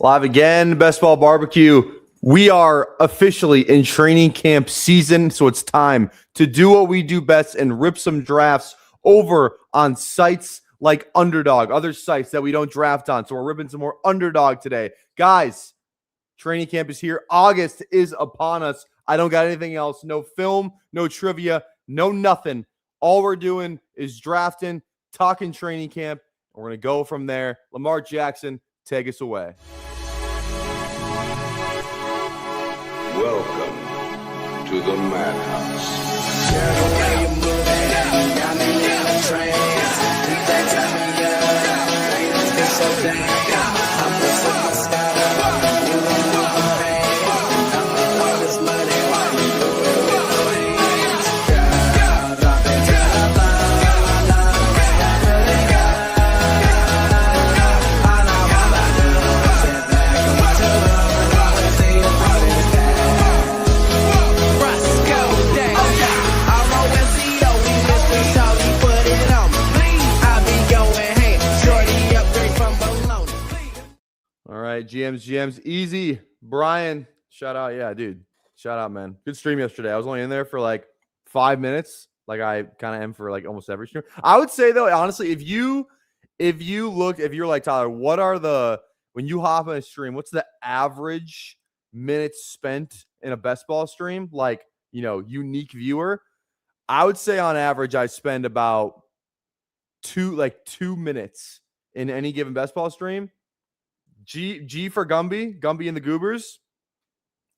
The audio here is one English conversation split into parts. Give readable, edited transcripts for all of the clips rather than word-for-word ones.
Live again, Best Ball Barbecue. We are officially in training camp season, so it's time to do what we do best and rip some drafts over on sites like Underdog, other sites that we don't draft on. So we're ripping some more Underdog today. Guys, training camp is here. August is upon us. I don't got anything else. No film, no trivia, no nothing. All we're doing is drafting, talking training camp, and we're going to go from there. Lamar Jackson, take us away. Welcome to the Madhouse. GMs, easy. Brian, shout out. Yeah, dude. Shout out, man. Good stream yesterday. I was only in there for like 5 minutes. Like I kind of am for like almost every stream. I would say though, honestly, if you're like Tyler, when you hop on a stream, what's the average minutes spent in a best ball stream? Like, unique viewer. I would say on average, I spend about 2 minutes in any given best ball stream. G for Gumby and the Goobers,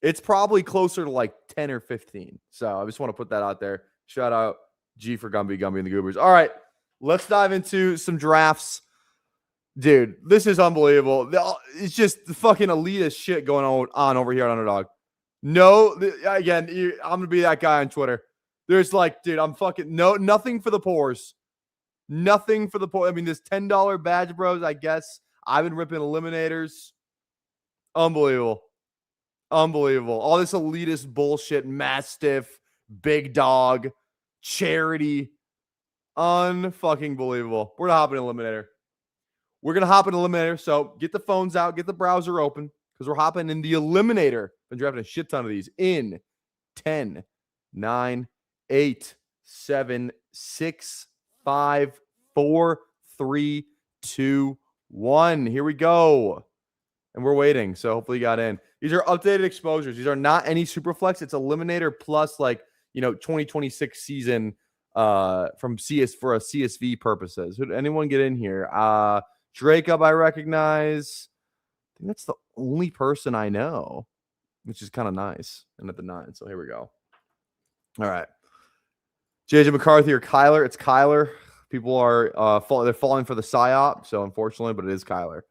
it's probably closer to like 10 or 15. So I just want to put that out there. Shout out G for Gumby and the Goobers. All right, let's dive into some drafts. Dude, this is unbelievable. It's just the fucking elitist shit going on over here on Underdog. No, again, I'm going to be that guy on Twitter. There's like, dude, nothing for the pores. Nothing for the poor. I mean, this $10 badge bros, I guess. I've been ripping eliminators. Unbelievable. All this elitist bullshit, Mastiff, Big Dog, Charity. Unfucking believable. We're going to hop in eliminator. So get the phones out, get the browser open, because we're hopping in the eliminator. Been drafting a shit ton of these in 10, 9, 8, 7, 6, 5, 4, 3, 2, 1. Here we go. And we're waiting. So hopefully you got in. These are updated exposures. These are not any super flex. It's eliminator plus 2026 season from CS for a CSV purposes. Did anyone get in here? Jacob, I recognize. I think that's the only person I know, which is kind of nice. And at the 9. So here we go. All right. JJ McCarthy or Kyler. It's Kyler. People are they're falling for the PSYOP, so unfortunately, but it is Kyler.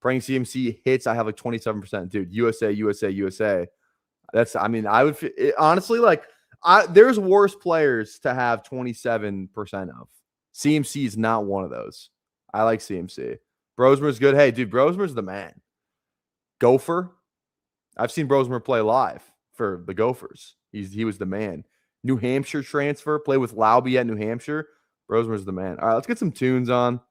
Praying CMC hits, I have like 27%. Dude, USA. That's, I mean, I would honestly there's worse players to have 27% of. CMC is not one of those. I like CMC. Brosmer's good. Hey, dude, Brosmer's the man. Gopher. I've seen Brosmer play live for the Gophers. He was the man. New Hampshire transfer, play with Lauby at New Hampshire. Brosmer's the man. All right, let's get some tunes on.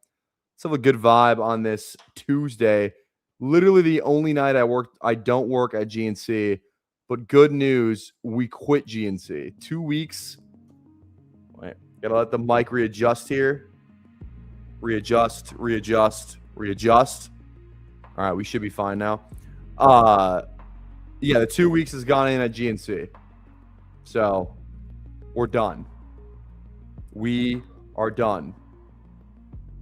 Let's have a good vibe on this Tuesday. Literally the only night I don't work at GNC. But good news, we quit GNC. 2 weeks. Wait, gotta let the mic readjust here. Readjust. All right, we should be fine now. Yeah, the 2 weeks has gone in at GNC. So we're done. We are done.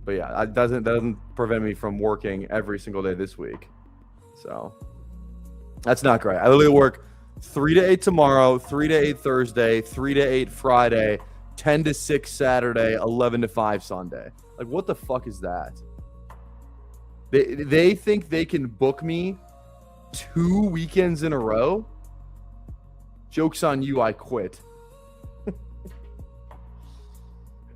But yeah, that doesn't prevent me from working every single day this week. So that's not great. I literally work 3 to 8 tomorrow, 3 to 8 Thursday, 3 to 8 Friday, 10 to 6 Saturday, 11 to 5 Sunday. Like, what the fuck is that? They think they can book me 2 weekends in a row? Joke's on you, I quit.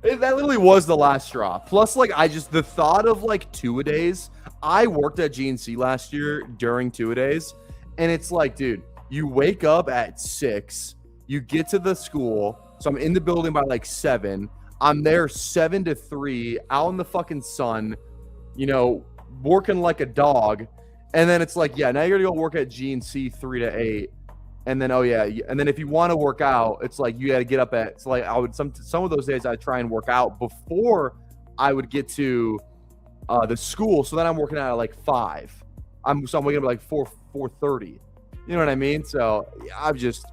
That literally was the last straw. Plus, the thought of 2-a-days. I worked at GNC last year during 2-a-days, and it's like, dude, you wake up at 6, you get to the school, so I'm in the building by 7. I'm there 7 to 3, out in the fucking sun, working like a dog, And then it's like, yeah, now you're gonna go work at GNC 3 to 8. And then, oh yeah, and then if you want to work out, it's like you got to get up at. It's like I would some of those days I try and work out before I would get to the school. So then I'm working out at like 5. I'm waking up at like 4:30. You know what I mean? So I was just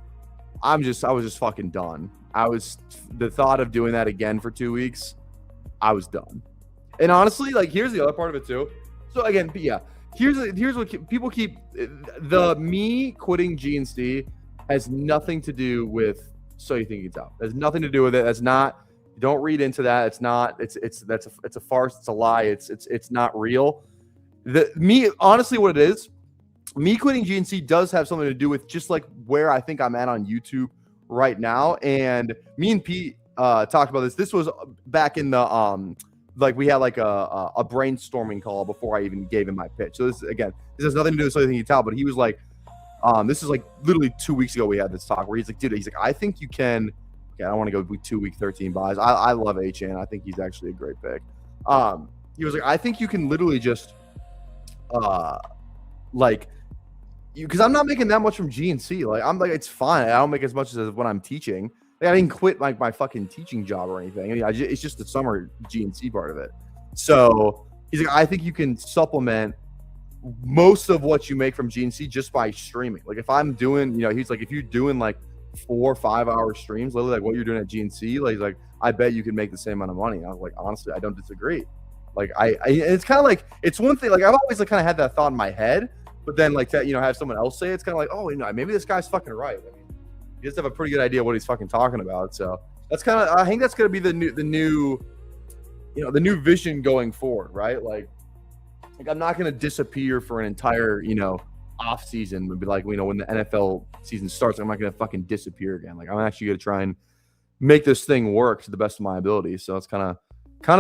fucking done. The thought of doing that again for 2 weeks, I was done. And honestly, like here's the other part of it too. So again, yeah. Here's what people keep me quitting GNC has nothing to do with So You Think You Can Tell. There's nothing to do with it. That's not. Don't read into that. It's not. It's a farce. It's a lie. It's not real. Honestly, what it is, me quitting GNC does have something to do with just like where I think I'm at on YouTube right now. And me and Pete talked about this. This was back in the like we had like a brainstorming call before I even gave him my pitch. So this has nothing to do with something you tell, but he was like, this is like literally 2 weeks ago we had this talk where he's like, dude, I think you can. Okay, I don't want to go with 2 week 13 buys. I love HN. I think he's actually a great pick. He was like, I think you can literally just because I'm not making that much from GNC. Like I'm like, it's fine. I don't make as much as when I'm teaching. Like, I didn't quit like my fucking teaching job or anything. I mean, it's just the summer GNC part of it. So he's like, I think you can supplement most of what you make from GNC just by streaming. Like if I'm doing, he's like, if you're doing like 4 or 5 hour streams, literally like what you're doing at GNC, like I bet you can make the same amount of money. I was like, honestly, I don't disagree. Like it's kind of like, it's one thing, like I've always like kind of had that thought in my head, but then like that, have someone else say it, it's kind of like, oh, maybe this guy's fucking right. I mean, he does have a pretty good idea what he's fucking talking about. So that's kind of, I think that's going to be the new vision going forward, right? Like I'm not going to disappear for an entire, off season and be like, when the NFL season starts, I'm not going to fucking disappear again. Like I'm actually going to try and make this thing work to the best of my ability. So it's kind of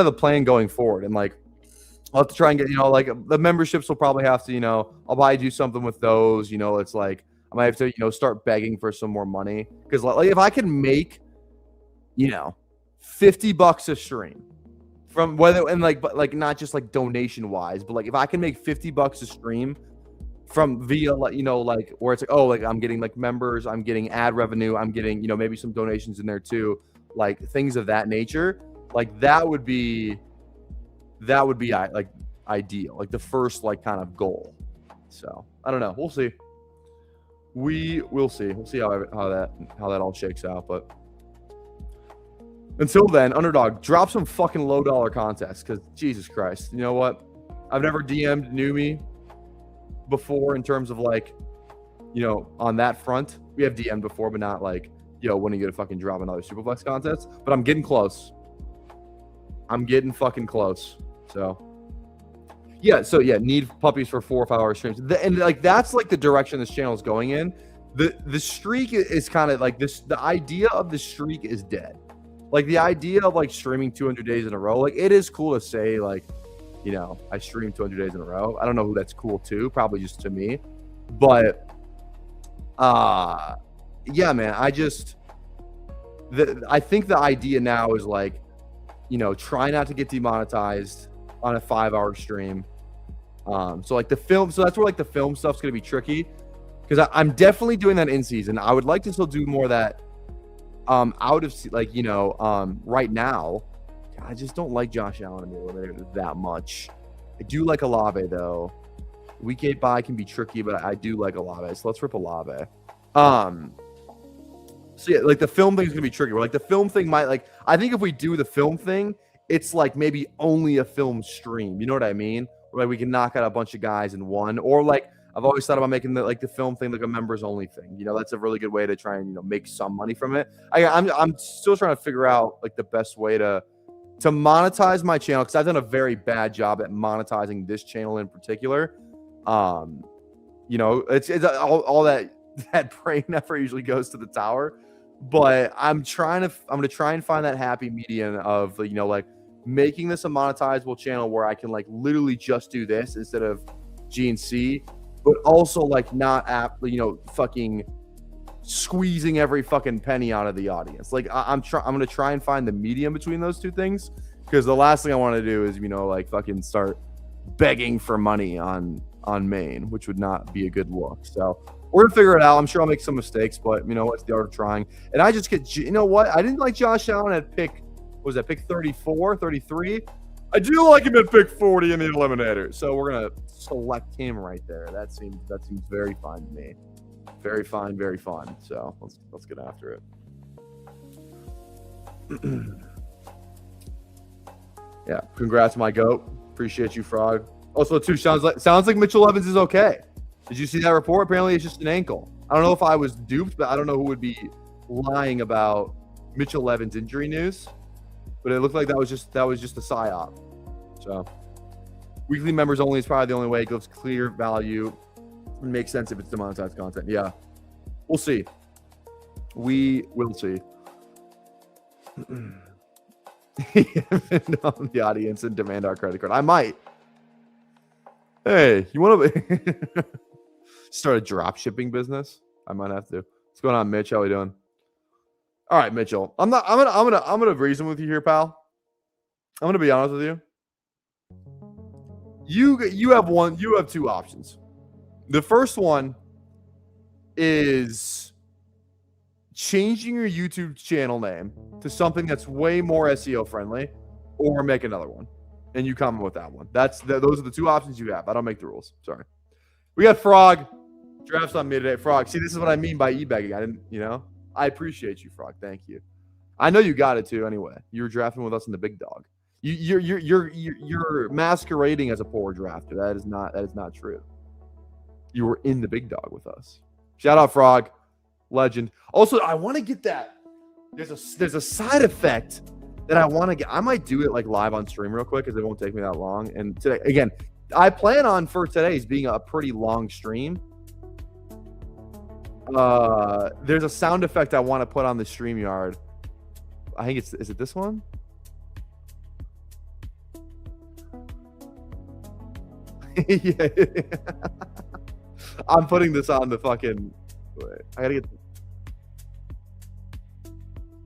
the plan going forward. And like, I'll have to try and get, like the memberships will probably have to, I'll probably do something with those, it's like, I might have to, start begging for some more money. Because like if I can make, $50 a stream from but like not just like donation wise, but like if I can make $50 a stream from via like where it's like, oh, like I'm getting like members, I'm getting ad revenue, I'm getting, maybe some donations in there too, like things of that nature, like that would be like ideal, like the first like kind of goal. So I don't know. We'll see. We will see. We'll see how that all shakes out. But until then, Underdog, drop some fucking low dollar contests because Jesus Christ, you know what? I've never DM'd me before in terms of like, on that front. We have DM'd before, but not like, when are you gonna fucking drop another Superflex contest? But I'm getting close. I'm getting fucking close. So yeah, need puppies for 4 or 5 hour streams. And like that's like the direction this channel is going in. The streak is kind of like this. The idea of the streak is dead. Like the idea of like streaming 200 days in a row. Like it is cool to say like, I stream 200 days in a row. I don't know who that's cool to. Probably just to me. But yeah, man. I think the idea now is like, try not to get demonetized on a 5 hour stream. So like the film, so that's where like the film stuff's gonna be tricky because I'm definitely doing that in season. I would like to still do more of that out of like right now. I just don't like Josh Allen in the eliminator that much. I do like Olave though. Week 8 bye can be tricky, but I do like Olave. So let's rip Olave. So yeah, like the film thing is gonna be tricky. Like the film thing might like I think if we do the film thing, it's like maybe only a film stream. You know what I mean? Where like we can knock out a bunch of guys in one, or like I've always thought about making the film thing like a members only thing. That's a really good way to try and make some money from it. I'm still trying to figure out like the best way to monetize my channel because I've done a very bad job at monetizing this channel in particular. It's all that brain effort usually goes to the tower. But I'm going to try and find that happy median of, like making this a monetizable channel where I can like literally just do this instead of GNC, but also like not fucking squeezing every fucking penny out of the audience. Like I'm going to try and find the medium between those two things because the last thing I want to do is, like fucking start begging for money on on main, which would not be a good look. So we're gonna figure it out. I'm sure I'll make some mistakes, but you know what's the art of trying. And I just get, you know what? I didn't like Josh Allen at pick, what was that, pick 34, 33? I do like him at pick 40 in the eliminator. So we're gonna select him right there. That seems very fine to me. Very fine, very fun. So let's get after it. Yeah, congrats, my goat. Appreciate you, Frog. Also, too, sounds like Mitchell Evans is okay. Did you see that report? Apparently, it's just an ankle. I don't know if I was duped, but I don't know who would be lying about Mitchell Evans' injury news. But it looked like that was just a psyop. So, weekly members only is probably the only way. It gives clear value and makes sense if it's demonetized content. Yeah, we'll see. We will see. The audience and demand our credit card. I might. Hey, you want to start a drop shipping business? I might have to. What's going on, Mitch? How we doing? All right, Mitchell. I'm gonna reason with you here, pal. I'm gonna be honest with you. You have two options. The first one is changing your YouTube channel name to something that's way more SEO friendly, or make another one, and you comment with that one. Those are the two options you have. I don't make the rules. Sorry. We got Frog. Drafts on me today. Frog. See, this is what I mean by e-begging. I didn't, I appreciate you, Frog. Thank you. I know you got it too. Anyway, you were drafting with us in the big dog. You're masquerading as a poor drafter. That is not true. You were in the big dog with us. Shout out, Frog. Legend. Also, I want to get that. There's a side effect that I want to get. I might do it like live on stream real quick because it won't take me that long. And today, again, I plan on for today's being a pretty long stream. There's a sound effect I want to put on the StreamYard. I think is it this one? Yeah. I'm putting this on the fucking. Wait, I gotta get.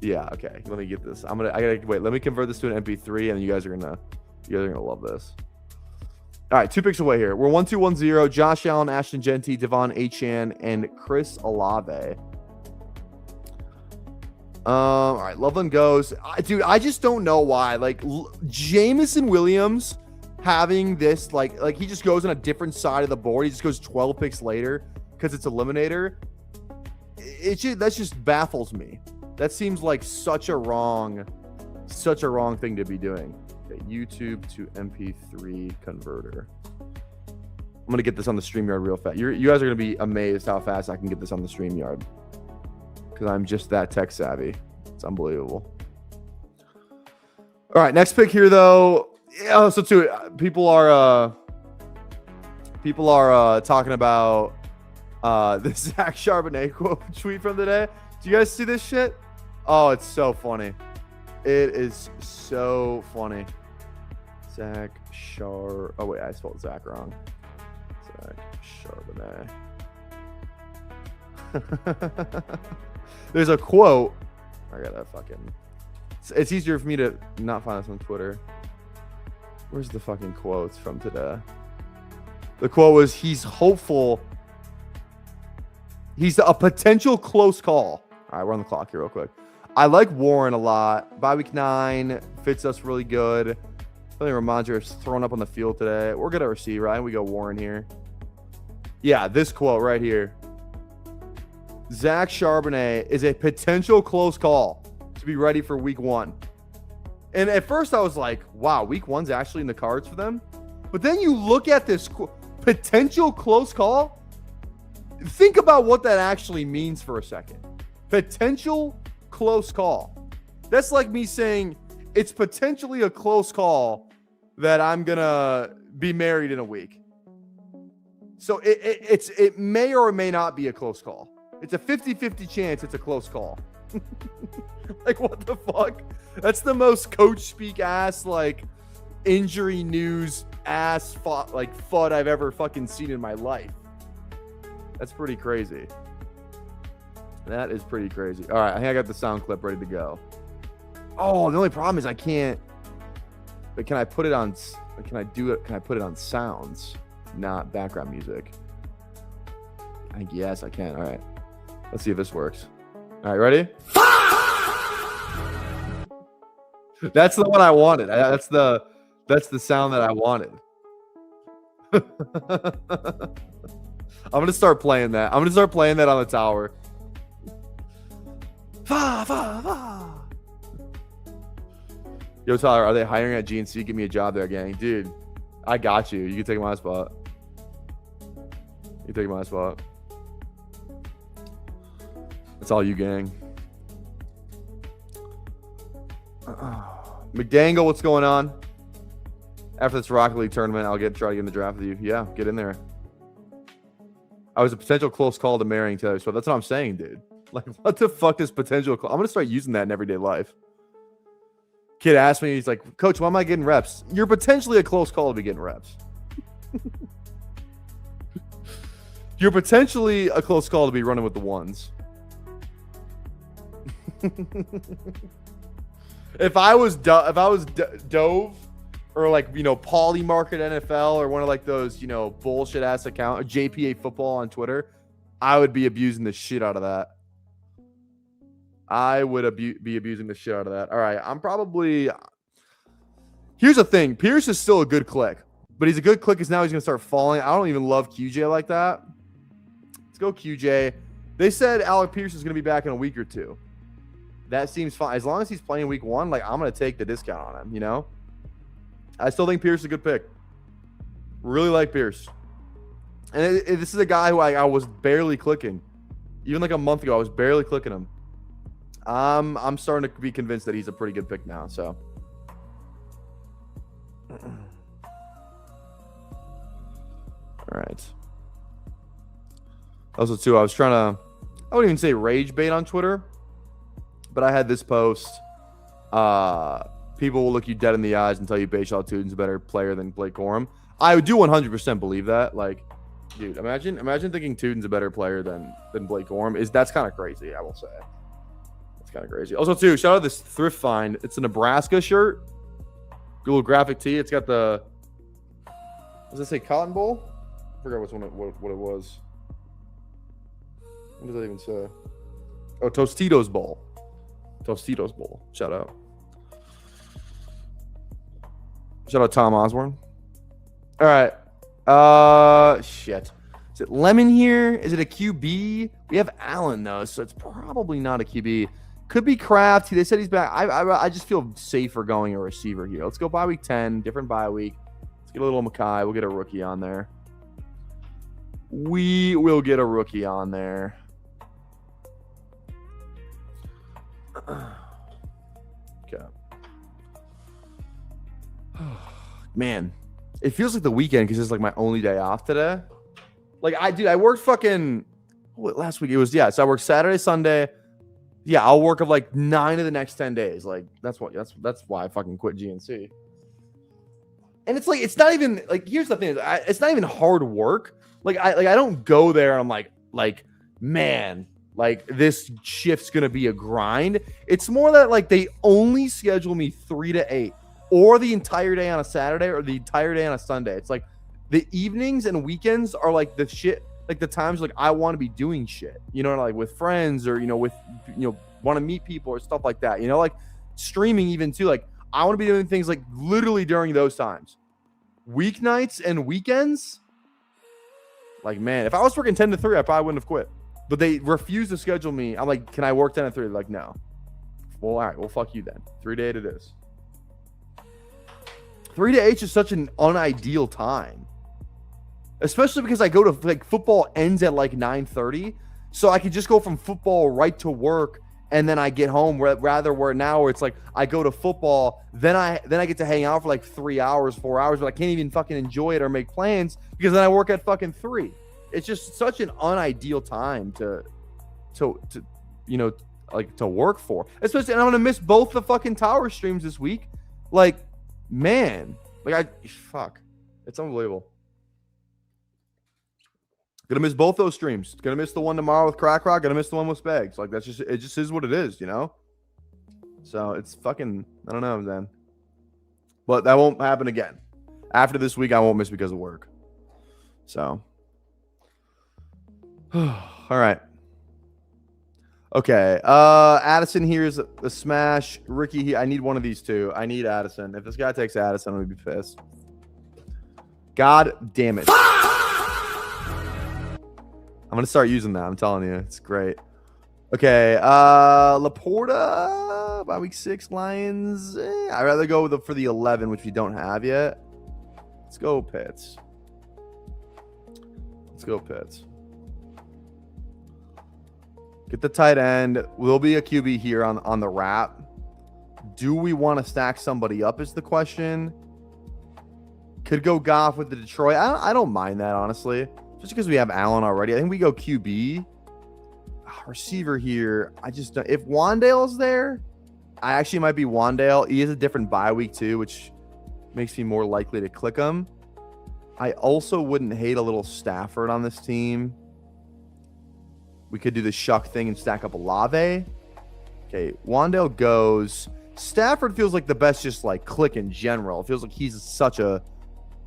Yeah, okay. Let me get this. I gotta wait. Let me convert this to an MP3, and you guys are gonna love this. All right, 2 picks away here. We're 1-2-1-0. Josh Allen, Ashton Genty, Devon Achane, and Chris Olave. All right, Loveland goes. Dude, I just don't know why. Like Jameson Williams having this, like he just goes on a different side of the board. He just goes 12 picks later because it's eliminator. That just baffles me. That seems like such a wrong thing to be doing. Okay, YouTube to MP3 converter. I'm gonna get this on the StreamYard real fast. You guys are gonna be amazed how fast I can get this on the StreamYard because I'm just that tech savvy. It's unbelievable. All right, next pick here though. Yeah, so too, people are talking about the Zach Charbonnet quote tweet from today. Do you guys see this shit? Oh, it's so funny. It is so funny. Zach Char. Oh wait, I spelled Zach wrong. Zach Charbonnet. There's a quote. I gotta fucking. It's easier for me to not find this on Twitter. Where's the fucking quotes from today? The quote was, he's hopeful. He's a potential close call. All right, we're on the clock here real quick. I like Warren a lot. Bye week 9 fits us really good. I think Ramondre is thrown up on the field today. We're good at receiver, right? We go Warren here. Yeah, this quote right here. Zach Charbonnet is a potential close call to be ready for week 1. And at first I was like, wow, week 1's actually in the cards for them. But then you look at this potential close call. Think about what that actually means for a second. Potential close call. That's like me saying it's potentially a close call that I'm going to be married in a week. So it may or may not be a close call. It's a 50-50 chance it's a close call. Like, what the fuck? That's the most coach speak ass, like, injury news ass FUD I've ever fucking seen in my life. That's pretty crazy. That is pretty crazy. All right, I think I got the sound clip ready to go. Oh, the only problem is I can't. But can I put it on? Can I do it? Can I put it on sounds? not background music. I guess I can. All right. Let's see if this works. All right, ready? That's the one I wanted. That's the sound that I wanted. I'm gonna start playing that. I'm gonna start playing that on the tower. Fa, fa, fa. Yo, Tyler, are they hiring at GNC? Give me a job there, gang. Dude, I got you. You can take my spot. You take my spot. That's all you, gang. McDangle, what's going on? After this Rocket League tournament, I'll try to get in the draft with you. Yeah, get in there. I was a potential close call to marrying Taylor Swift. That's what I'm saying, dude. Like, what the fuck is potential? I'm going to start using that in everyday life. Kid asked me, he's like, Coach, why am I getting reps? You're potentially a close call to be getting reps. You're potentially a close call to be running with the ones. If I was Dove or like, you know, Pauly Market NFL or one of like those, you know, bullshit ass account, JPA football on Twitter, I would be abusing the shit out of that. I would be abusing the shit out of that. All right, I'm probably... Here's the thing. Pierce is still a good click, but he's a good click because now he's going to start falling. I don't even love QJ like that. Let's go QJ. They said Alec Pierce is going to be back in a week or two. That seems fine. As long as he's playing week 1, like, I'm going to take the discount on him, you know? I still think Pierce is a good pick. Really like Pierce. And this is a guy who I was barely clicking. Even like a month ago, I was barely clicking him. I'm starting to be convinced that he's a pretty good pick now, so. All right. Also, too, I was trying to, I wouldn't even say rage bait on Twitter, but I had this post. People will look you dead in the eyes and tell you Bashal Tutin's a better player than Blake Corum. I do 100% believe that. Like, dude, imagine thinking Tutin's a better player than Blake Corum. That's kind of crazy, I will say. That's kind of crazy. Also, too, shout out this thrift find. It's a Nebraska shirt. Good little graphic tee. It's got the, does it say Cotton Bowl? I forgot what it was. What does that even say? Oh, Tostitos Bowl. Tostitos Bowl. Shout out. Shout out Tom Osborne. All right. Shit. Is it Lemon here? Is it a QB? We have Allen, though, so it's probably not a QB. Could be Kraft. They said he's back. I just feel safer going a receiver here. Let's go bye week 10. Different bye week. Let's get a little Makai. We'll get a rookie on there. We will get a rookie on there. Okay. Man, it feels like the weekend because it's like my only day off today. Like I worked fucking last week. It was so I worked Saturday, Sunday. Yeah, I'll work of like 9 of the next 10 days. Like that's why I fucking quit GNC. And it's like it's not even like here's the thing. It's not even hard work. Like I don't go there and I'm like man, like this shift's gonna be a grind. It's more that like they only schedule me 3 to 8. Or the entire day on a Saturday or the entire day on a Sunday. It's like the evenings and weekends are like the shit, like the times like I want to be doing shit, you know, like with friends or, you know, with, you know, want to meet people or stuff like that, you know, like streaming even too. Like I want to be doing things like literally during those times. Weeknights and weekends. Like, man, if I was working 10 to 3, I probably wouldn't have quit. But they refuse to schedule me. I'm like, can I work 10 to 3? They're like, no. Well, all right. Well, fuck you then. 3 to 8 it is. 3 to 8 is such an unideal time, especially because I go to like football ends at like 9:30, so I could just go from football right to work and then I get home. Rather where now where it's like I go to football, then I get to hang out for like 3 hours, 4 hours, but I can't even fucking enjoy it or make plans because then I work at fucking 3. It's just such an unideal time to you know, like to work for, especially. And I'm gonna miss both the fucking tower streams this week, like. Man, like fuck, it's unbelievable. Gonna miss both those streams. Gonna miss the one tomorrow with Crack Rock. Gonna miss the one with Spags. Like it just is what it is, you know. So it's fucking, I don't know, man. But that won't happen again. After this week, I won't miss because of work. So, all right. Okay. Addison here's a smash. Ricky, I need one of these two. I need Addison. If this guy takes Addison, I'm gonna be pissed. God damn it. I'm gonna start using that. I'm telling you, it's great. Okay. Laporta by week 6. Lions. I'd rather go for the 11, which we don't have yet. Let's go Pitts. Let's go Pitts. Get the tight end. Will be a QB here on the wrap. Do we want to stack somebody up is the question. Could go Goff with the Detroit. I don't mind that, honestly. Just because we have Allen already. I think we go QB. Receiver here. I just don't. If Wandale's there, I actually might be Wandale. He is a different bye week too, which makes me more likely to click him. I also wouldn't hate a little Stafford on this team. We could do the shuck thing and stack up Olave. Okay, Wandale goes. Stafford feels like the best just like click in general. It feels like he's such a,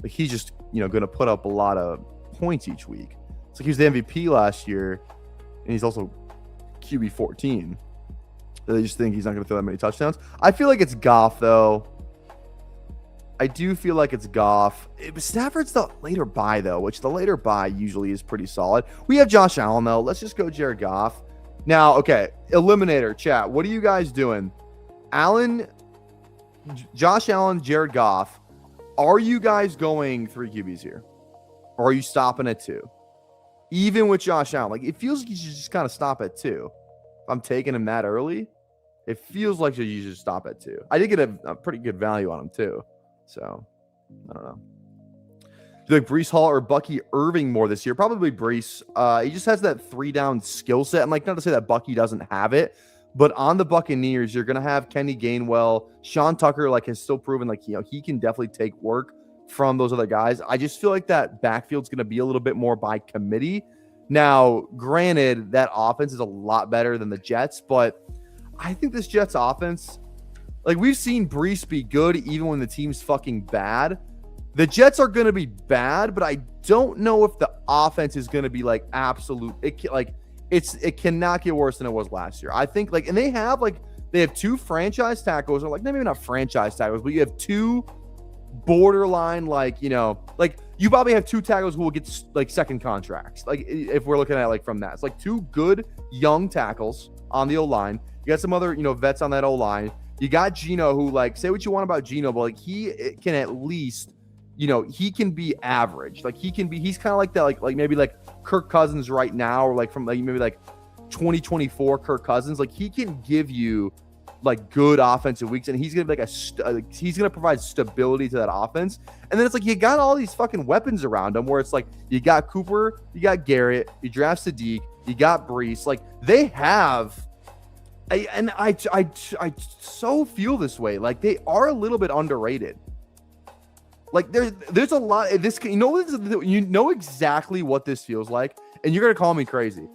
like he's just, going to put up a lot of points each week. It's like he was the MVP last year, and he's also QB 14. They just think he's not going to throw that many touchdowns. I feel like it's Goff, though. I do feel like it's Goff. Stafford's the later bye, though, which the later bye usually is pretty solid. We have Josh Allen, though. Let's just go Jared Goff. Now, okay, Eliminator, chat. What are you guys doing? Josh Allen, Jared Goff. Are you guys going 3 QBs here? Or are you stopping at 2? Even with Josh Allen. Like, it feels like you should just kind of stop at 2. If I'm taking him that early, it feels like you should stop at 2. I did get a pretty good value on him, too. So, I don't know. Do you like Breece Hall or Bucky Irving more this year? Probably Breece. He just has that 3-down skill set. I'm like, not to say that Bucky doesn't have it, but on the Buccaneers, you're going to have Kenny Gainwell. Sean Tucker, like, has still proven, like, he can definitely take work from those other guys. I just feel like that backfield's going to be a little bit more by committee. Now, granted, that offense is a lot better than the Jets, but I think this Jets offense, like, we've seen Breece be good even when the team's fucking bad. The Jets are going to be bad, but I don't know if the offense is going to be, like, absolute. It cannot get worse than it was last year. I think, like, and they have 2 franchise tackles, or, like, maybe not franchise tackles, but you have 2 borderline, like, like, you probably have 2 tackles who will get, like, second contracts. Like, if we're looking at, like, from that. It's, like, 2 good young tackles on the O-line. You got some other, vets on that O-line. You got Geno, who, like, say what you want about Geno, but, like, he can at least, he can be average. Like, he's kind of like that, like maybe like Kirk Cousins right now, or like from like maybe like 2024 Kirk Cousins. Like, he can give you like good offensive weeks, and he's gonna be like he's gonna provide stability to that offense. And then it's like you got all these fucking weapons around him, where it's like you got Cooper, you got Garrett, you draft Sadiq, you got Breece. Like, they have. I so feel this way. Like, they are a little bit underrated. Like, there's a lot of this. You know exactly what this feels like, and you're gonna call me crazy,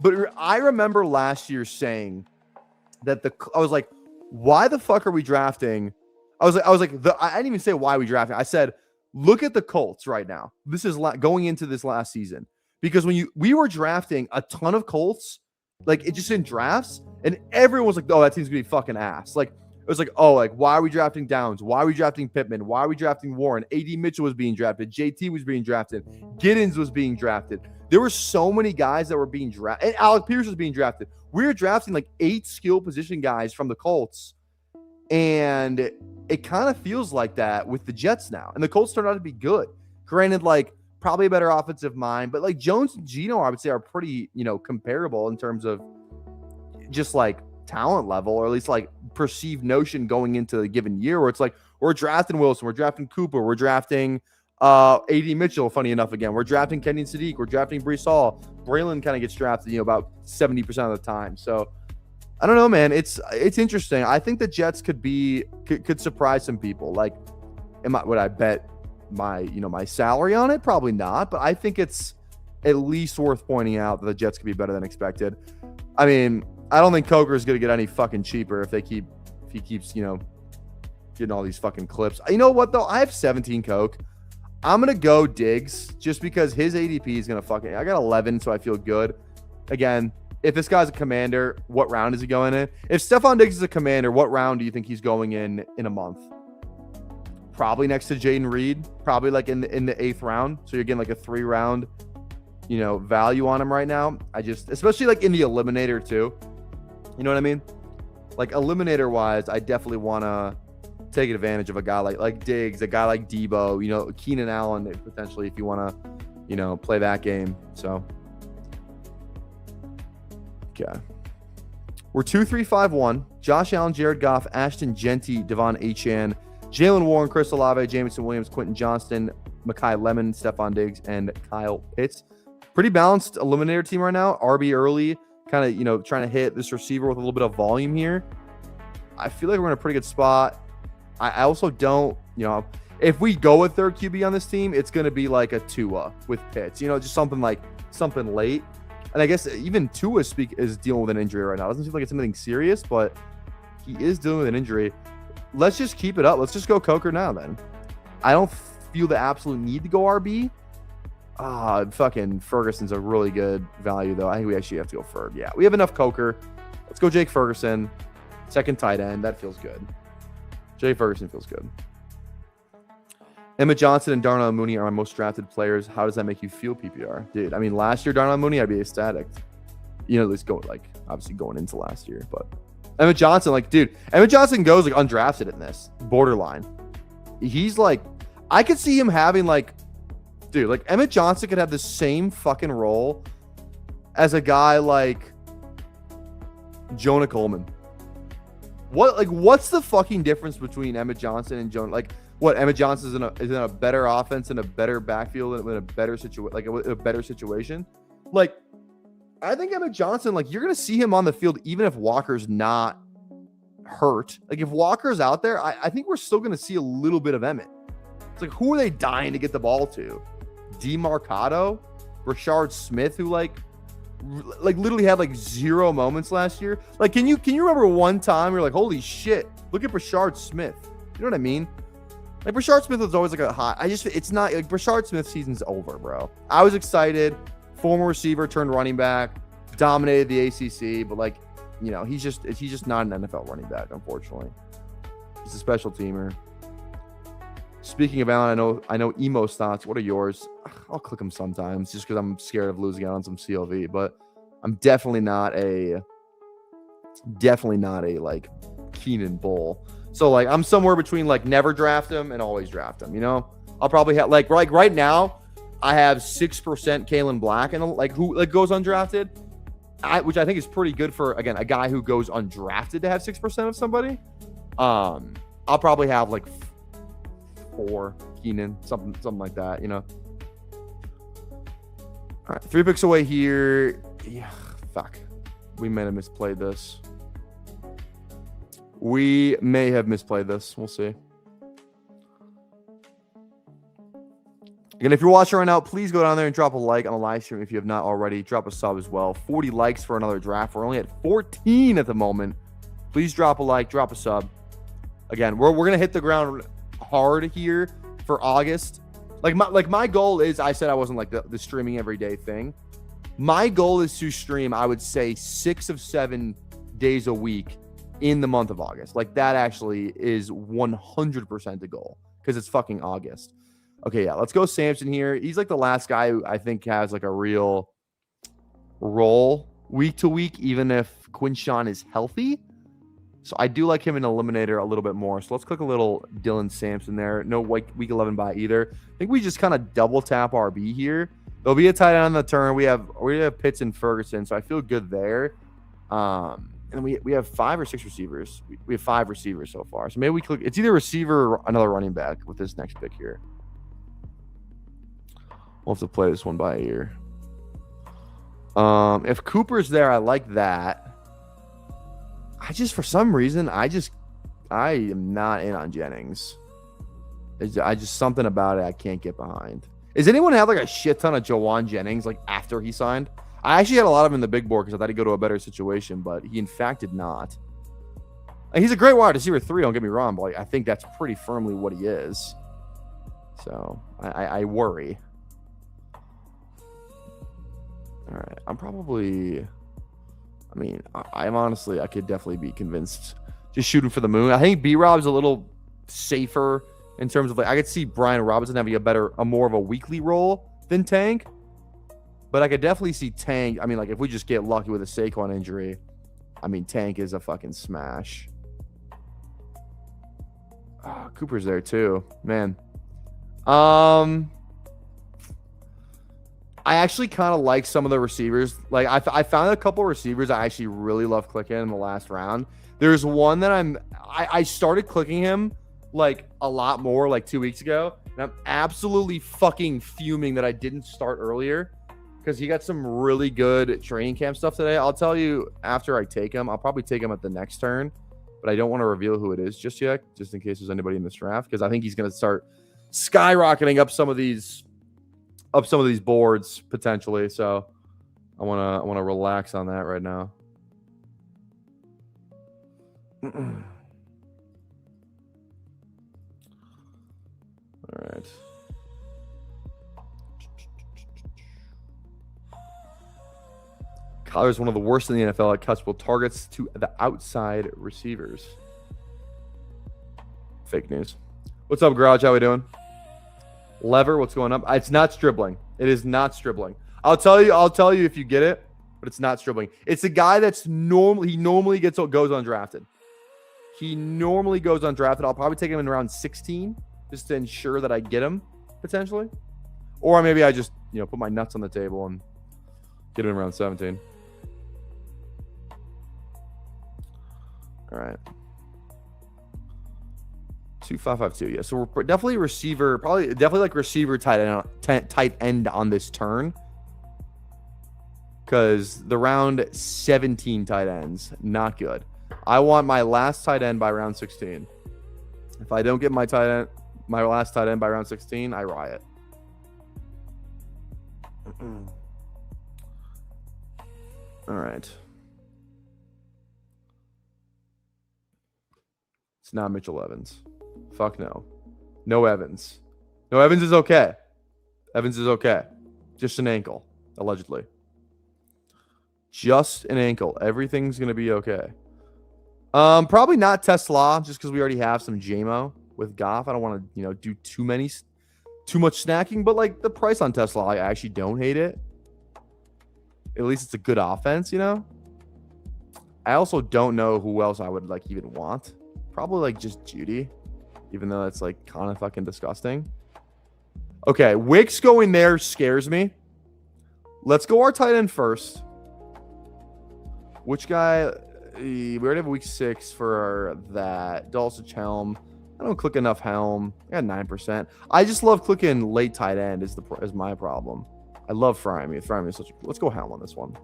but I remember last year saying that I was like, why the fuck are we drafting? I didn't even say why we drafting. I said, look at the Colts right now. This is going into this last season, because when we were drafting a ton of Colts, like, it just in drafts, and everyone was like, oh, that team's gonna be fucking ass. Like, it was like, oh, like, why are we drafting Downs? Why are we drafting Pittman? Why are we drafting Warren? A.D. Mitchell was being drafted. JT was being drafted. Giddens was being drafted. There were so many guys that were being drafted. And Alec Pierce was being drafted. We were drafting like 8 skill position guys from the Colts. And it kind of feels like that with the Jets now. And the Colts turned out to be good. Granted, like, probably a better offensive mind. But, like, Jones and Geno, I would say, are pretty, comparable in terms of just, like, talent level, or at least, like, perceived notion going into a given year, where it's like, we're drafting Wilson, we're drafting Cooper, we're drafting A.D. Mitchell, funny enough, again, we're drafting Kenyon Sadiq, we're drafting Breece Hall. Braylon kind of gets drafted, about 70% of the time. So I don't know, man. It's interesting. I think the Jets could surprise some people. Like, would I bet my salary on it? Probably not, but I think it's at least worth pointing out that the Jets could be better than expected. I mean, I don't think Coker is going to get any fucking cheaper if he keeps, getting all these fucking clips. You know what, though? I have 17 Coke. I'm going to go Diggs just because his ADP is going to fucking... I got 11, so I feel good. Again, if this guy's a commander, what round is he going in? If Stephon Diggs is a commander, what round do you think he's going in a month? Probably next to Jaden Reed. Probably like in the 8th round. So you're getting like a 3-round, value on him right now. Especially like in the eliminator too. You know what I mean? Like eliminator wise, I definitely want to take advantage of a guy like Diggs, a guy like Debo, Keenan Allen, potentially, if you want to, play that game. So, okay. We're 2-3-5-1. Josh Allen, Jared Goff, Ashton Genty, Devon Achane, Jalen Warren, Chris Olave, Jameson Williams, Quentin Johnston, Mekhi Lemon, Stephon Diggs, and Kyle Pitts. Pretty balanced eliminator team right now. RB early, kind of, trying to hit this receiver with a little bit of volume here. I feel like we're in a pretty good spot. I also don't, if we go with third QB on this team, it's going to be like a Tua with Pitts, just something late. And I guess even Tua is dealing with an injury right now. It doesn't seem like it's anything serious, but he is dealing with an injury. Let's just keep it up. Let's just go Coker now then. I don't feel the absolute need to go RB. Fucking Ferguson's a really good value, though. I think we actually have to go Ferg. Yeah, we have enough Coker. Let's go Jake Ferguson. Second tight end. That feels good. Jake Ferguson feels good. Emmett Johnson and Darnell Mooney are my most drafted players. How does that make you feel, PPR? Dude, I mean, last year, Darnell Mooney, I'd be ecstatic. At least obviously going into last year. But Emmett Johnson, Emmett Johnson goes undrafted in this. Borderline. He's I could see him having Emmett Johnson could have the same fucking role as a guy like Jonah Coleman. What's the fucking difference between Emmett Johnson and Jonah? Emmett Johnson is in a better offense and a better backfield and in a better situation. I think Emmett Johnson, you're gonna see him on the field even if Walker's not hurt. If Walker's out there, I think we're still gonna see a little bit of Emmett. It's who are they dying to get the ball to? DeMarcado, Rashard Smith, who literally had 0 moments last year. Can you remember one time you're holy shit, look at Rashard Smith? You know what I mean? Rashard Smith was always a hot. It's not Rashard Smith's season's over, bro. I was excited. Former receiver turned running back, dominated the ACC, but he's just not an NFL running back, unfortunately. He's a special teamer. Speaking of Allen, I know Emo's thoughts. What are yours? I'll click them sometimes just because I'm scared of losing out on some CLV, but I'm definitely not a Keenan bull. So I'm somewhere between never draft him and always draft him. I'll probably have right now I have 6% Kalen Black and who goes undrafted, which I think is pretty good for a guy who goes undrafted to have 6% of somebody. I'll probably have 4 Keenan, something like that, All right, 3 picks away here. Yeah, fuck. We may have misplayed this. We'll see. Again, if you're watching right now, please go down there and drop a like on the live stream if you have not already. Drop a sub as well. 40 likes for another draft. We're only at 14 at the moment. Please drop a like, drop a sub. Again, we're gonna hit the ground hard here for August. My goal is, I said I wasn't the streaming every day thing. My goal is to stream, I would say 6 of 7 days a week in the month of August. That actually is 100% the goal because it's fucking August. Okay, yeah, let's go Samson here. He's the last guy who I think has a real role week to week, even if Quinshawn is healthy. So I do like him in Eliminator a little bit more. So let's click a little Dylan Sampson there. No week 11 bye either. I think we just kind of double tap RB here. There'll be a tight end on the turn. We have Pitts and Ferguson, so I feel good there. And we have 5 or 6 receivers. We have 5 receivers so far. So maybe we click. It's either receiver or another running back with this next pick here. We'll have to play this one by ear. If Cooper's there, I like that. For some reason, I am not in on Jennings. Something about it I can't get behind. Does anyone have a shit ton of Jawan Jennings after he signed? I actually had a lot of him in the big board because I thought he'd go to a better situation, but he in fact did not. He's a great wide receiver 3, don't get me wrong, but I think that's pretty firmly what he is. So I worry. All right. I'm honestly, I could definitely be convinced just shooting for the moon. I think B-Rob's a little safer in terms of, like, I could see Brian Robinson having a more of a weekly role than Tank. But I could definitely see Tank. I mean, like, if we just get lucky with a Saquon injury, I mean, Tank is a fucking smash. Oh, Cooper's there too, man. I actually kind of like some of the receivers. Like, I found a couple receivers I actually really love clicking in the last round. There's one that I started clicking him like a lot more like 2 weeks ago, and I'm absolutely fucking fuming that I didn't start earlier because he got some really good training camp stuff today. I'll tell you after I take him. I'll probably take him at the next turn, but I don't want to reveal who it is just yet, just in case there's anybody in this draft, because I think he's going to start skyrocketing up some of these boards potentially. So I want to relax on that right now. All right. Kyler is one of the worst in the NFL at catchable targets to the outside receivers. Fake news. What's up, Garage? How we doing? Lever, what's going up? It's not Stribling. It is not Stribling. I'll tell you if you get it, but it's not Stribling. It's a guy that's normally goes undrafted. He normally goes undrafted. I'll probably take him in round 16 just to ensure that I get him potentially. Or maybe I just, put my nuts on the table and get him in round 17. All right. 2552. Yeah, so we're definitely receiver, definitely like receiver tight end on this turn, because the round 17 tight ends, not good. I want my last tight end by round 16. If I don't get my last tight end by round 16, I riot. All right. It's not Mitchell Evans. Fuck no. No Evans. No, Evans is okay. Evans is okay. Just an ankle, allegedly. Just an ankle. Everything's going to be okay. Probably not Tesla, just because we already have some JMO with Goff. I don't want to, do too much snacking, but like the price on Tesla, I actually don't hate it. At least it's a good offense, I also don't know who else I would like even want. Probably like just Judy, even though that's like kind of fucking disgusting. Okay, Wicks going there scares me. Let's go our tight end first. Which guy? We already have week 6 for that. Dulcich Helm. I don't click enough Helm. I got 9%. I just love clicking late tight end is my problem. I love Fryme. Fryme is let's go Helm on this one.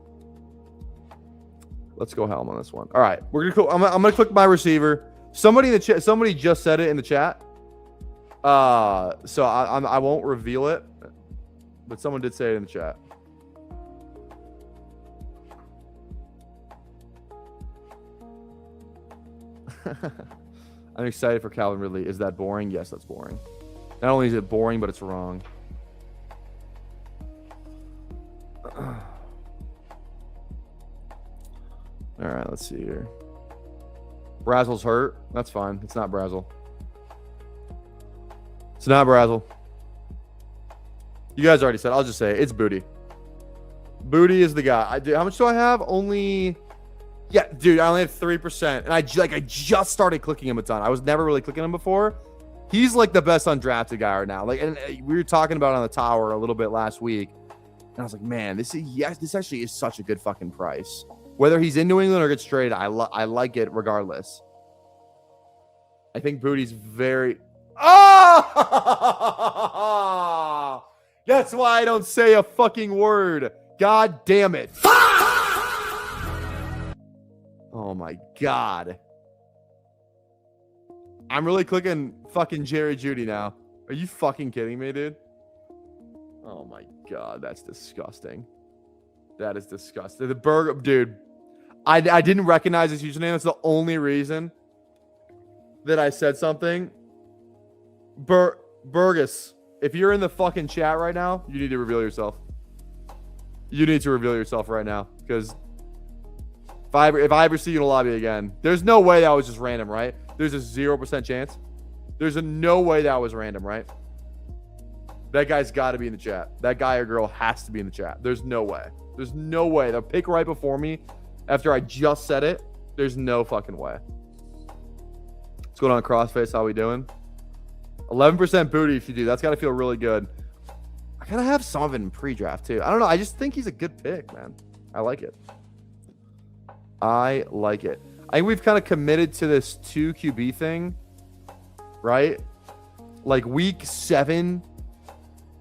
Let's go Helm on this one. All right, we're gonna go. I'm gonna click my receiver. Somebody in the chat. Somebody just said it in the chat. So I won't reveal it, but someone did say it in the chat. I'm excited for Calvin Ridley. Is that boring? Yes, that's boring. Not only is it boring, but it's wrong. All right, let's see here. Brazel's hurt. That's fine. It's not Brazel. It's not Brazel. You guys already said. I'll just say it. It's Booty. Booty is the guy. How much do I have? Only... Yeah, dude, I only have 3%. And I just started clicking him a ton. I was never really clicking him before. He's like the best undrafted guy right now. Like, and we were talking about on the tower a little bit last week. And I was like, man, this actually is such a good fucking price. Whether he's in New England or gets traded, I like it regardless. I think Booty's very... Oh! That's why I don't say a fucking word. God damn it. Oh my God. I'm really clicking fucking Jerry Jeudy now. Are you fucking kidding me, dude? Oh my God, that's disgusting. That is disgusting. The burger, dude. I didn't recognize his username. That's the only reason that I said something. Burgess. If you're in the fucking chat right now, you need to reveal yourself. You need to reveal yourself right now. Because if I ever see you in a lobby again, there's no way that was just random, right? There's a 0% chance. There's no way that was random, right? That guy's got to be in the chat. That guy or girl has to be in the chat. There's no way. There's no way. The pick right before me, after I just said it, there's no fucking way. What's going on, Crossface? How we doing? 11% booty if you do. That's got to feel really good. I gotta have some of it in pre-draft too. I don't know. I just think he's a good pick, man. I like it. I like it. I think we've kind of committed to this 2 QB thing, right? Like week 7,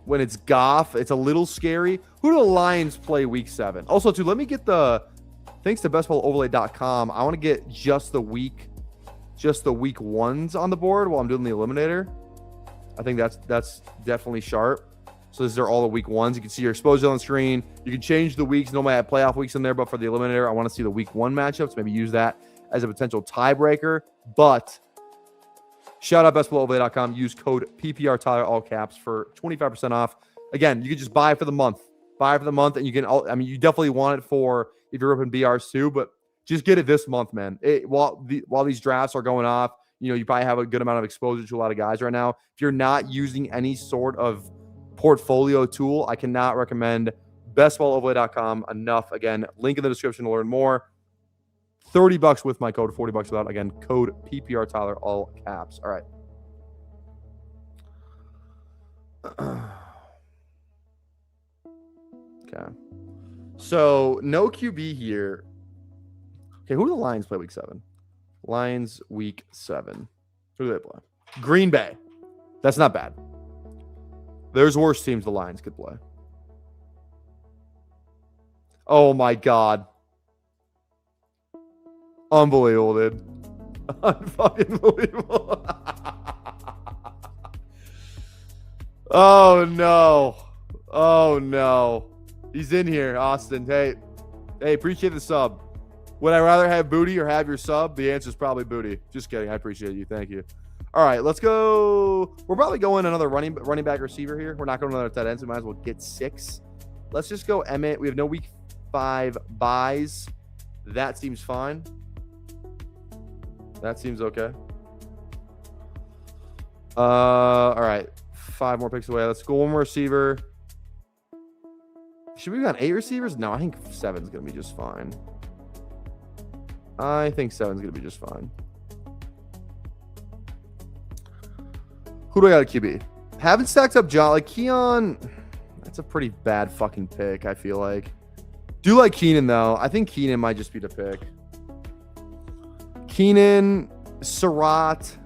when it's Goff, it's a little scary. Who do the Lions play week 7? Also, too, let me get the, thanks to bestballoverlay.com, I want to get just the week ones on the board while I'm doing the eliminator. I think that's definitely sharp. So these are all the week ones. You can see your exposure on the screen. You can change the weeks. Normally I have playoff weeks in there, but for the eliminator, I want to see the week 1 matchups. Maybe use that as a potential tiebreaker. But shout out bestballoverlay.com. Use code PPR Tyler, all caps, for 25% off. Again, you can just buy for the month. Buy for the month, and you can. I mean, you definitely want it for if you're up in BRs too, but just get it this month, man. While these drafts are going off, you know, you probably have a good amount of exposure to a lot of guys right now. If you're not using any sort of portfolio tool, I cannot recommend bestballoverlay.com enough. Again, link in the description to learn more. $30 with my code, $40 without. Again, code PPR Tyler, all caps. All right. Okay. So no QB here. Okay, who do the Lions play week 7? Lions week 7. Who do they play? Green Bay. That's not bad. There's worse teams the Lions could play. Oh my God. Unbelievable, dude. Unfucking believable. Oh no. Oh no. He's in here, Austin. Hey, appreciate the sub. Would I rather have booty or have your sub? The answer is probably booty. Just kidding. I appreciate you. Thank you. All right, let's go. We're probably going another running back receiver here. We're not going another tight end, so we might as well get 6. Let's just go Emmett. We have no week 5 buys. That seems fine. That seems okay. All right. 5 more picks away. Let's go one more receiver. Should we have got 8 receivers? No, I think 7's going to be just fine. I think 7's going to be just fine. Who do I got at QB? Haven't stacked up John. Like, Keon, that's a pretty bad fucking pick, I feel like. Do like Keenan, though. I think Keenan might just be the pick. Keenan, Surratt.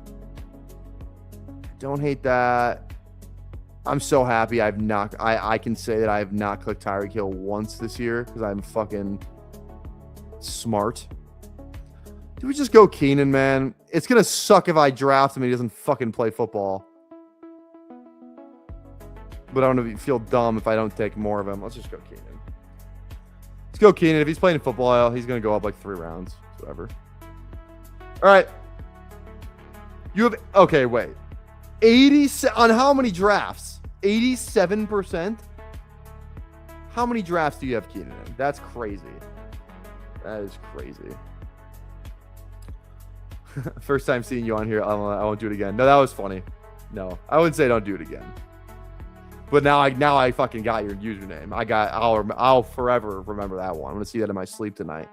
Don't hate that. I'm so happy I can say that I have not clicked Tyreek Hill once this year because I'm fucking smart. Do we just go Keenan, man? It's going to suck if I draft him and he doesn't fucking play football. But I don't feel dumb if I don't take more of him. Let's just go Keenan. Let's go Keenan. If he's playing football, he's going to go up like 3 rounds. Whatever. All right. You have... Okay, wait. 80... On how many drafts? 87%? How many drafts do you have Keenan in? That's crazy. That is crazy. First time seeing you on here. I won't do it again. No, that was funny. No, I wouldn't say don't do it again. But now I fucking got your username. I'll forever remember that one. I'm gonna see that in my sleep tonight.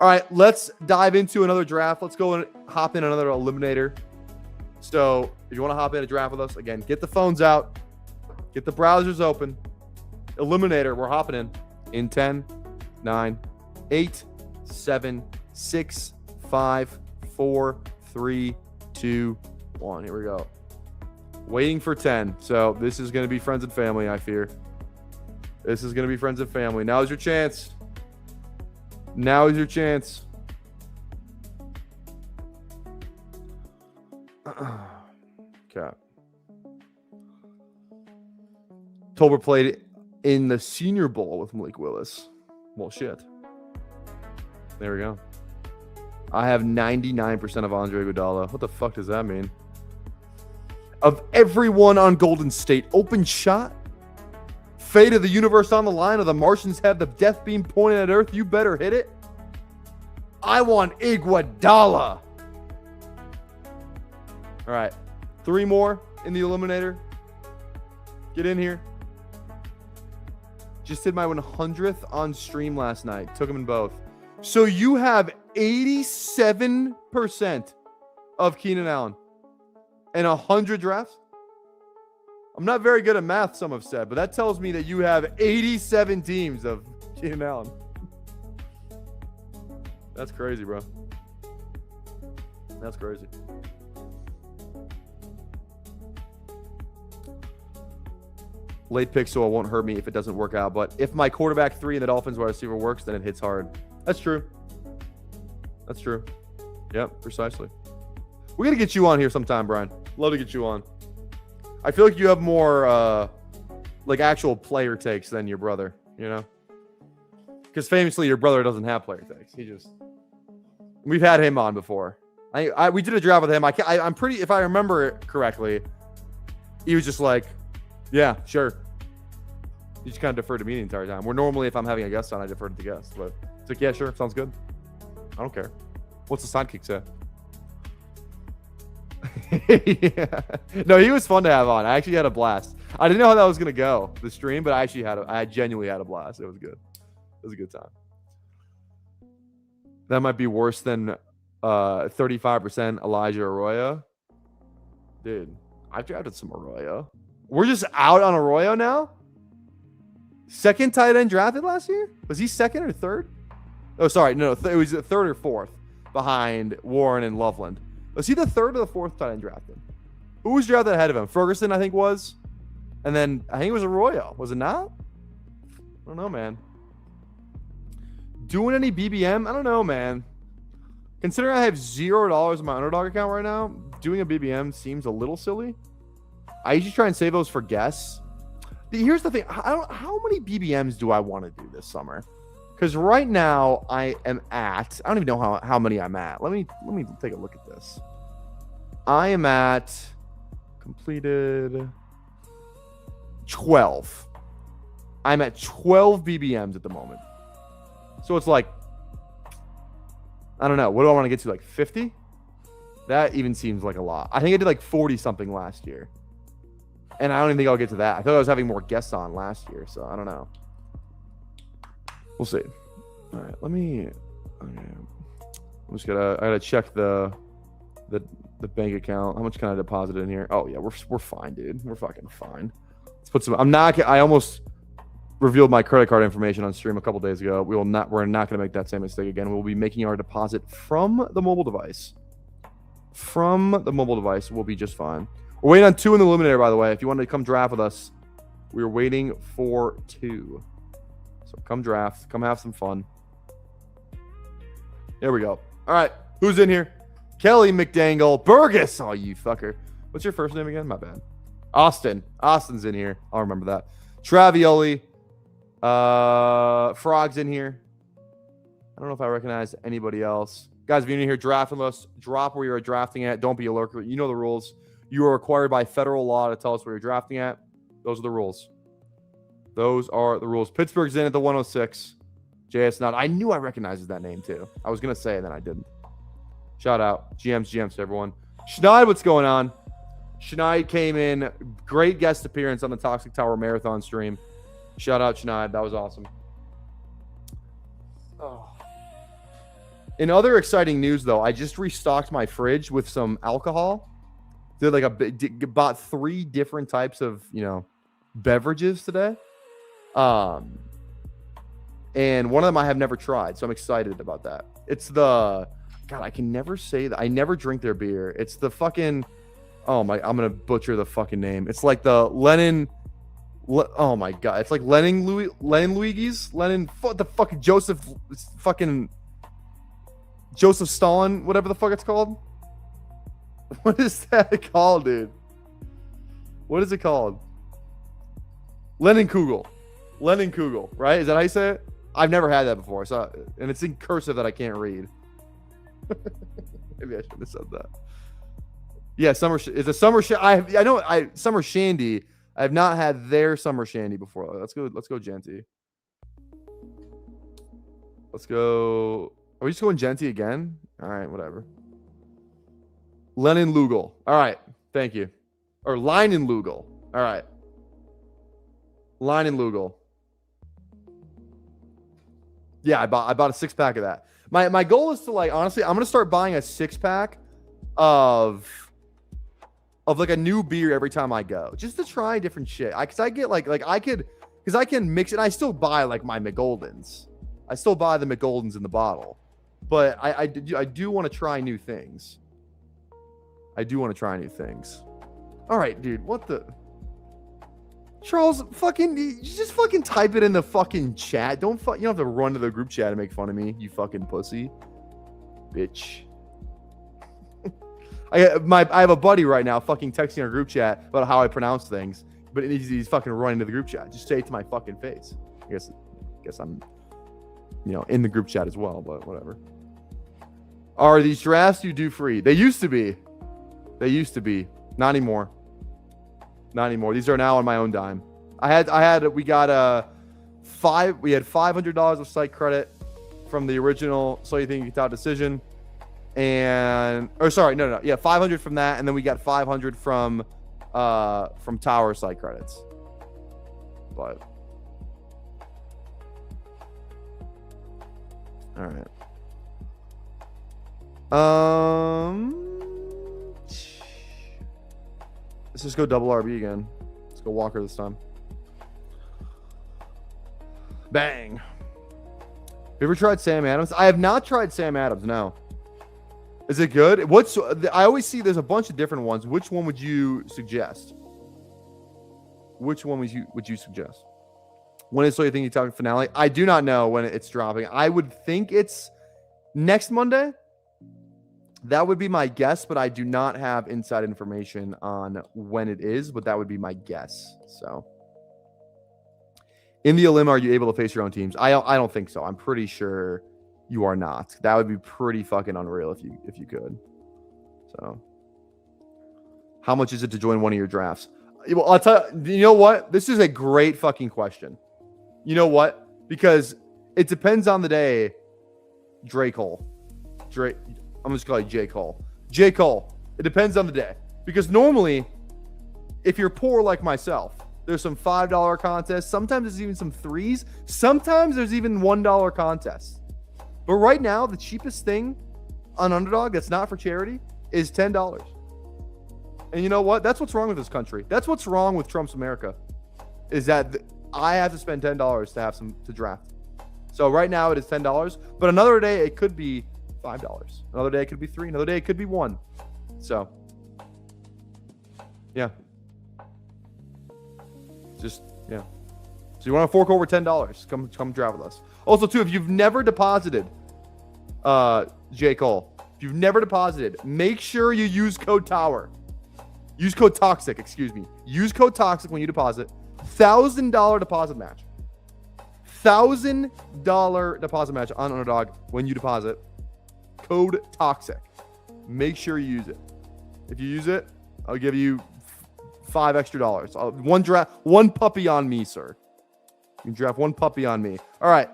All right, let's dive into another draft. Let's go and hop in another eliminator. So if you want to hop in a draft with us, again, get the phones out, get the browsers open. Eliminator, we're hopping in 10, 9, 8, 7, 6, 5, 4, 3, 2, 1. Here we go. Waiting for 10. So this is going to be friends and family, I fear. This is going to be friends and family. Now is your chance. Now is your chance. Okay. Tolbert played in the Senior Bowl with Malik Willis. Well, shit. There we go. I have 99% of Andre Iguodala. What the fuck does that mean? of everyone on Golden State. Open shot. Fate of the universe on the line, or the Martians have the death beam pointed at Earth. You better hit it. I want Iguodala. All right. 3 more in the eliminator. Get in here. Just did my 100th on stream last night. Took them in both. So you have 87% of Keenan Allen and 100 drafts. I'm not very good at math, some have said, but that tells me that you have 87 teams of Keenan Allen. That's crazy, bro. That's crazy. Late pick, so it won't hurt me if it doesn't work out. But if my quarterback 3 in the Dolphins wide receiver works, then it hits hard. That's true. That's true. Yep, precisely. We're going to get you on here sometime, Brian. Love to get you on. I feel like you have more like actual player takes than your brother, you know? Because famously, your brother doesn't have player takes. We've had him on before. We did a draft with him. I'm pretty, if I remember it correctly, he was just like, yeah, sure. He just kind of deferred to me the entire time. Where normally, if I'm having a guest on, I defer to the guest. But it's like, yeah, sure, sounds good. I don't care. What's the sidekick say? Yeah. No, he was fun to have on. I actually had a blast. I didn't know how that was gonna go, the stream, but I genuinely had a blast. It was good. It was a good time. That might be worse than 35% Elijah Arroyo. Dude, I've drafted some Arroyo. We're just out on Arroyo now? Second tight end drafted last year? Was he second or third? Oh, sorry. No, it was third or fourth behind Warren and Loveland. Was he the third or the fourth tight end drafted? Who was drafted ahead of him? Ferguson, I think, was. And then I think it was Arroyo. Was it not? I don't know, man. Doing any BBM? I don't know, man. Considering I have $0 in my underdog account right now, doing a BBM seems a little silly. I usually try and save those for guests. Here's the thing. How many BBMs do I want to do this summer? Because right now I am at, I don't even know how many I'm at. Let me take a look at this. I am at completed 12. I'm at 12 BBMs at the moment. So it's like, I don't know. What do I want to get to? Like 50? That even seems like a lot. I think I did like 40 something last year. And I don't even think I'll get to that. I thought I was having more guests on last year, so I don't know. We'll see. All right, okay. I gotta check the bank account. How much can I deposit in here? Oh yeah, we're fine, dude. We're fucking fine. Let's put some. I almost revealed my credit card information on stream a couple days ago. We're not gonna make that same mistake again. We'll be making our deposit from the mobile device. From the mobile device, we'll be just fine. We're waiting on 2 in the eliminator, by the way. If you want to come draft with us, we're waiting for 2. So come draft. Come have some fun. There we go. All right. Who's in here? Kelly McDangle. Burgess. Oh, you fucker. What's your first name again? My bad. Austin. Austin's in here. I'll remember that. Travioli. Frog's in here. I don't know if I recognize anybody else. Guys, if you're in here drafting us, drop where you're drafting at. Don't be a lurker. You know the rules. You are required by federal law to tell us where you're drafting at. Those are the rules. Those are the rules. Pittsburgh's in at the 106. JS not. I knew I recognized that name too. I was going to say it, and then I didn't. Shout out. GMs to everyone. Schneid, what's going on? Schneid came in. Great guest appearance on the Toxic Tower Marathon stream. Shout out, Schneid. That was awesome. Oh. In other exciting news, though, I just restocked my fridge with some alcohol. Bought 3 different types of, beverages today. And one of them I have never tried, so I'm excited about that. It's I can never say that. I never drink their beer. It's the fucking, I'm gonna butcher the fucking name. It's like the Lenin. Oh my god, it's like Luigi's the fucking Joseph Stalin, whatever the fuck it's called. What is that called, dude? What is it called? Lenin Kugel, right? Is that how you say it? I've never had that before, and it's in cursive that I can't read. Maybe I should have said that. Yeah, it's a summer. I know. Summer shandy. I have not had their summer shandy before. Let's go, Genty. Let's go. Are we just going Genty again? All right, whatever. Lennon Lugal. All right, thank you. Or Linen Lugal. All right. Linen Lugal. Yeah, I bought a 6-pack of that. My goal is to, like, honestly, I'm gonna start buying a 6-pack of like a new beer every time I go, just to try different shit. Cause I get because I can mix it. I still buy like my McGoldens. I still buy the McGoldens in the bottle, but I do want to try new things. I do want to try new things. All right, dude. What the? Charles, you just fucking type it in the fucking chat. You don't have to run to the group chat and make fun of me, you fucking pussy, bitch. I have a buddy right now fucking texting our group chat about how I pronounce things, but he's fucking running to the group chat. Just say it to my fucking face. I guess I'm, in the group chat as well, but whatever. Are these drafts you do free? They used to be. Not anymore. These are now on my own dime. We had $500 of site credit from the original So You Think You Can Talk decision. And yeah, 500 from that, and then we got 500 from Tower site credits. But all right. Let's just go double RB again. Let's go Walker this time. Bang. Have you ever tried Sam Adams? I have not tried Sam Adams, no. Is it good? I always see there's a bunch of different ones. Which one would you suggest? Which one would you suggest? When is So You Think You Talking finale? I do not know when it's dropping. I would think it's next Monday. That would be my guess, but I do not have inside information on when it is, but that would be my guess. So, in the Elim, are you able to face your own teams? I don't think so. I'm pretty sure you are not. That would be pretty fucking unreal if you could. So, how much is it to join one of your drafts? Well, I'll tell you. You know what? This is a great fucking question. You know what? Because it depends on the day. I'm just calling J. Cole. J. Cole. It depends on the day. Because normally, if you're poor like myself, there's some $5 contests. Sometimes there's even some threes. Sometimes there's even $1 contests. But right now, the cheapest thing on Underdog that's not for charity is $10. And you know what? That's what's wrong with this country. That's what's wrong with Trump's America, is that I have to spend $10 to have to draft. So right now it is $10, but another day it could be $5. Another day it could be $3. Another day it could be $1. So, yeah. Yeah. So you want to fork over $10? Come draft with us. Also, too, if you've never deposited, J. Cole, if you've never deposited, make sure you use code TOWER. Use code TOXIC, excuse me. Use code TOXIC when you deposit. $1,000 deposit match. $1,000 deposit match on Underdog when you deposit. Code TOXIC. Make sure you use it. If you use it, I'll give you $5 extra. One puppy on me, sir. You can draft one puppy on me. All right.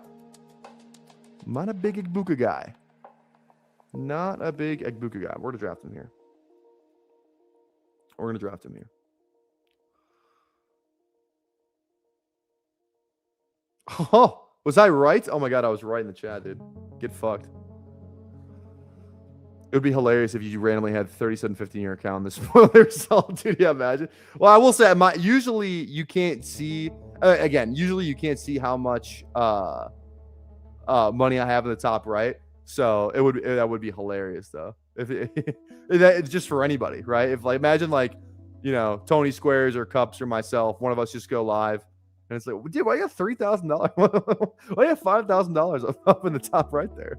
I'm not a big Igbuka guy. Not a big Igbuka guy. We're going to draft him here. Oh, was I right? Oh my God, I was right in the chat, dude. Get fucked. It would be hilarious if you randomly had 3750 in your account and the spoiler result, dude. Yeah, imagine. Well, I will say, usually you can't see. Usually you can't see how much money I have in the top right. So that would be hilarious though. If it's just for anybody, right? If imagine Tony Squares or Cups or myself, one of us just go live. And it's like, dude, why you got $3,000? Why you have $5,000 up in the top right there?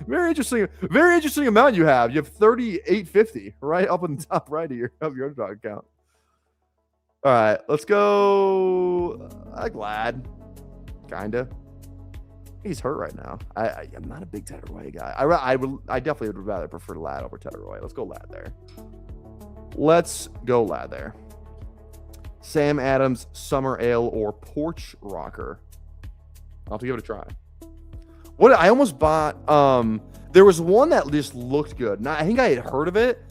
Very interesting amount you have. You have 3,850 right up in the top right of your Underdog account. All right, let's go. Glad, kinda. He's hurt right now. I'm not a big Tedder Roy guy. I definitely would rather prefer Lad over Tedder Roy. Let's go Lad there. Let's go, lad. There. Sam Adams Summer Ale or Porch Rocker. I'll have to give it a try. What I almost bought. There was one that just looked good. And I think I had heard of it.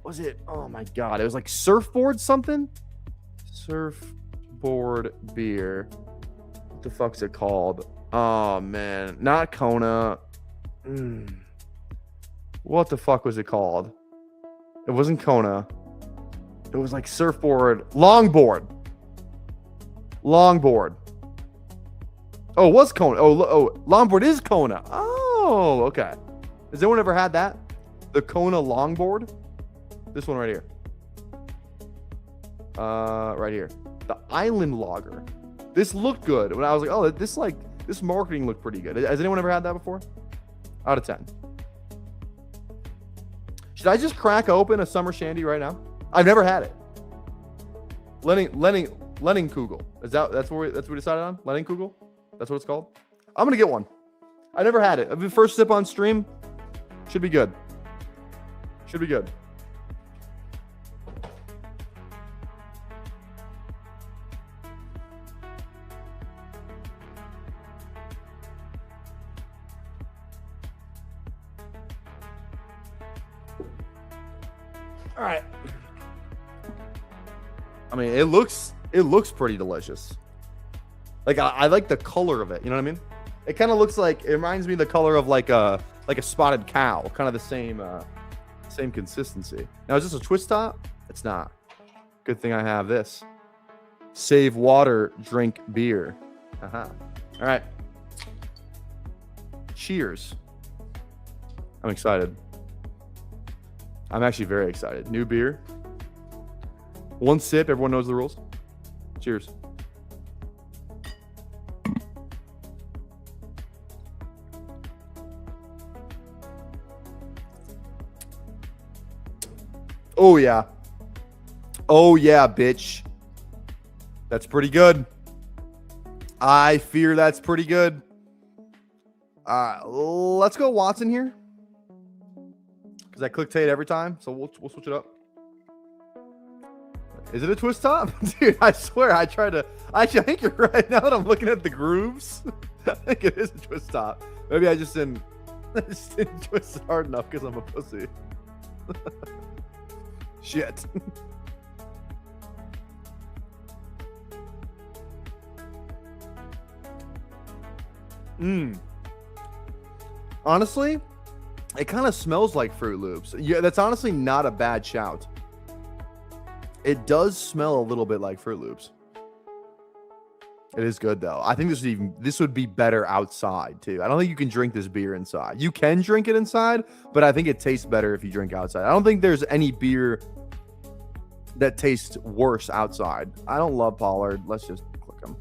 Was it? Oh my god! It was like surfboard something. Surfboard beer. What the fuck's it called? Oh man, not Kona. What the fuck was it called? It wasn't Kona. It was like surfboard, longboard. Longboard. Oh, it was Kona. Oh, longboard is Kona. Oh, okay. Has anyone ever had that? The Kona longboard? This one right here. Right here. The Island Lager. This looked good. When I was like, oh, this marketing looked pretty good. Has anyone ever had that before? Out of 10. Should I just crack open a summer shandy right now? I've never had it. Leningkugel. That's what we decided on? Leningkugel? That's what it's called? I'm gonna get one. I never had it. The first sip on stream. Should be good. Should be good. All right. I mean, it looks pretty delicious. Like I like the color of it. You know what I mean? It kind of looks like, it reminds me of the color of like a spotted cow, kind of the same consistency. Now, is this a twist top? It's not. Good thing I have this. Save water, drink beer. All right. Cheers. I'm excited. I'm actually very excited. New beer. One sip. Everyone knows the rules. Cheers. Oh, yeah. Oh, yeah, bitch. That's pretty good. I fear that's pretty good. Let's go Watson here. Because I clicktate every time, so we'll switch it up. Is it a twist top? Dude, I swear I tried to... Actually, I think you're right. Now that I'm looking at the grooves, I think it is a twist top. Maybe I just didn't twist it hard enough because I'm a pussy. Shit. Honestly, it kind of smells like Fruit Loops. Yeah, that's honestly not a bad shout. It does smell a little bit like Fruit Loops. It is good though. I think this would be better outside too. I don't think you can drink this beer inside. You can drink it inside, but I think it tastes better if you drink outside. I don't think there's any beer that tastes worse outside. I don't love Pollard. Let's just click them.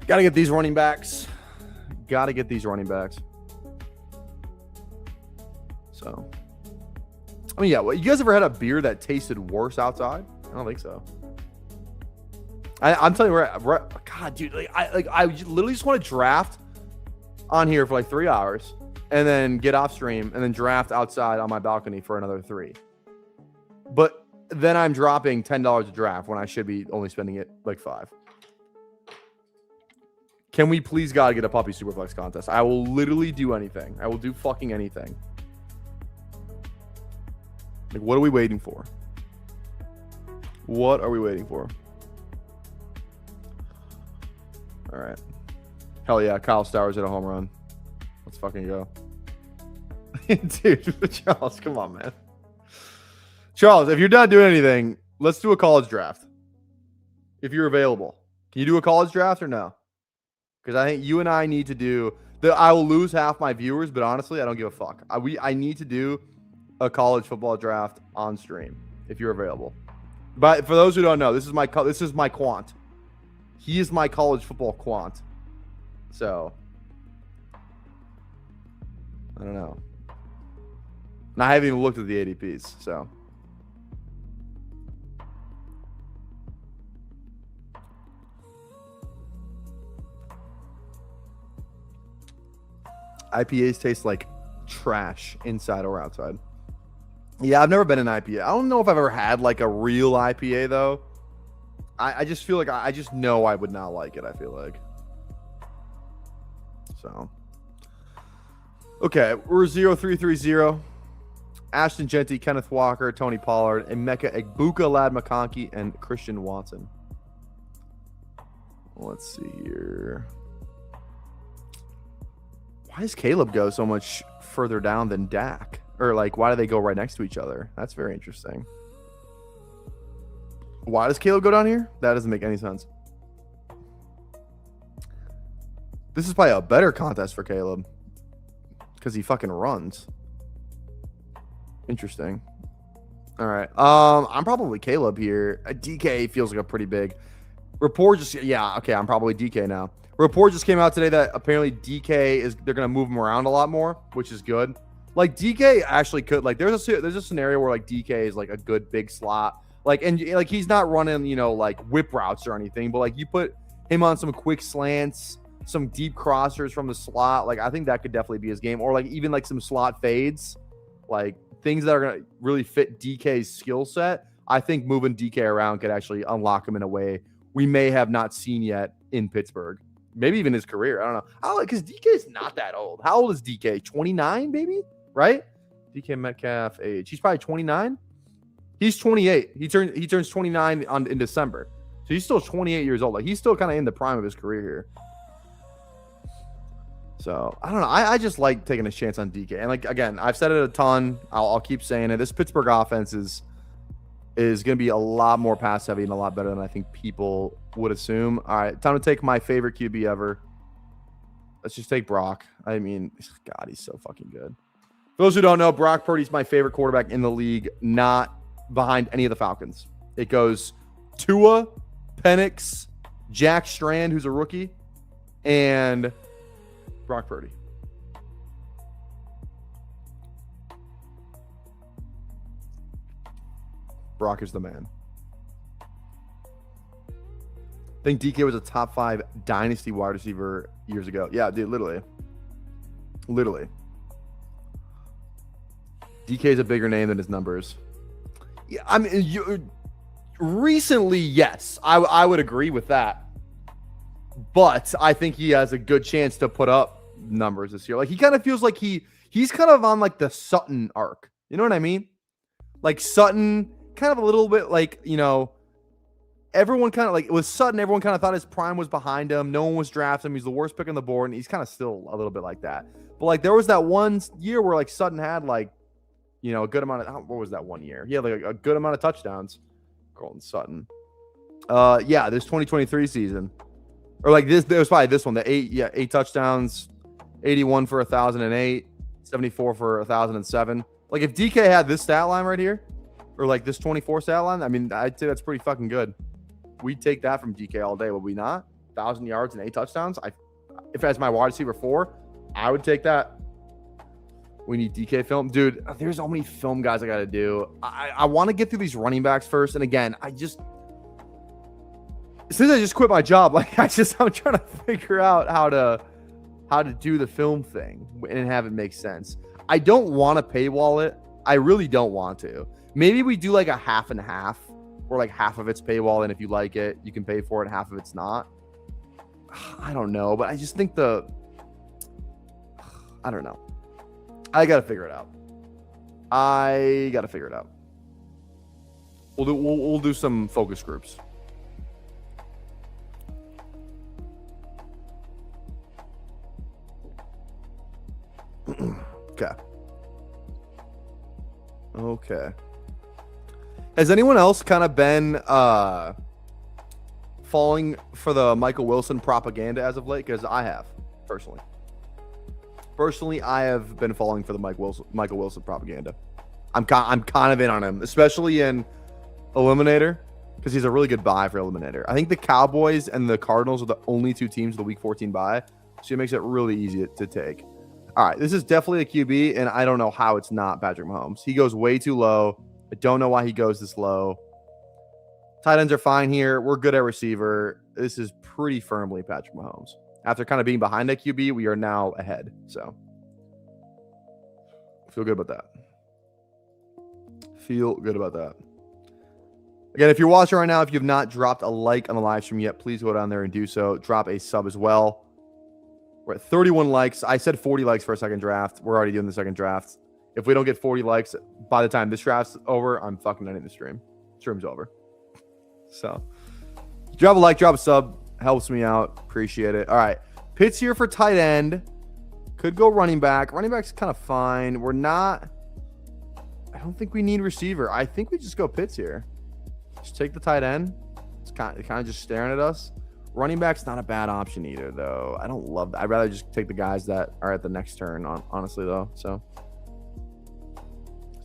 Gotta get these running backs. Gotta get these running backs. So, I mean, yeah. Well, you guys ever had a beer that tasted worse outside? I don't think so. I'm telling you, God, dude, I literally just want to draft on here for like 3 hours and then get off stream and then draft outside on my balcony for another 3. But then I'm dropping $10 a draft when I should be only spending it like 5. Can we please, God, get a puppy superflex contest? I will literally do anything. I will do fucking anything. Like, what are we waiting for? What are we waiting for? All right. Hell yeah, Kyle Stowers hit a home run. Let's fucking go. Dude, Charles, come on, man. Charles, if you're not doing anything, let's do a college draft. If you're available. Can you do a college draft or no? Because I think you and I need to do... I will lose half my viewers, but honestly, I don't give a fuck. I need to do a college football draft on stream if you're available. But for those who don't know, this is my quant. He is my college football quant. So, I don't know. And I haven't even looked at the ADPs, so. IPAs taste like trash inside or outside. Yeah, I've never been an IPA. I don't know if I've ever had like a real IPA though. I just feel like I just know I would not like it. I feel like. So. Okay, we're 0-3-3-0. Ashton Genty, Kenneth Walker, Tony Pollard, Emeka Egbuka, Lad McConkey, and Christian Watson. Let's see here. Why does Caleb go so much further down than Dak? Or like, why do they go right next to each other? That's very interesting. Why does Caleb go down here? That doesn't make any sense. This is probably a better contest for Caleb because he fucking runs. Interesting. All right. I'm probably Caleb here. DK feels like a pretty big report. Okay, I'm probably DK now. Report just came out today that apparently they're gonna move him around a lot more, which is good. Like DK actually could there's a scenario where like DK is like a good big slot, and he's not running like whip routes or anything, but like you put him on some quick slants, some deep crossers from the slot, like I think that could definitely be his game, or like even like some slot fades, like things that are going to really fit DK's skill set. I think moving DK around could actually unlock him in a way we may have not seen yet in Pittsburgh. Maybe even his career. I don't know. Because DK is not that old. How old is DK? 29, maybe? Right? DK Metcalf age. He's probably 29. He's 28. He turns 29 in December. So he's still 28 years old. Like he's still kind of in the prime of his career here. So I don't know. I just like taking a chance on DK. And like again, I've said it a ton. I'll keep saying it. This Pittsburgh offense is going to be a lot more pass heavy and a lot better than I think people would assume. All right, time to take my favorite QB ever. Let's just take Brock. I mean, God, he's so fucking good. For those who don't know, Brock Purdy's my favorite quarterback in the league, not behind any of the Falcons. It goes Tua, Penix, Jack Strand, who's a rookie, and Brock Purdy. Brock is the man. I think DK was a top 5 dynasty wide receiver years ago. Yeah, dude, literally. DK is a bigger name than his numbers. Yeah, I mean, recently, yes, I would agree with that. But I think he has a good chance to put up numbers this year. Like he kind of feels like he's kind of on like the Sutton arc. You know what I mean? Like Sutton, kind of a little bit like, everyone kind of like with Sutton, everyone kind of thought his prime was behind him. No one was drafting him. He's the worst pick on the board, and he's kind of still a little bit like that. But like there was that one year where like Sutton had like, a good amount of what was that one year? He had like a good amount of touchdowns. Colton Sutton. Yeah, this 2023 season. Or like this, there was probably this one, the 8 touchdowns, 81 for 1,008, 74 for 1,007. Like if DK had this stat line right here, or like this 24 stat line, I mean, I'd say that's pretty fucking good. We'd take that from DK all day, would we not? 1,000 yards and 8 touchdowns. If as my wide receiver 4, I would take that. We need DK film, dude. There's so many film guys I got to do. I want to get through these running backs first, and again, since I just quit my job, like I'm trying to figure out how to do the film thing and have it make sense. I don't want to paywall it. I really don't want to. Maybe we do like a half and half, or like half of it's paywall, and if you like it, you can pay for it. Half of it's not. I don't know, but I just think I don't know. I gotta figure it out. We'll do some focus groups. Okay. Has anyone else kind of been falling for the Michael Wilson propaganda as of late? Because I have, personally. I have been falling for the Michael Wilson propaganda. I'm kind of in on him, especially in Eliminator, because he's a really good buy for Eliminator. I think the Cowboys and the Cardinals are the only 2 teams with the Week 14 buy, so it makes it really easy to take. All right, this is definitely a QB, and I don't know how it's not Patrick Mahomes. He goes way too low. I don't know why he goes this low. Tight ends are fine here. We're good at receiver. This is pretty firmly Patrick Mahomes. After kind of being behind that QB, we are now ahead. So I feel good about that. Feel good about that. Again, if you're watching right now, if you have not dropped a like on the live stream yet, please go down there and do so. Drop a sub as well. We're at 31 likes. I said 40 likes for a second draft. We're already doing the second draft. If we don't get 40 likes by the time this draft's over, I'm fucking ending the stream. Stream's over. So, drop a like, drop a sub. Helps me out. Appreciate it. All right. Pitts here for tight end. Could go running back. Running back's kind of fine. We're not... I don't think we need receiver. I think we just go Pitts here. Just take the tight end. It's kind of just staring at us. Running back's not a bad option either, though. I don't love that. I'd rather just take the guys that are at the next turn, honestly, though. So,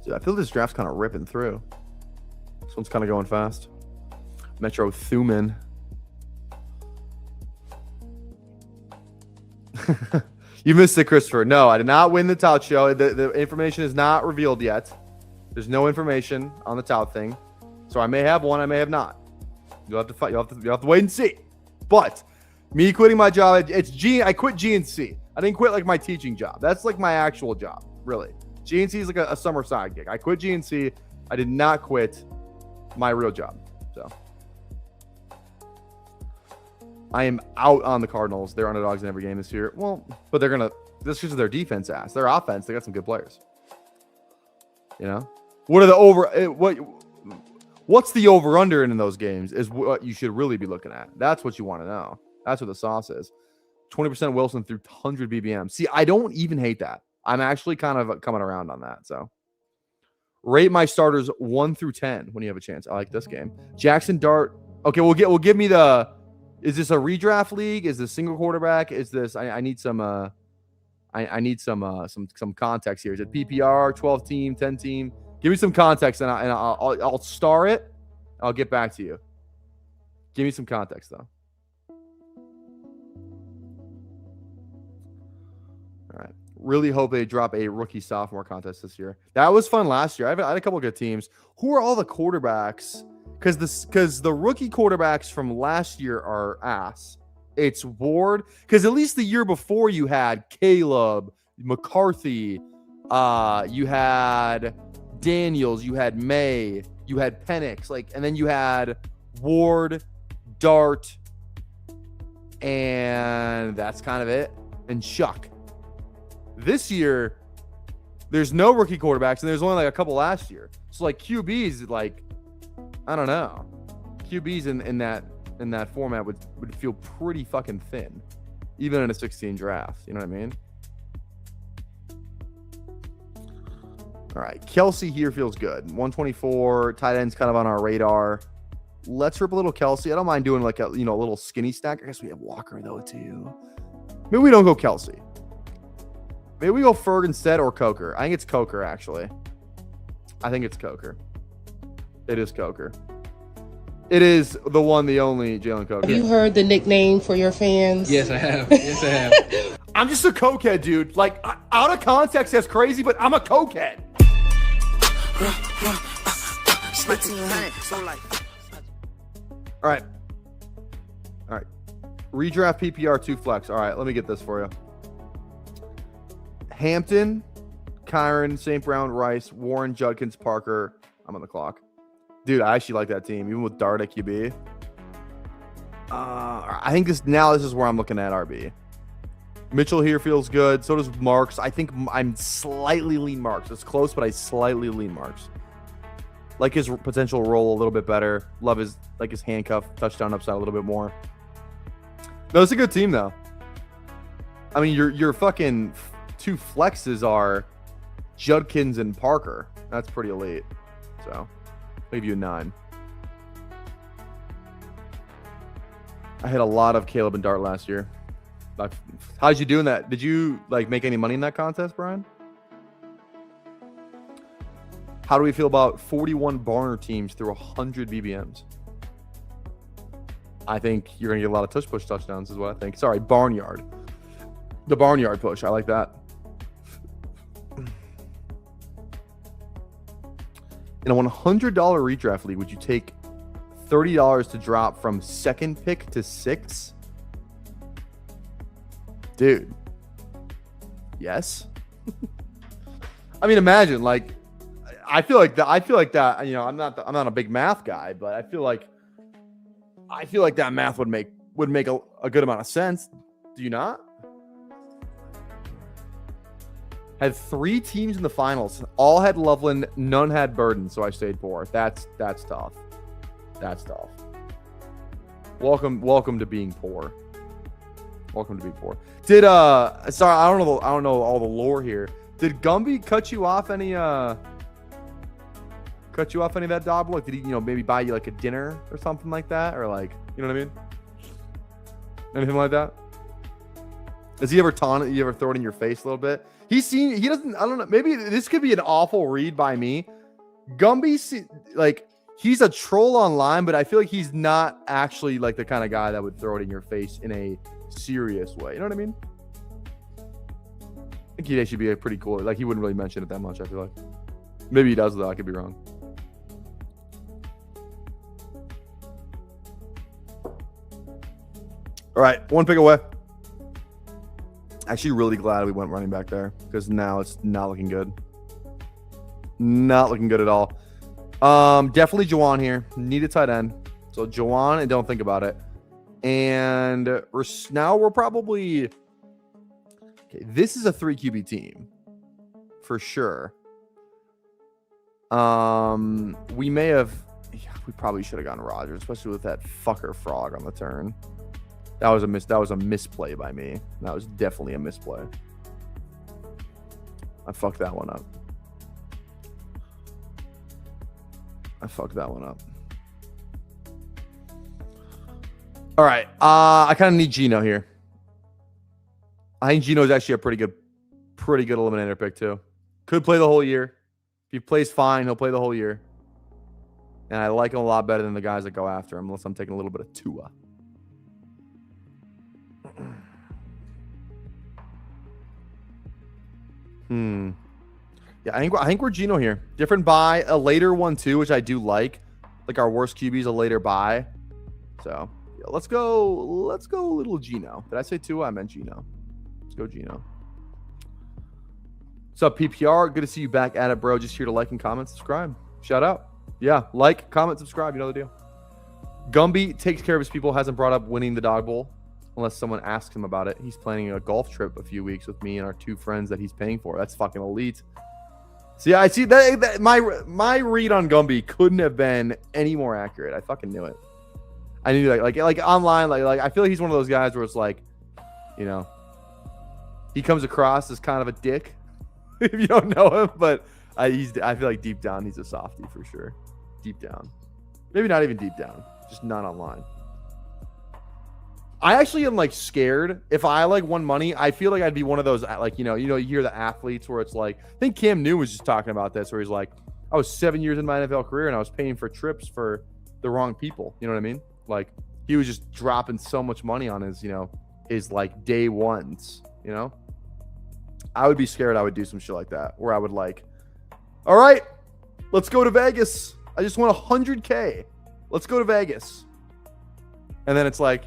dude, I feel this draft's kind of ripping through. This one's kind of going fast. Metro Thuman. You missed it, Christopher. No, I did not win the tout show. The information is not revealed yet. There's no information on the tout thing. So I may have one, I may have not. You'll have to fight. You'll have to wait and see. But me quitting my job, I quit GNC. I didn't quit like my teaching job. That's like my actual job, really. GNC is like a summer side gig. I quit GNC. I did not quit my real job. So I am out on the Cardinals. They're underdogs in every game this year. Well, but they're gonna. This is because their defense ass. Their offense, they got some good players. You know, what's the over under in those games is what you should really be looking at. That's what you want to know. That's what the sauce is. 20% Wilson through 100 BBM. See, I don't even hate that. I'm actually kind of coming around on that. So rate my starters 1 through 10 when you have a chance. I like this game. Jackson Dart. Okay, we'll give me the. Is this a redraft league? Is this single quarterback? Is this? I need some. I need some context here. Is it PPR, 12 team, 10 team? Give me some context, and I'll star it. I'll get back to you. Give me some context, though. All right. Really hope they drop a rookie sophomore contest this year. That was fun last year. I had a couple good teams. Who are all the quarterbacks? Because the rookie quarterbacks from last year are ass. It's Ward. Because at least the year before you had Caleb, McCarthy, you had Daniels, you had May, you had Penix, and then you had Ward, Dart, and that's kind of it. And Shuck. This year, there's no rookie quarterbacks, and there's only like a couple last year. So QBs, I don't know. QBs in that format would feel pretty fucking thin, even in a 16 draft. You know what I mean? All right, Kelsey here feels good. 124, tight end's kind of on our radar. Let's rip a little Kelsey. I don't mind doing a little skinny stack. I guess we have Walker though too. Maybe we don't go Kelsey. Maybe we go Ferg instead or Coker. I think it's Coker actually. I think it's Coker. It is Coker. It is the one, the only Jalen Coker. Have you heard the nickname for your fans? Yes, I have. Yes, I have. I'm just a cokehead, dude. Out of context, that's crazy, but I'm a cokehead. All right. Redraft PPR 2 flex. All right, let me get this for you. Hampton, Kyron, St. Brown, Rice, Warren, Judkins, Parker. I'm on the clock. Dude, I actually like that team, even with Dart at QB. I think this is where I'm looking at RB. Mitchell here feels good. So does Marks. I think I'm slightly lean Marks. It's close, but I slightly lean Marks. Like his potential role a little bit better. Love his handcuff touchdown upside a little bit more. No, it's a good team though. I mean, your fucking 2 flexes are Judkins and Parker. That's pretty elite. So I'll give you a 9. I had a lot of Caleb and Dart last year. How'd you do in that? Did you make any money in that contest, Brian? How do we feel about 41 Barner teams through 100 BBMs? I think you're going to get a lot of push touchdowns is what I think. Sorry, Barnyard. The Barnyard push. I like that. In a $100 redraft league, would you take $30 to drop from 2nd pick to 6? Dude. Yes. I mean, imagine, I feel like that. You know, I'm not a big math guy, but I feel like that math would make a good amount of sense. Do you not? Had 3 teams in the finals. All had Loveland. None had Burden. So I stayed poor. That's tough. That's tough. Welcome to being poor. Welcome to be poor. Did sorry, I don't know all the lore here. Did Gumby cut you off any of that dog? Like, did he, maybe buy you like a dinner or something like that, or like, you know what I mean? Anything like that? Has he ever taunted you? Ever throw it in your face a little bit? He doesn't. I don't know. Maybe this could be an awful read by me. Gumby, like, he's a troll online, but I feel like he's not actually like the kind of guy that would throw it in your face in a serious way. You know what I mean? I think he should be a pretty cool. Like, he wouldn't really mention it that much. I feel like maybe he does though. I could be wrong. All right, one pick away. Actually, really glad we went running back there because now it's not looking good. Not looking good at all. Definitely Juwan here. Need a tight end. So Juwan, and don't think about it. And we're probably okay. This is a 3 QB team for sure. We probably should have gone Rodgers, especially with that fucker frog on the turn. That was a misplay by me. That was definitely a misplay. I fucked that one up. All right. I kind of need Gino here. I think Gino is actually a pretty good eliminator pick too. Could play the whole year. If he plays fine, he'll play the whole year. And I like him a lot better than the guys that go after him, unless I'm taking a little bit of Tua. Yeah, I think we're Gino here. Different buy, a later one too, which I do like. Like our worst QB's a later buy. So yeah, let's go little Gino. Did I say Tua? I meant Gino. Let's go Gino. What's up, PPR? Good to see you back at it, bro. Just here to like and comment, subscribe. Shout out. Yeah, like, comment, subscribe. You know the deal. Gumby takes care of his people. Hasn't brought up winning the dog bowl unless someone asks him about it. He's planning a golf trip a few weeks with me and our 2 friends that he's paying for. That's fucking elite. See, I see that my read on Gumby couldn't have been any more accurate. I fucking knew it. I knew that, like online, like I feel like he's one of those guys where it's like, he comes across as kind of a dick if you don't know him, but I feel like deep down he's a softie for sure. Deep down, maybe not even deep down, just not online. I actually am like scared. If I like won money, I feel like I'd be one of those, like, you hear the athletes where it's like, I think Cam Newton was just talking about this, where he's like, I was 7 years in my NFL career and I was paying for trips for the wrong people. You know what I mean? Like, he was just dropping so much money on his, his like day ones, I would be scared I would do some shit like that where I would like, all right, let's go to Vegas. I just won $100K. Let's go to Vegas. And then it's like,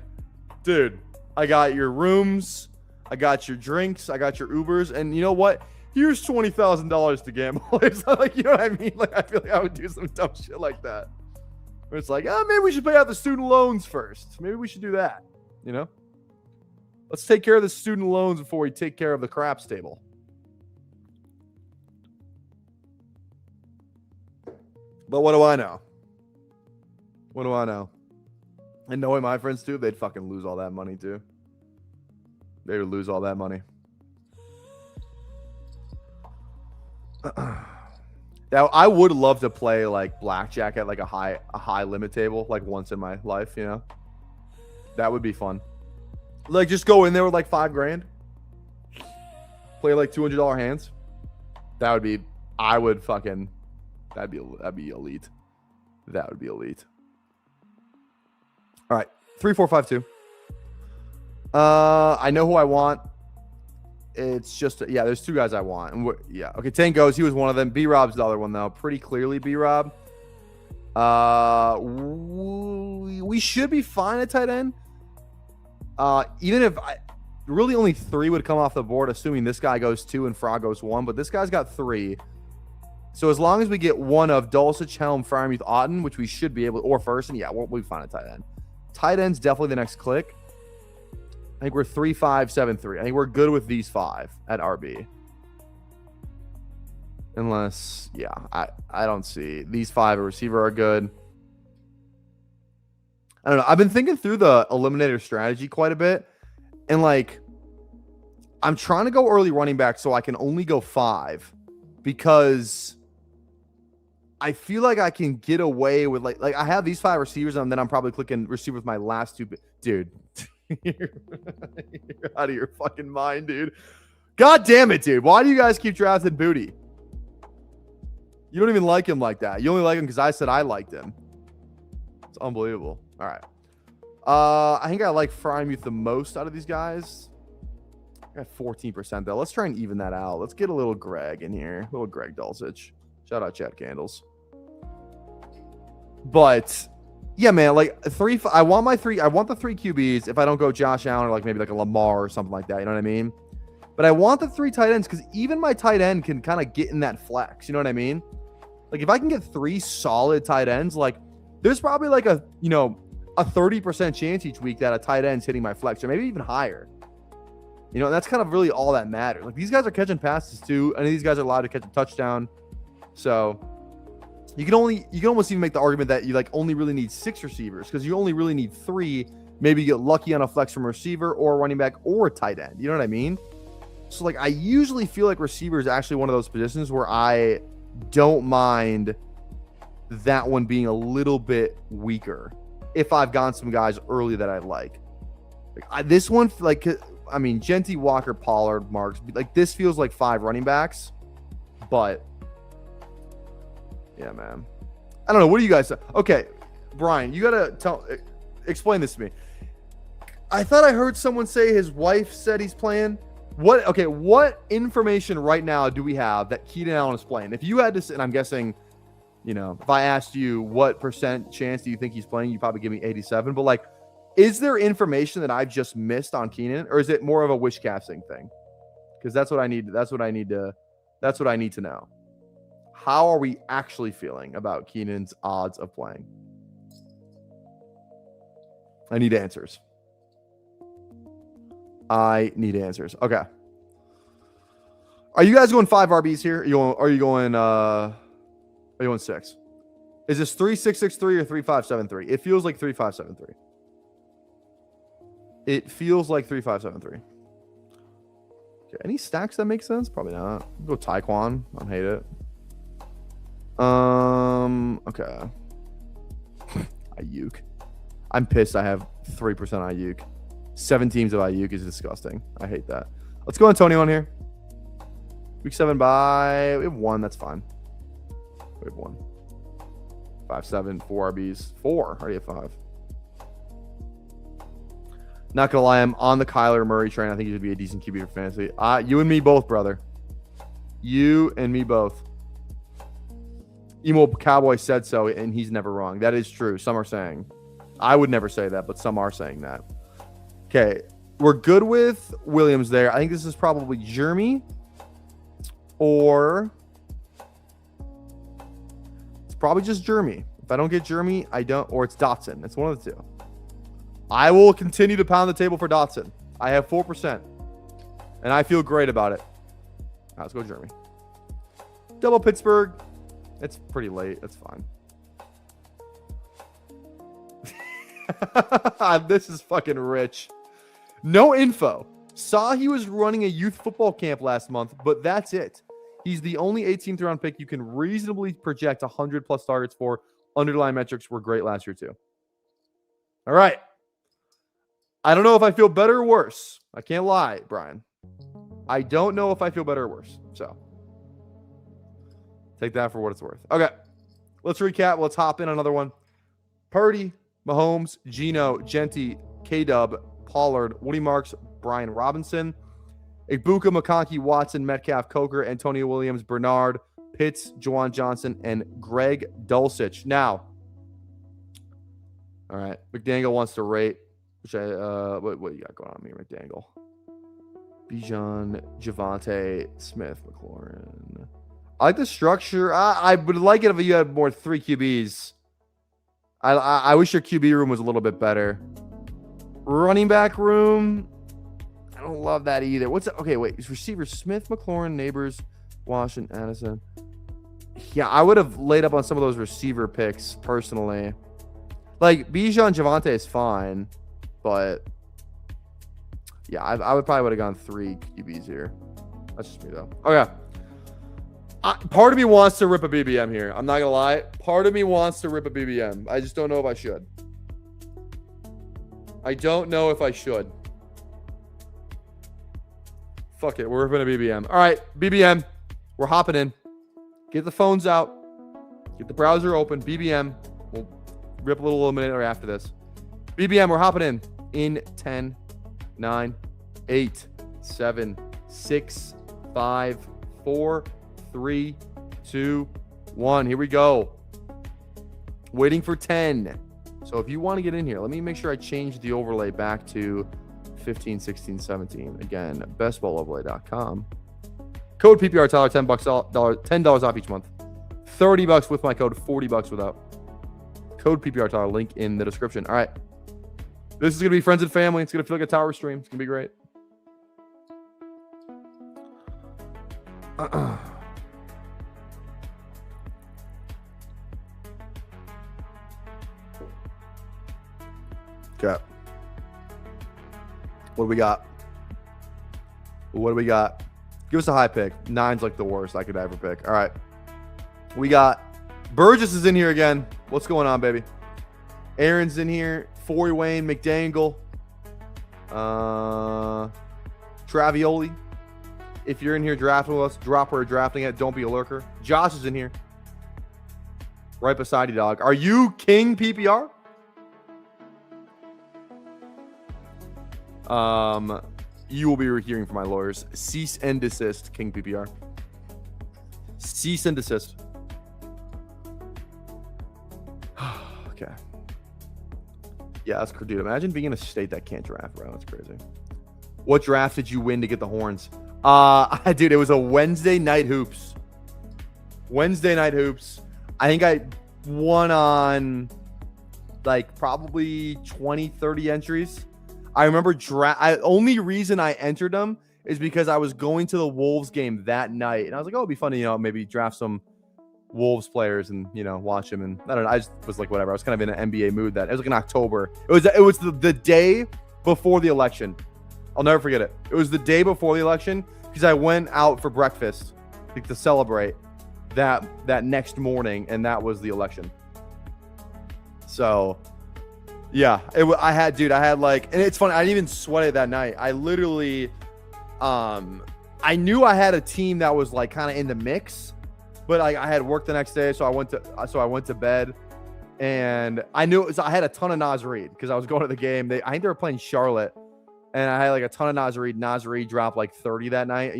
dude, I got your rooms, I got your drinks, I got your Ubers, and you know what? Here's $20,000 to gamble. It's not like, you know what I mean? Like, I feel like I would do some dumb shit like that. Where it's like, maybe we should pay out the student loans first. Maybe we should do that. Let's take care of the student loans before we take care of the craps table. But what do I know? What do I know? And knowing my friends too, they'd fucking lose all that money too. They would lose all that money. Now, I would love to play like blackjack at like a high limit table, like once in my life, That would be fun. Like, just go in there with like $5,000. Play like $200 hands. That'd be elite. That would be elite. All right, 3, 4, 5, 2. I know who I want. It's just there's 2 guys I want. And okay. Tank goes. He was one of them. B-Rob's the other one though. Pretty clearly B-Rob. We should be fine at tight end. Even if really only 3 would come off the board, assuming this guy goes 2 and Frog goes 1, but this guy's got 3. So as long as we get one of Dulcich, Helm, Fryermuth, Otten, which we should be able, or first, and yeah, we'll find a tight end. Tight end's definitely the next click. I think we're 3, 5, 7, 3. I think we're good with these 5 at RB. Unless, yeah, I don't see these 5 at receiver are good. I don't know. I've been thinking through the eliminator strategy quite a bit, and like, I'm trying to go early running back so I can only go 5 because I feel like I can get away with like I have these 5 receivers and then I'm probably clicking receiver with my last 2. Dude, you're out of your fucking mind, dude. God damn it, dude. Why do you guys keep drafting Booty? You don't even like him like that. You only like him because I said I liked him. It's unbelievable. All right. I think I like Fryermuth the most out of these guys. I got 14% though. Let's try and even that out. Let's get a little Greg in here. Little Greg Dulcich. Shout out Chad Candles. But yeah, man, like I want the 3 QBs if I don't go Josh Allen or like maybe like a Lamar or something like that. You know what I mean? But I want the 3 tight ends because even my tight end can kind of get in that flex. You know what I mean? Like if I can get 3 solid tight ends, like there's probably like a 30% chance each week that a tight end's hitting my flex or maybe even higher. You know, and that's kind of really all that matters. Like these guys are catching passes too. And these guys are allowed to catch a touchdown. So you can almost even make the argument that you like only really need 6 receivers because you only really need 3. Maybe you get lucky on a flex from a receiver or a running back or a tight end. You know what I mean? So like I usually feel like receiver is actually one of those positions where I don't mind that one being a little bit weaker if I've gone some guys early that I like. This one, like, I mean, Genty, Walker, Pollard, Marks, like this feels like 5 running backs, but yeah, man. I don't know. What do you guys say? Okay, Brian, you gotta explain this to me. I thought I heard someone say his wife said he's playing. What information right now do we have that Keenan Allen is playing? If you had to, and I'm guessing, if I asked you what % chance do you think he's playing, you'd probably give me 87. But like, is there information that I've just missed on Keenan, or is it more of a wish casting thing? Because that's what I need. That's what I need to know. How are we actually feeling about Keenan's odds of playing? I need answers. Okay. Are you guys going 5 RBs here? Are you going 6? Is this 3-6-6-3 or 3-5-7-3? It feels like 3-5-7-3. It feels like 3-5-7-3. Okay, any stacks that make sense? Probably not. Go Taekwon. I don't hate it. Okay. Ayuk. I'm pissed I have 3% Ayuk. 7 teams of Ayuk is disgusting. I hate that. Let's go Antonio on here. Week 7 bye. We have 1. That's fine. We have 1. 5, 7, 4 RBs. 4. Already have 5. Not gonna lie, I'm on the Kyler Murray train. I think he should be a decent QB for fantasy. You and me both, brother. You and me both. Emo Cowboy said so, and he's never wrong. That is true. Some are saying. I would never say that, but some are saying that. Okay, we're good with Williams there. I think this is probably Jeremy, or it's probably just Jeremy. If I don't get Jeremy, I don't, or it's Dotson. It's one of the 2. I will continue to pound the table for Dotson. I have 4%, and I feel great about it. Right, let's go Jeremy. Double Pittsburgh. It's pretty late. That's fine. This is fucking rich. No info. Saw he was running a youth football camp last month, but that's it. He's the only 18th round pick you can reasonably project 100 plus targets for. Underlying metrics were great last year too. All right. I don't know if I feel better or worse. I can't lie, Brian. I don't know if I feel better or worse. So take that for what it's worth. Okay. Let's recap. Let's hop in another one. Purdy, Mahomes, Geno, Genty, K-Dub, Pollard, Woody Marks, Brian Robinson, Ibuka, McConkey, Watson, Metcalf, Coker, Antonio Williams, Bernard, Pitts, Juwan Johnson, and Greg Dulcich. Now, all right, McDaniel wants to rate, which what you got going on here, McDaniel? Bijan, Javante, Smith, McLaurin. I like the structure. I would like it if you had more 3 QBs. I wish your QB room was a little bit better. Running back room, I don't love that either. What's okay? Wait, is receiver Smith, McLaurin, Neighbors, Washington, Addison? Yeah, I would have laid up on some of those receiver picks personally. Like Bijan, Javante is fine, but yeah, I would probably have gone 3 QBs here. That's just me though. Okay. Part of me wants to rip a BBM here. I'm not gonna lie. Part of me wants to rip a BBM. I just don't know if I should. I don't know if I should. Fuck it. We're ripping a BBM. All right, BBM. We're hopping in. Get the phones out. Get the browser open. BBM. We'll rip a little eliminator after this. BBM. We're hopping in 10, 9, 8, 7, 6, 5, 4, 3, 2, 1. Here we go. Waiting for 10. So if you want to get in here, let me make sure I change the overlay back to 15, 16, 17. Again, bestballoverlay.com. Code PPR Tyler, $10 off each month. $30 with my code, $40 without. Code PPR Tyler, link in the description. All right. This is going to be friends and family. It's going to feel like a tower stream. It's going to be great. Okay. What do we got? What do we got? Give us a high pick. 9's like the worst I could ever pick. All right. We got Burgess is in here again. What's going on, baby? Aaron's in here. Foy Wayne, McDangle. Travioli. If you're in here drafting with us, drop where you're drafting it. Don't be a lurker. Josh is in here. Right beside you, dog. Are you King PPR? You will be hearing from my lawyers. Cease and desist, King PPR. Cease and desist. Okay. Yeah, that's dude. Imagine being in a state that can't draft, bro. That's crazy. What draft did you win to get the horns? Dude, it was a Wednesday night hoops. Wednesday night hoops. I think I won on like probably 20, 30 entries. I remember only reason I entered them is because I was going to the Wolves game that night. And I was like, oh, it'd be fun to, maybe draft some Wolves players and, watch them. And I don't know. I just was like, whatever. I was kind of in an NBA mood it was like in October. It was the day before the election. I'll never forget it. It was the day before the election because I went out for breakfast to celebrate that next morning. And that was the election. So... yeah, I had like, and it's funny. I didn't even sweat it that night. I literally, I knew I had a team that was like kind of in the mix, but like I had work the next day, so I went to bed, and I knew I had a ton of Naz Reid because I was going to the game. I think they were playing Charlotte, and I had like a ton of Naz Reid. Naz Reid dropped like 30 that night.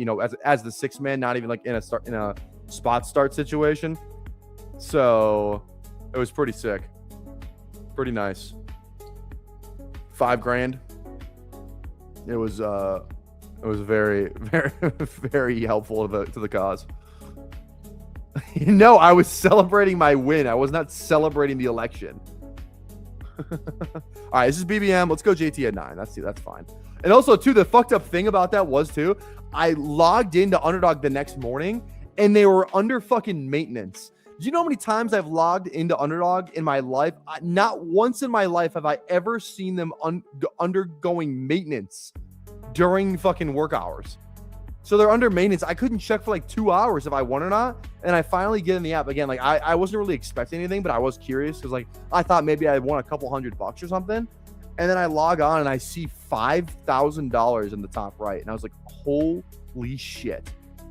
As the 6th man, not even like in a spot start situation. So it was pretty sick, pretty nice. $5,000. It was very, very, very helpful to the cause. No, I was celebrating my win. I was not celebrating the election. All right, this is BBM. Let's go JT at 9. That's fine. And also, too, the fucked up thing about that was, too, I logged into Underdog the next morning, and they were under fucking maintenance. Do you know how many times I've logged into Underdog in my life? Not once in my life have I ever seen them undergoing maintenance during fucking work hours. So they're under maintenance. I couldn't check for like 2 hours if I won or not. And I finally get in the app again. Like I wasn't really expecting anything, but I was curious because like I thought maybe I won a couple $100 or something. And then I log on and I see $5,000 in the top right. And I was like, holy shit.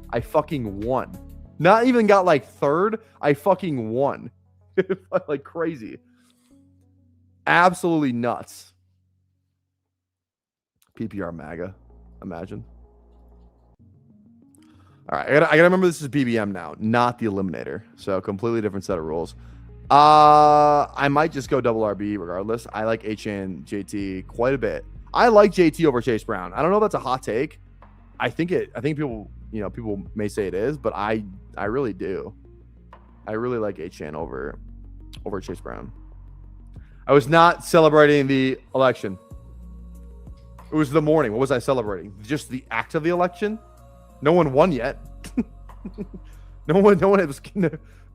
I fucking won. Not even got like third. I fucking won. Like crazy. Absolutely nuts. PPR MAGA. Imagine. All right. I gotta remember this is BBM now, not the Eliminator. So completely different set of rules. I might just go double RB regardless. I like HN JT quite a bit. I like JT over Chase Brown. I don't know if that's a hot take. I think people people may say it is, but I really do. I really like Achane over Chase Brown. I was not celebrating the election. It was the morning. What was I celebrating? Just the act of the election? No one won yet. No one has,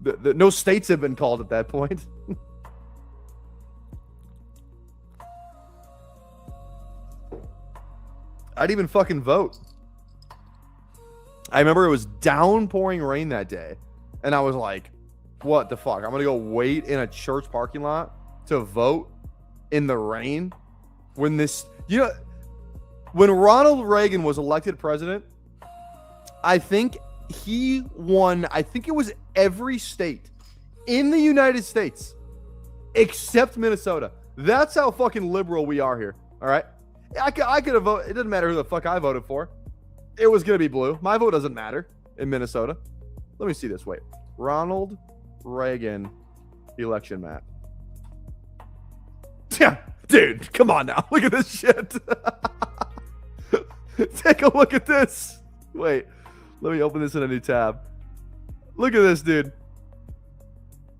no states have been called at that point. I'd even fucking vote. I remember it was downpouring rain that day. And I was like, what the fuck? I'm going to go wait in a church parking lot to vote in the rain? When when Ronald Reagan was elected president, I think he won, I think it was every state in the United States except Minnesota. That's how fucking liberal we are here. All right. I could have voted. It doesn't matter who the fuck I voted for. It was going to be blue. My vote doesn't matter in Minnesota. Let me see this. Wait. Ronald Reagan election map. Yeah, dude, come on now. Look at this shit. Take a look at this. Wait, let me open this in a new tab. Look at this, dude.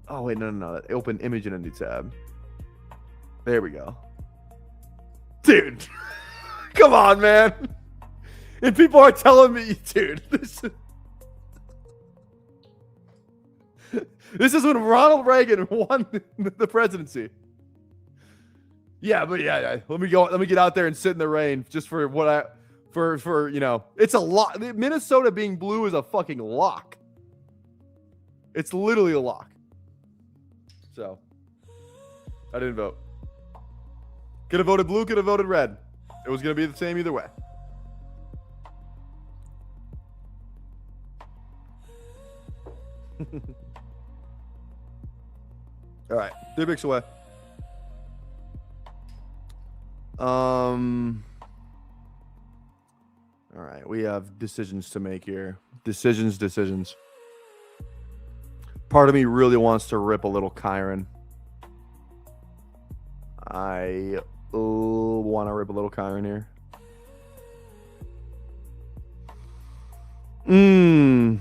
Oh, wait, no. Open image in a new tab. There we go. Dude, come on, man. And people are telling me, dude, this is when Ronald Reagan won the presidency. Yeah, but yeah. Let me get out there and sit in the rain just for it's a lot. Minnesota being blue is a fucking lock. It's literally a lock. So, I didn't vote. Could have voted blue, could have voted red. It was going to be the same either way. All right, 3 picks away. All right, we have decisions to make here. Decisions. Part of me really wants to rip a little Kyron. I want to rip a little Kyron here. I'm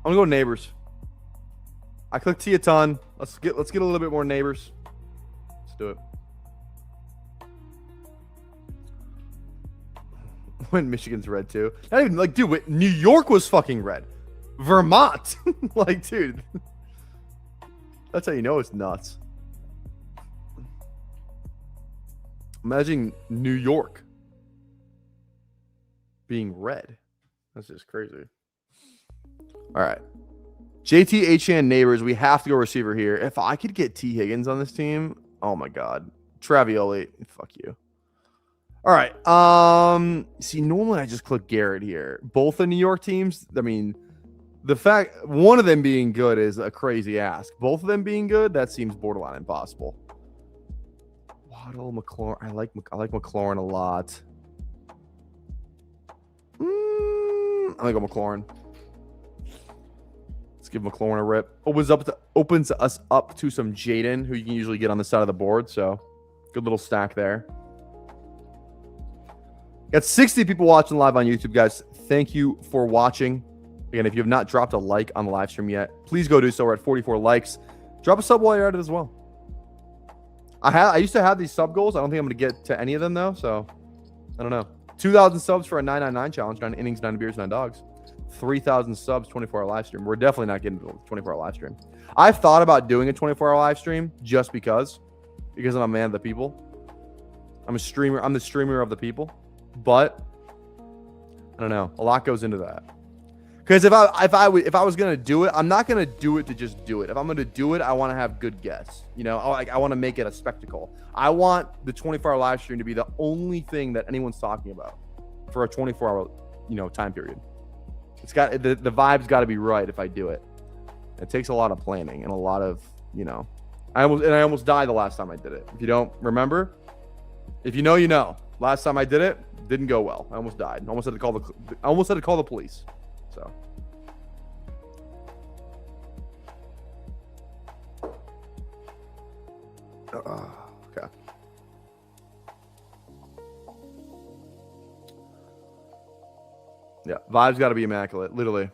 gonna go neighbors. I clicked T a ton. Let's get a little bit more neighbors. Let's do it. When Michigan's red too. Not even like, dude, wait, New York was fucking red. Vermont. Like, dude. That's how you know it's nuts. Imagine New York being red. That's just crazy. All right. JT, Achane, neighbors. We have to go receiver here. If I could get T. Higgins on this team, oh my God. Travioli, fuck you. All right. See, normally I just click Garrett here. Both the New York teams, I mean, the fact one of them being good is a crazy ask. Both of them being good, that seems borderline impossible. Waddle, McLaurin. I like McLaurin a lot. I like McLaurin. Let's give McLaurin a rip. Opens us up to some Jaden, who you can usually get on the side of the board. So, good little stack there. Got 60 people watching live on YouTube, guys. Thank you for watching. Again, if you have not dropped a like on the live stream yet, please go do so. We're at 44 likes. Drop a sub while you're at it as well. I used to have these sub goals. I don't think I'm going to get to any of them, though. So, I don't know. 2,000 subs for a 999 challenge. 9 innings, 9 beers, 9 dogs. 3,000 subs, 24-hour live stream. We're definitely not getting to a 24-hour live stream. I've thought about doing a 24-hour live stream just because I'm a man of the people. I'm a streamer. I'm the streamer of the people. But I don't know. A lot goes into that. Because if I was gonna do it, I'm not gonna do it to just do it. If I'm gonna do it, I want to have good guests. You know, I want to make it a spectacle. I want the 24-hour live stream to be the only thing that anyone's talking about for a 24-hour, time period. It's got the vibe's got to be right if I do it. It takes a lot of planning and a lot of, I almost died the last time I did it. If you don't remember, if you know, you know. Last time I did it, didn't go well. I almost died. I almost had to call the police. So. Okay. Yeah, vibes got to be immaculate. Literally.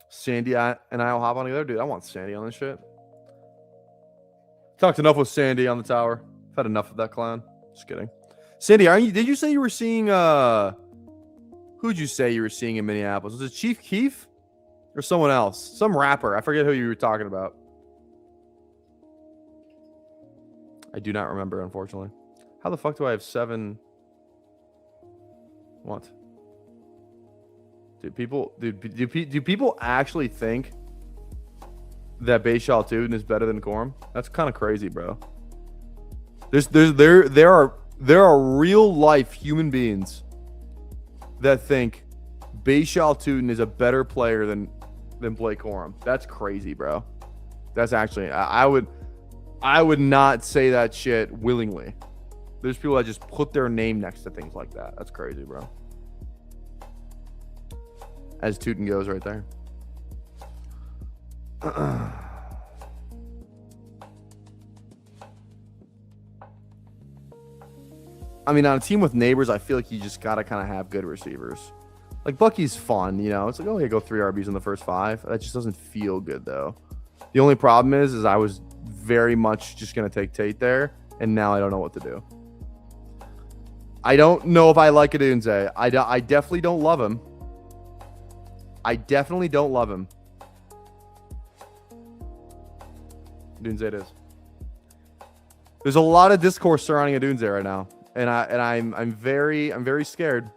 Sandy and I'll hop on together. Dude, I want Sandy on this shit. Talked enough with Sandy on the tower. I've had enough of that clown. Just kidding. Sandy, did you say you were seeing who'd you say you were seeing in Minneapolis? Was it Chief Keef or someone else? Some rapper. I forget who you were talking about. I do not remember, unfortunately. How the fuck do I have 7? What? Do people actually think that Bayshal Tuden is better than Corum? That's kind of crazy, bro. There are real life human beings that think Bayshal Tuden is a better player than Blake Corum. That's crazy, bro. That's actually I would not say that shit willingly. There's people that just put their name next to things like that. That's crazy, bro. As Tootin goes right there. I mean, on a team with neighbors, I feel like you just got to kind of have good receivers. Like, Bucky's fun, you know? It's like, oh, yeah, go 3 RBs in the first 5. That just doesn't feel good, though. The only problem is I was very much just going to take Tate there, and now I don't know what to do. I don't know if I like Adunze. I definitely don't love him. I definitely don't love him. Adunze it is. There's a lot of discourse surrounding Adunze right now, and I'm very scared.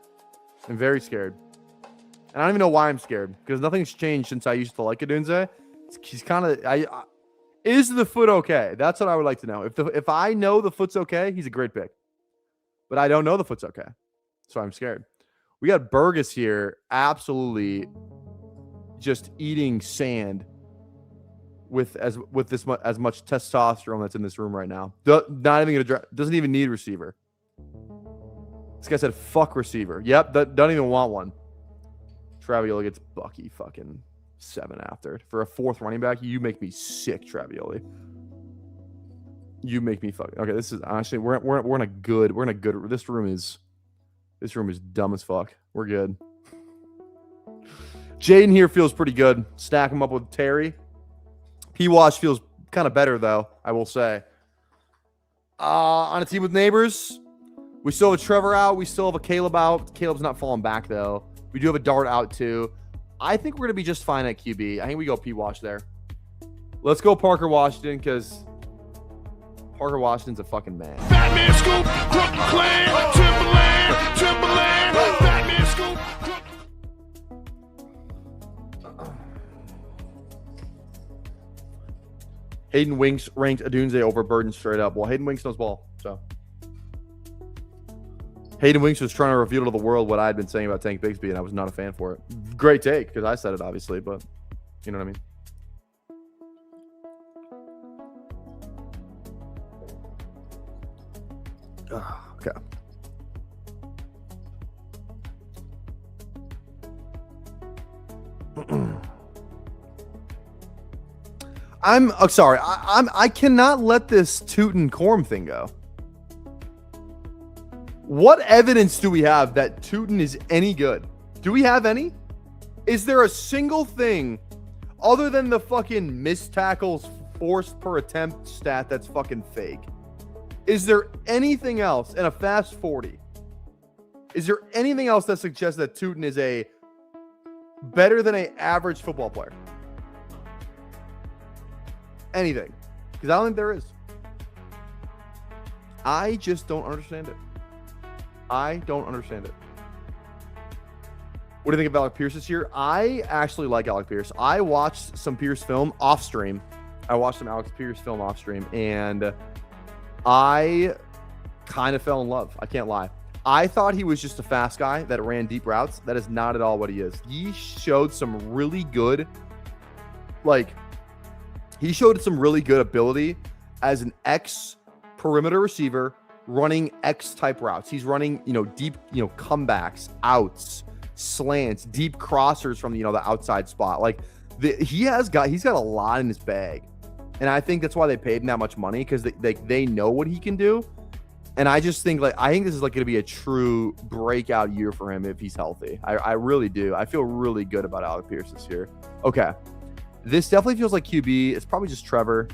I'm very scared. And I don't even know why I'm scared, because nothing's changed since I used to like Adunze. He's kind of is the foot okay? That's what I would like to know. If I know the foot's okay, he's a great pick. But I don't know the foot's okay, so I'm scared. We got Burgess here, absolutely just eating sand with as much testosterone that's in this room right now. Not even gonna doesn't even need receiver. This guy said fuck receiver. Yep, doesn't even want one. Travioli gets Bucky fucking 7 after. For a 4th running back, you make me sick, Travioli. You make me fucking okay. This is honestly we're in a good this room is dumb as fuck. We're good. Jaden here feels pretty good. Stack him up with Terry. P-Wash feels kind of better though, I will say. On a team with neighbors, we still have a Trevor out. We still have a Caleb out. Caleb's not falling back though. We do have a Dart out too. I think we're gonna be just fine at QB. I think we go P-Wash there. Let's go Parker Washington, because Parker Washington's a fucking man. Batman Scoop, Brooklyn Clan, Timberland, Batman Scoop. Hayden Winks ranked Adunze over Burden straight up. Well, Hayden Winks knows ball, so. Hayden Winks was trying to reveal to the world what I had been saying about Tank Bigsby, and I was not a fan for it. Great take, because I said it, obviously, but you know what I mean? Okay. I'm sorry. I cannot let this Tootin Corum thing go. What evidence do we have that Tootin is any good? Do we have any? Is there a single thing other than the fucking missed tackles forced per attempt stat that's fucking fake? Is there anything else in a fast 40? Is there anything else that suggests that Tootin is a better than an average football player? Anything? Because I don't think there is. I just don't understand it. I don't understand it. What do you think of Alec Pierce this year? I actually like Alec Pierce. I watched some Pierce film off stream. And I kind of fell in love. I can't lie. I thought he was just a fast guy that ran deep routes. That is not at all what he is. He showed some really good, ability as an X perimeter receiver running X type routes. He's running, deep, comebacks, outs, slants, deep crossers from, the outside spot. He's got a lot in his bag. And I think that's why they paid him that much money, because they know what he can do. And I just think I think this is like going to be a true breakout year for him if he's healthy. I really do. I feel really good about Alec Pierce this year. Okay. This definitely feels like QB. It's probably just Trevor.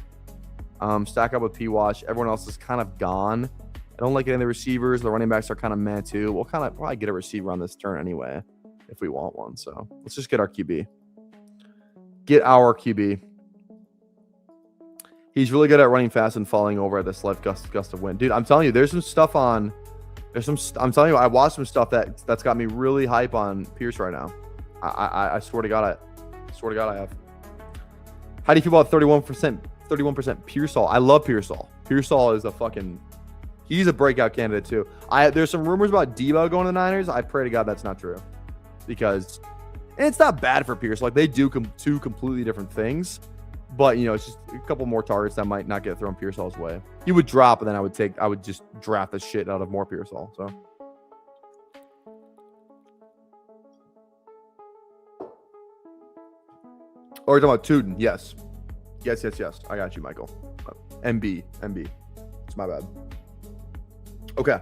Stack up with P-Wash. Everyone else is kind of gone. I don't like any of the receivers. The running backs are kind of meh too. We'll kind of probably get a receiver on this turn anyway if we want one. So let's just get our QB. Get our QB. He's really good at running fast and falling over at the slight gust of wind. Dude, I'm telling you, there's some stuff on. I'm telling you, I watched some stuff that's got me really hype on Pierce right now. I swear to God, I have. How do you feel about 31% Pearsall? I love Pearsall. Pearsall is he's a breakout candidate too. There's some rumors about Debo going to the Niners. I pray to God that's not true, because and it's not bad for Pierce. Like they do two completely different things, but it's just a couple more targets that might not get thrown Pearsall's way. He would drop, and then I would just draft the shit out of more Pearsall. So. Or you're talking about Tootin. Yes. I got you, Michael. MB. It's my bad. Okay.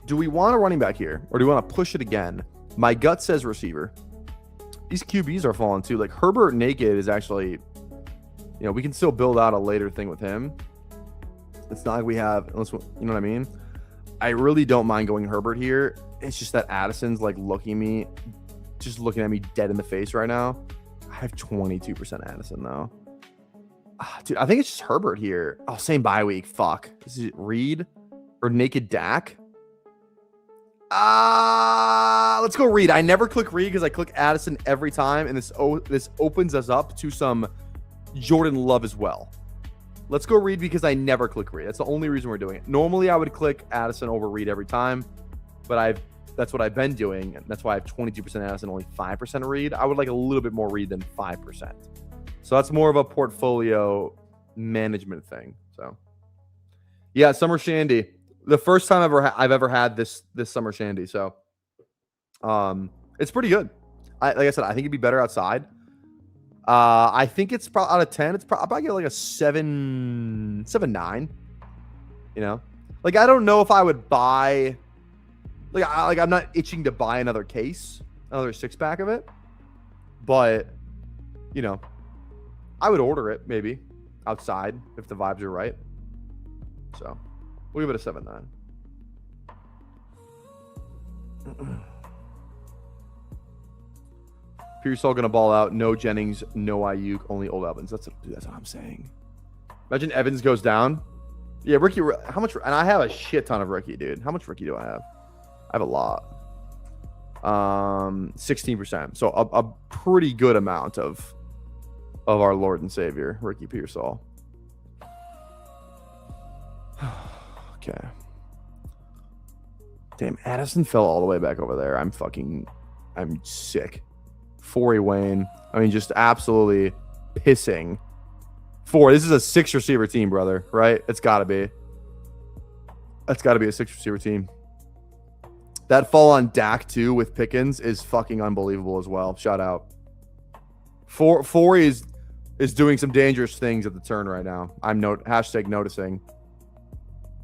Do we want a running back here, or do we want to push it again? My gut says receiver. These QBs are falling too. Like Herbert naked is actually, we can still build out a later thing with him. It's not like we have, unless, you know what I mean? I really don't mind going Herbert here. It's just that Addison's looking at me dead in the face right now. I have 22% Addison though. Dude, I think it's just Herbert here. Oh, same bye week. Fuck. Is it Reed or naked Dak? Let's go Reed. I never click Reed because I click Addison every time, and this opens us up to some Jordan Love as well. Let's go Reed because I never click Reed. That's the only reason we're doing it. Normally, I would click Addison over Reed every time, but that's what I've been doing, and that's why I have 22% Addison, only 5% Reed. I would like a little bit more Reed than 5%. So that's more of a portfolio management thing. So, yeah, Summer Shandy. The first time I've ever had this Summer Shandy. So, it's pretty good. Like I said, I think it'd be better outside. I think it's probably out of 10. It's probably get like a 7.9. I don't know if I would buy. I'm not itching to buy another case, another 6-pack of it, but I would order it maybe outside if the vibes are right. So we'll give it a 7.9. Pearsall gonna ball out. No Jennings, no Ayuk, only old Evans. That's what I'm saying. Imagine Evans goes down. Yeah, Ricky. How much? And I have a shit ton of Ricky, dude. How much Ricky do I have? I have a lot. 16%. So a pretty good amount of our Lord and Savior, Ricky Pearsall. Okay. Damn, Addison fell all the way back over there. I'm sick. Forey Wayne. I mean, just absolutely pissing. This is a 6 receiver team, brother, right? It's got to be. That's got to be a 6 receiver team. That fall on Dak too with Pickens is fucking unbelievable as well. Shout out. Forey is doing some dangerous things at the turn right now. I'm hashtag noticing.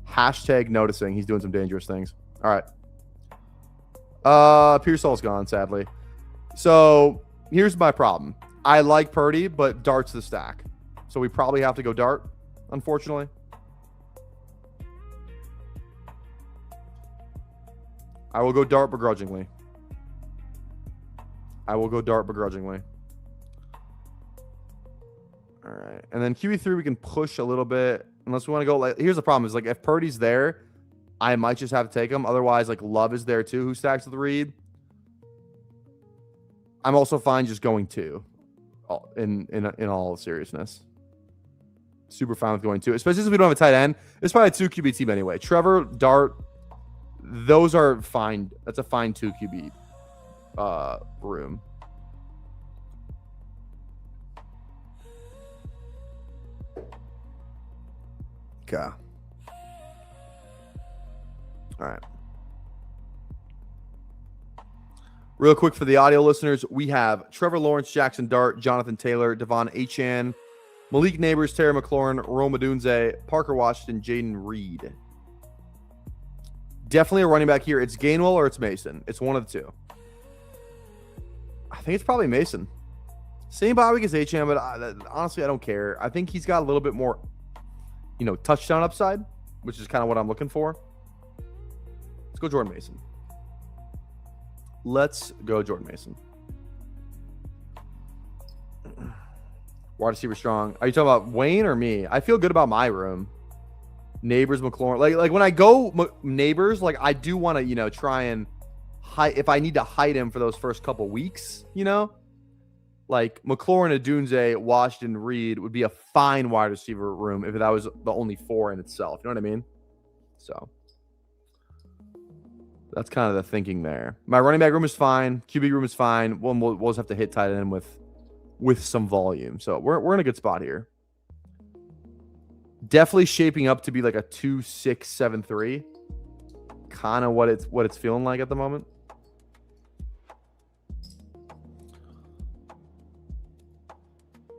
Hashtag noticing. He's doing some dangerous things. All right. Pearsall's gone, sadly. So here's my problem. I like Purdy, but Dart's the stack. So we probably have to go Dart, unfortunately. I will go Dart begrudgingly. All right. And then QB3 we can push a little bit. Unless we want to go here's the problem is if Purdy's there, I might just have to take him. Otherwise, Love is there too, who stacks with Reed. I'm also fine just going 2. In all seriousness. Super fine with going 2. Especially since we don't have a tight end. It's probably a 2 QB team anyway. Trevor, Dart, those are fine. That's a fine 2 QB room. Okay. All right. Real quick for the audio listeners, we have Trevor Lawrence, Jackson Dart, Jonathan Taylor, Devon Achane, Malik Neighbors, Terry McLaurin, Rome Odunze, Parker Washington, Jaden Reed. Definitely a running back here. It's Gainwell or it's Mason. It's one of the two. I think it's probably Mason. Same bye week as HM, but honestly, I don't care. I think he's got a little bit more, touchdown upside, which is kind of what I'm looking for. Let's go Jordan Mason. Wide receiver strong. Are you talking about Wayne or me? I feel good about my room. Neighbors, McLaurin. Like when I go Neighbors, like I do want to, try and hide if I need to hide him for those first couple weeks, Like McLaurin, Adunze, Washington, Reed would be a fine wide receiver room if that was the only 4 in itself. You know what I mean? So that's kind of the thinking there. My running back room is fine. QB room is fine. We'll just have to hit tight end with some volume. So we're in a good spot here. Definitely shaping up to be like a 2-6-7-3. Kind of what it's feeling like at the moment.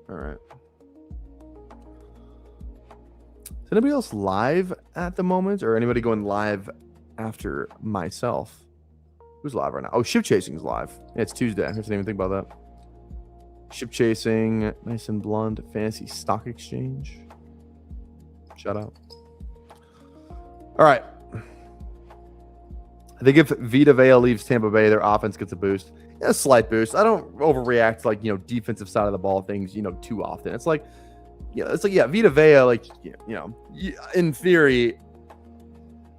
All right. Is anybody else live at the moment, or anybody going live after myself? Who's live right now? Oh, Ship Chasing is live. Yeah, it's Tuesday. I didn't even think about that. Ship Chasing, nice and blunt. Fantasy Stock Exchange. Shout out. All right. I think if Vita Vea leaves Tampa Bay, their offense gets a boost. A slight boost. I don't overreact to, like, defensive side of the ball things, too often. It's like, Vita Vea, like, in theory,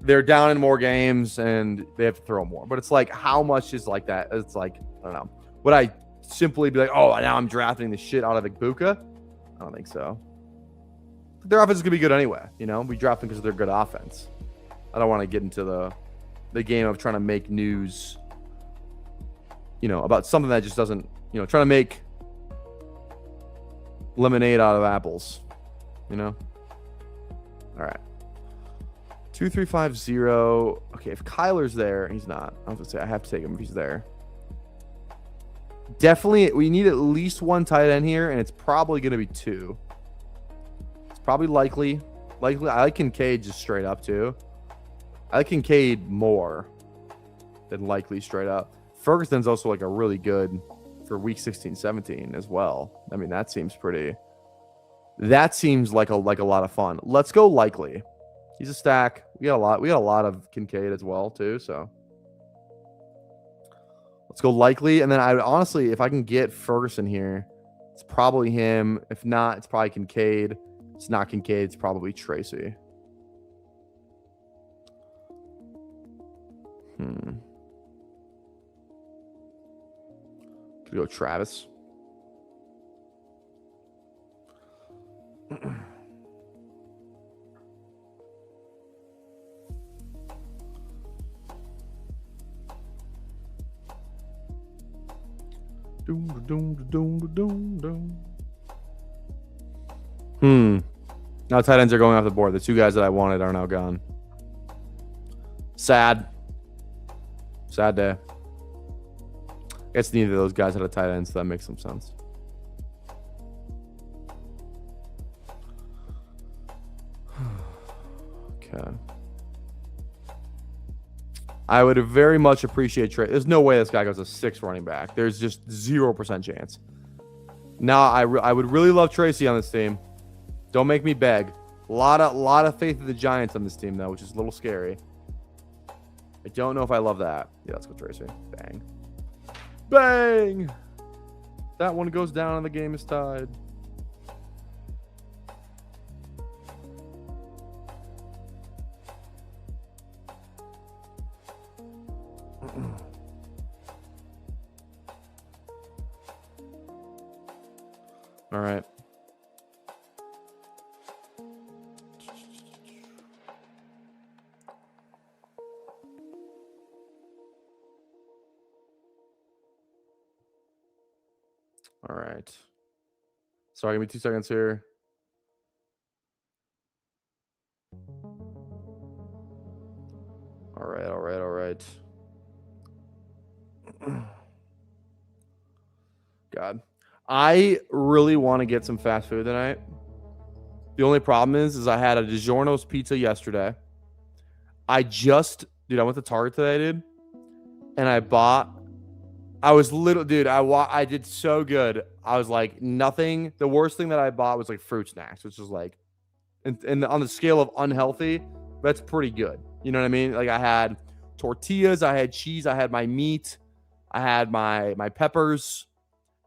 they're down in more games and they have to throw more. But it's like, how much is like that? It's like, I don't know. Would I simply be like, oh, now I'm drafting the shit out of Igbokwe? I don't think so. Their offense is going to be good anyway. We draft them because of their good offense. I don't want to get into the game of trying to make news, about something that just doesn't, trying to make lemonade out of apples, All right. 2-3-5-0. Okay, if Kyler's there, he's not. I was going to say, I have to take him if he's there. Definitely, we need at least one tight end here, and it's probably going to be 2. It's probably likely. I like Kincaid just straight up, too. I like Kincaid more than likely straight up. Ferguson's also like a really good for week 16, 17 as well. I mean, that seems like a lot of fun. Let's go likely. He's a stack. We got a lot of Kincaid as well too. So let's go likely. And then I would honestly, if I can get Ferguson here, it's probably him. If not, it's probably Kincaid. If it's not Kincaid, it's probably Tracy. Could go Travis. Now tight ends are going off the board. The 2 guys that I wanted are now gone. Sad day. I guess neither of those guys had a tight end, so that makes some sense. Okay. I would very much appreciate trade. There's no way this guy goes a 6 running back. There's just 0% chance. Now I would really love Tracy on this team. Don't make me beg. A lot of faith in the Giants on this team though, which is a little scary. I don't know if I love that. Yeah, let's go Tracy. Bang. Bang! That one goes down and the game is tied. All right. All right. Sorry, give me 2 seconds here. All right. God. I really want to get some fast food tonight. The only problem is I had a DiGiorno's pizza yesterday. I just Dude, I went to Target today, dude, and I was little, dude. I did so good. I was like nothing. The worst thing that I bought was like fruit snacks, which is like, and on the scale of unhealthy, that's pretty good. You know what I mean? Like I had tortillas, I had cheese, I had my meat, I had my peppers,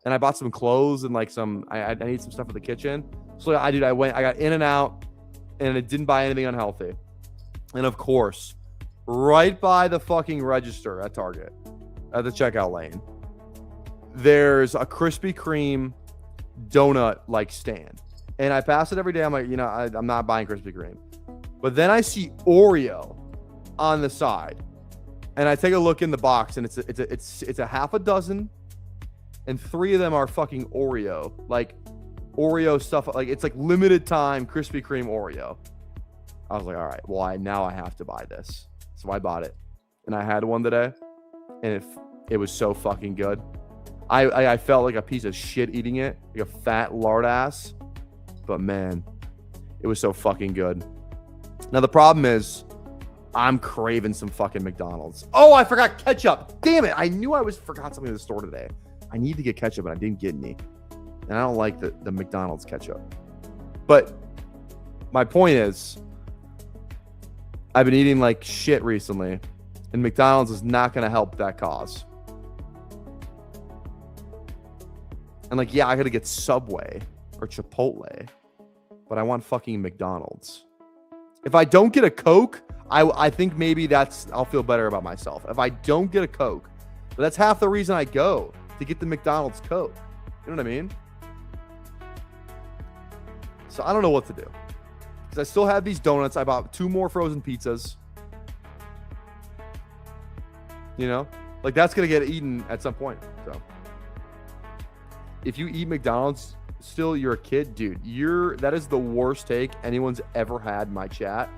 and I bought some clothes and like I need some stuff for the kitchen. So I got in and out, and I didn't buy anything unhealthy. And of course, right by the fucking register at Target, at the checkout lane, there's a Krispy Kreme donut like stand. And I pass it every day. I'm like, I'm not buying Krispy Kreme. But then I see Oreo on the side. And I take a look in the box, and it's a half a dozen, and 3 of them are fucking Oreo. Like Oreo stuff, like it's like limited time Krispy Kreme Oreo. I was like, all right, well, now I have to buy this. So I bought it. And I had one today, and it was so fucking good. I felt like a piece of shit eating it, like a fat lard ass. But man, it was so fucking good. Now the problem is, I'm craving some fucking McDonald's. Oh, I forgot ketchup. Damn it. I knew forgot something in the store today. I need to get ketchup, and I didn't get any. And I don't like the McDonald's ketchup. But my point is, I've been eating like shit recently, and McDonald's is not going to help that cause. And like, yeah, I got to get Subway or Chipotle, but I want fucking McDonald's. If I don't get a Coke, I think maybe I'll feel better about myself. If I don't get a Coke, but that's half the reason I go, to get the McDonald's Coke. You know what I mean? So I don't know what to do, because I still have these donuts. I bought 2 more frozen pizzas. Like that's going to get eaten at some point. So if you eat McDonald's still, you're a kid, dude. That is the worst take anyone's ever had in my chat.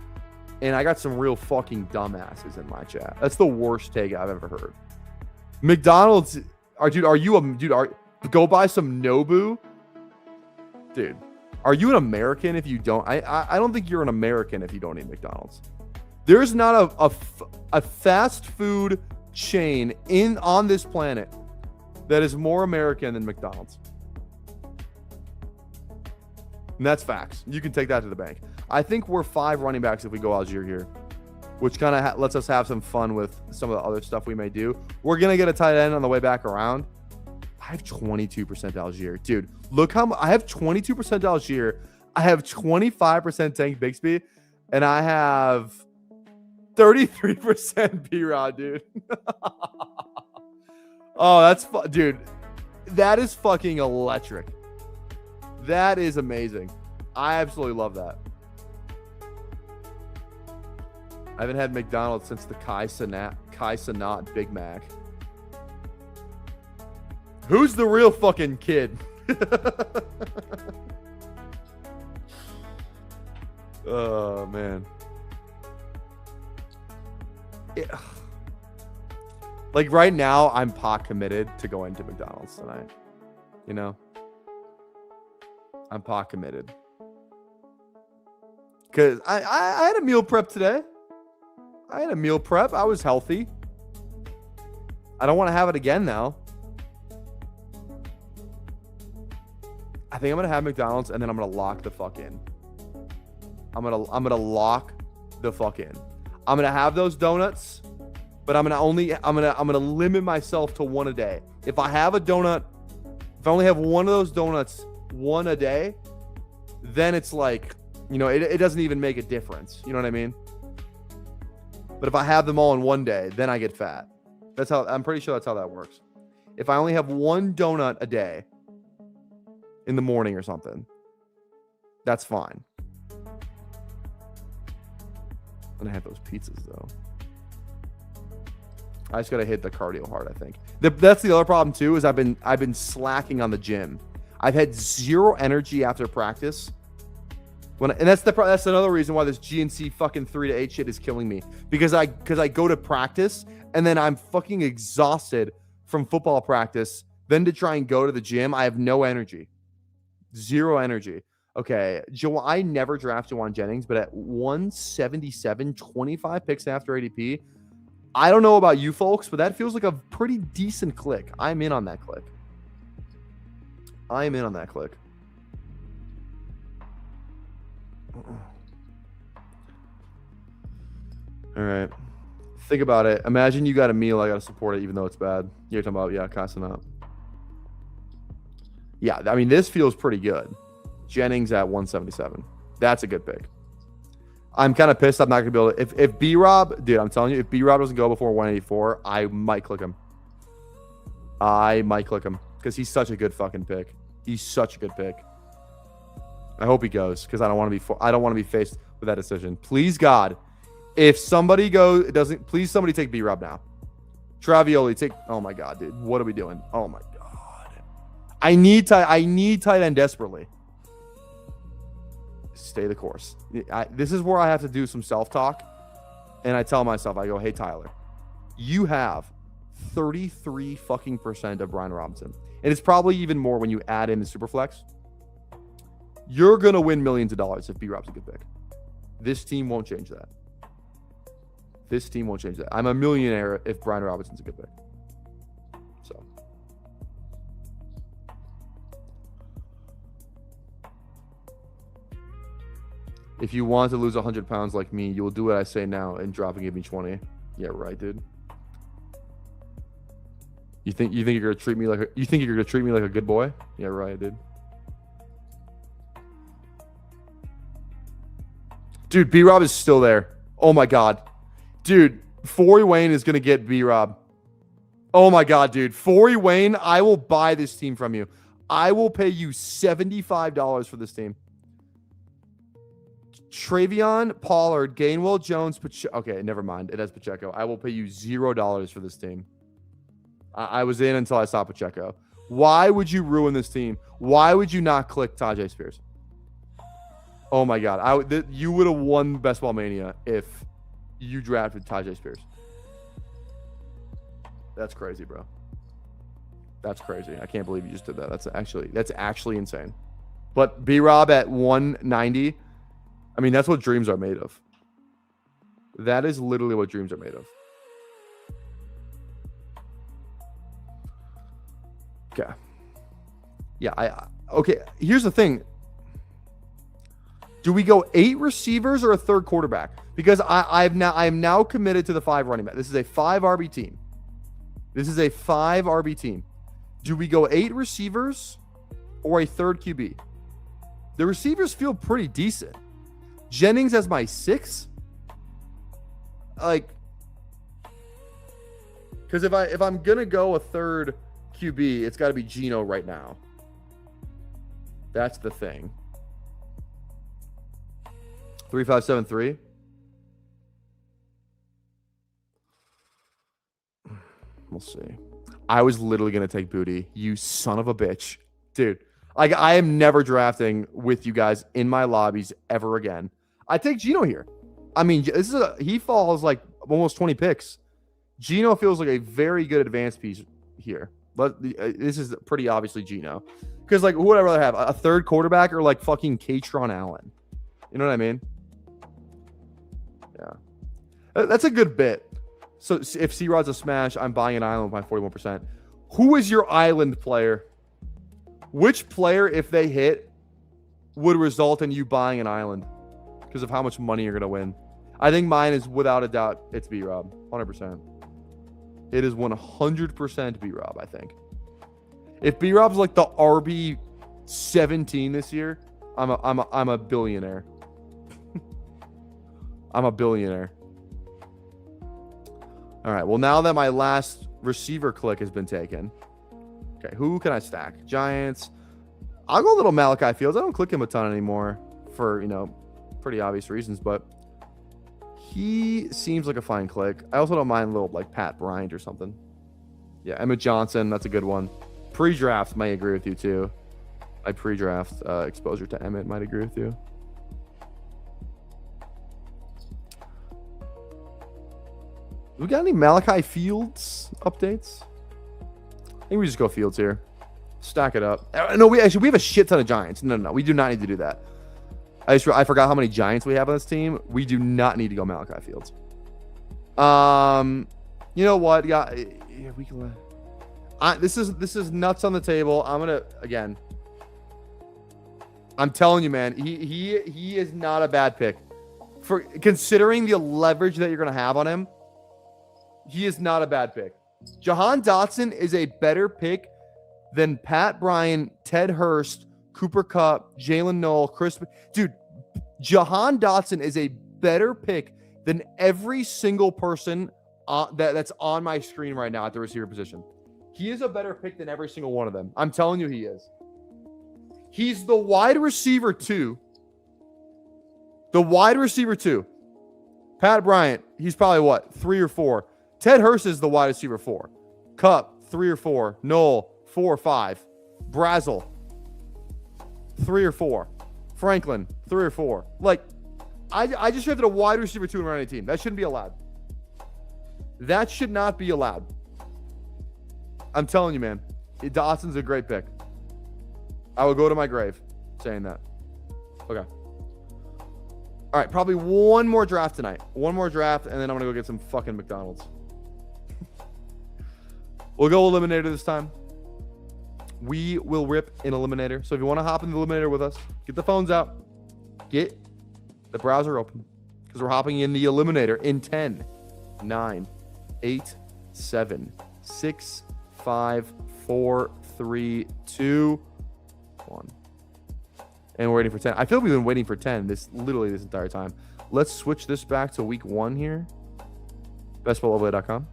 And I got some real fucking dumbasses in my chat. That's the worst take I've ever heard. McDonald's, go buy some Nobu? Dude, are you an American if you don't? I don't think you're an American if you don't eat McDonald's. There's not a fast food chain on this planet that is more American than McDonald's. And that's facts. You can take that to the bank. I think we're 5 running backs if we go Algier here, which kind of lets us have some fun with some of the other stuff we may do. We're going to get a tight end on the way back around. I have 22% Algier. Dude, look I have 22% Algier. I have 25% Tank Bixby, and I have 33% B-Rod, dude. Oh, dude, that is fucking electric. That is amazing. I absolutely love that. I haven't had McDonald's since the Kai Cenat Big Mac. Who's the real fucking kid? Oh, man. Like right now, I'm pot committed to going to McDonald's tonight. I'm pot committed. Because I had a meal prep today. I was healthy. I don't want to have it again now. I think I'm going to have McDonald's, and then I'm going to lock the fuck in. I'm going to lock the fuck in. I'm going to have those donuts, but I'm going to limit myself to 1 a day. If I only have one of those donuts, 1 a day, then it's like, it doesn't even make a difference. You know what I mean? But if I have them all in 1 day, then I get fat. I'm pretty sure that's how that works. If I only have 1 donut a day in the morning or something, that's fine. I'm gonna have those pizzas though. I just gotta hit the cardio hard, I think. That's the other problem too, is I've been slacking on the gym. I've had 0 energy after practice. That's another reason why this GNC fucking 3 to 8 shit is killing me. Because I go to practice and then I'm fucking exhausted from football practice. Then to try and go to the gym, I have no energy. 0 energy. Okay, I never draft Jawan Jennings, but at 177, 25 picks after ADP, I don't know about you folks, but that feels like a pretty decent click. I'm in on that click. I am in on that click. All right. Think about it. Imagine you got a meal. I got to support it even though it's bad. You're talking about, yeah, casting up. Yeah, I mean, this feels pretty good. Jennings at 177. That's a good pick. I'm kind of pissed I'm not going to be able to. If B-Rob, dude, I'm telling you, if B-Rob doesn't go before 184, I might click him. I might click him because he's such a good fucking pick. He's such a good pick. I hope he goes because I don't want to be faced with that decision. Please, God, if somebody doesn't, please somebody take B-Rob now. Travioli, take. Oh my God, dude, what are we doing? Oh my God, I need tight end desperately. Stay the course. This is where I have to do some self-talk, and I tell myself, I go, hey Tyler, you have 33 fucking % of Brian Robinson, and it's probably even more when you add in the Superflex. You're gonna win millions of dollars if B-Rob's a good pick. This team won't change that. This team won't change that. I'm a millionaire if Brian Robinson's a good pick. So. If you want to lose 100 pounds like me, you will do what I say now and drop and give me 20. Yeah, right, dude. You think you're gonna treat me like a good boy? Yeah, right, dude. Dude, B-Rob is still there. Oh my God. Dude, Forey Wayne is gonna get B-Rob. Oh my God, dude. Forey Wayne, I will buy this team from you. I will pay you $75 for this team. Travion, Pollard, Gainwell, Jones, Pacheco. Okay, never mind. It has Pacheco. I will pay you $0 for this team. I was in until I saw Pacheco. Why would you ruin this team? Why would you not click Tajay Spears? Oh my God. You would have won Best Ball Mania if you drafted Tajay Spears. That's crazy, bro. That's crazy. I can't believe you just did that. That's actually insane. But B-Rob at 190. I mean, that's what dreams are made of. That is literally what dreams are made of. Okay. Yeah, okay, here's the thing. Do we go 8 receivers or a third quarterback? Because I am now committed to the 5 running back. This is a 5 RB team. This is a 5 RB team. Do we go 8 receivers or a third QB? The receivers feel pretty decent. Jennings as my 6? Like, because if I'm gonna go a third QB, it's got to be Geno right now. That's the thing. 3573. We'll see. I was literally gonna take Booty. You son of a bitch, dude. Like, I am never drafting with you guys in my lobbies ever again. I take Geno here. I mean, he falls like almost 20 picks. Geno feels like a very good advanced piece here. But this is pretty obviously Geno. Because, like, who would I rather have? A third quarterback or, like, fucking Katron Allen? You know what I mean? Yeah. That's a good bit. So, if C-Rod's a smash, I'm buying an island with my 41%. Who is your island player? Which player, if they hit, would result in you buying an island? Because of how much money you're going to win. I think mine is, without a doubt, it's B-Rob. 100%. It is 100% B-Rob, I think. If B-Rob's like the RB17 this year, I'm a billionaire. I'm a billionaire. All right. Well, now that my last receiver click has been taken. Okay, who can I stack? Giants. I'll go a little Malachi Fields. I don't click him a ton anymore for, pretty obvious reasons, but he seems like a fine click. I also don't mind a little like Pat Bryant or something. Yeah, Emmett Johnson, that's a good one. Pre-draft might agree with you too. My pre-draft exposure to Emmett might agree with you. We got any Malachi Fields updates? I think we just go Fields here. Stack it up. No, we have a shit ton of Giants. No. We do not need to do that. I forgot how many Giants we have on this team. We do not need to go Malachi Fields. You know what? Yeah, we can. This is nuts on the table. I'm gonna again. I'm telling you, man. He is not a bad pick. For considering the leverage that you're gonna have on him, he is not a bad pick. Jahan Dotson is a better pick than Pat Bryant, Ted Hurst, Cooper Kupp, Jalen Noel, Chris. Dude, Jahan Dotson is a better pick than every single person that's on my screen right now at the receiver position. He is a better pick than every single one of them. I'm telling you, he is. He's the wide receiver 2. The wide receiver 2. Pat Bryant, he's probably what, 3 or 4. Ted Hurst is the wide receiver 4. Kupp, 3 or 4. Noel, 4 or 5. Brazel, 3 or 4. Franklin, 3 or 4. Like, I just drafted a wide receiver 2 in round 18. That shouldn't be allowed. That should not be allowed. I'm telling you, man. Dotson's a great pick. I will go to my grave saying that. Okay. All right, probably one more draft tonight. One more draft, and then I'm going to go get some fucking McDonald's. We'll go Eliminator this time. We will rip an Eliminator. So if you want to hop in the Eliminator with us, get the phones out. Get the browser open. Because we're hopping in the Eliminator in 10, 9, 8, 7, 6, 5, 4, 3, 2, 1. And we're waiting for 10. I feel like we've been waiting for 10 this entire time. Let's switch this back to week 1 here. bestballoverlay.com.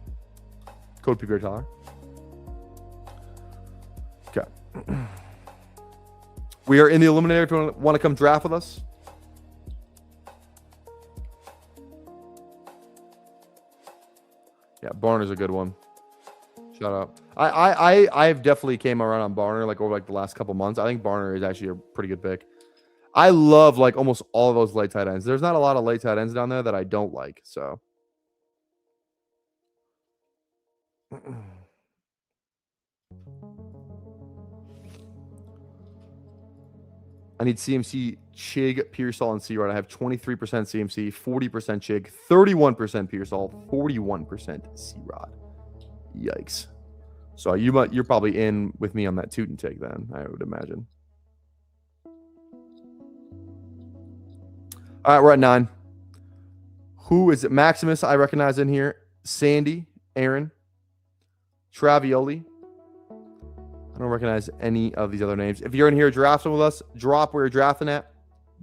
Code PBR. Okay. We are in the Eliminator if you want to come draft with us. Yeah, Barner's a good one. Shout out. I've definitely came around on Barner like over like the last couple months. I think Barner is actually a pretty good pick. I love like almost all of those late tight ends. There's not a lot of late tight ends down there that I don't like. So I need CMC, Chig, Pearsall, and C-Rod. I have 23% CMC, 40% Chig, 31% Pearsall, 41% C-Rod. Yikes. So you're probably in with me on that toot and take then, I would imagine. All right, we're at 9. Who is it? Maximus, I recognize in here. Sandy, Aaron, Travioli. I don't recognize any of these other names. If you're in here drafting with us, drop where you're drafting at.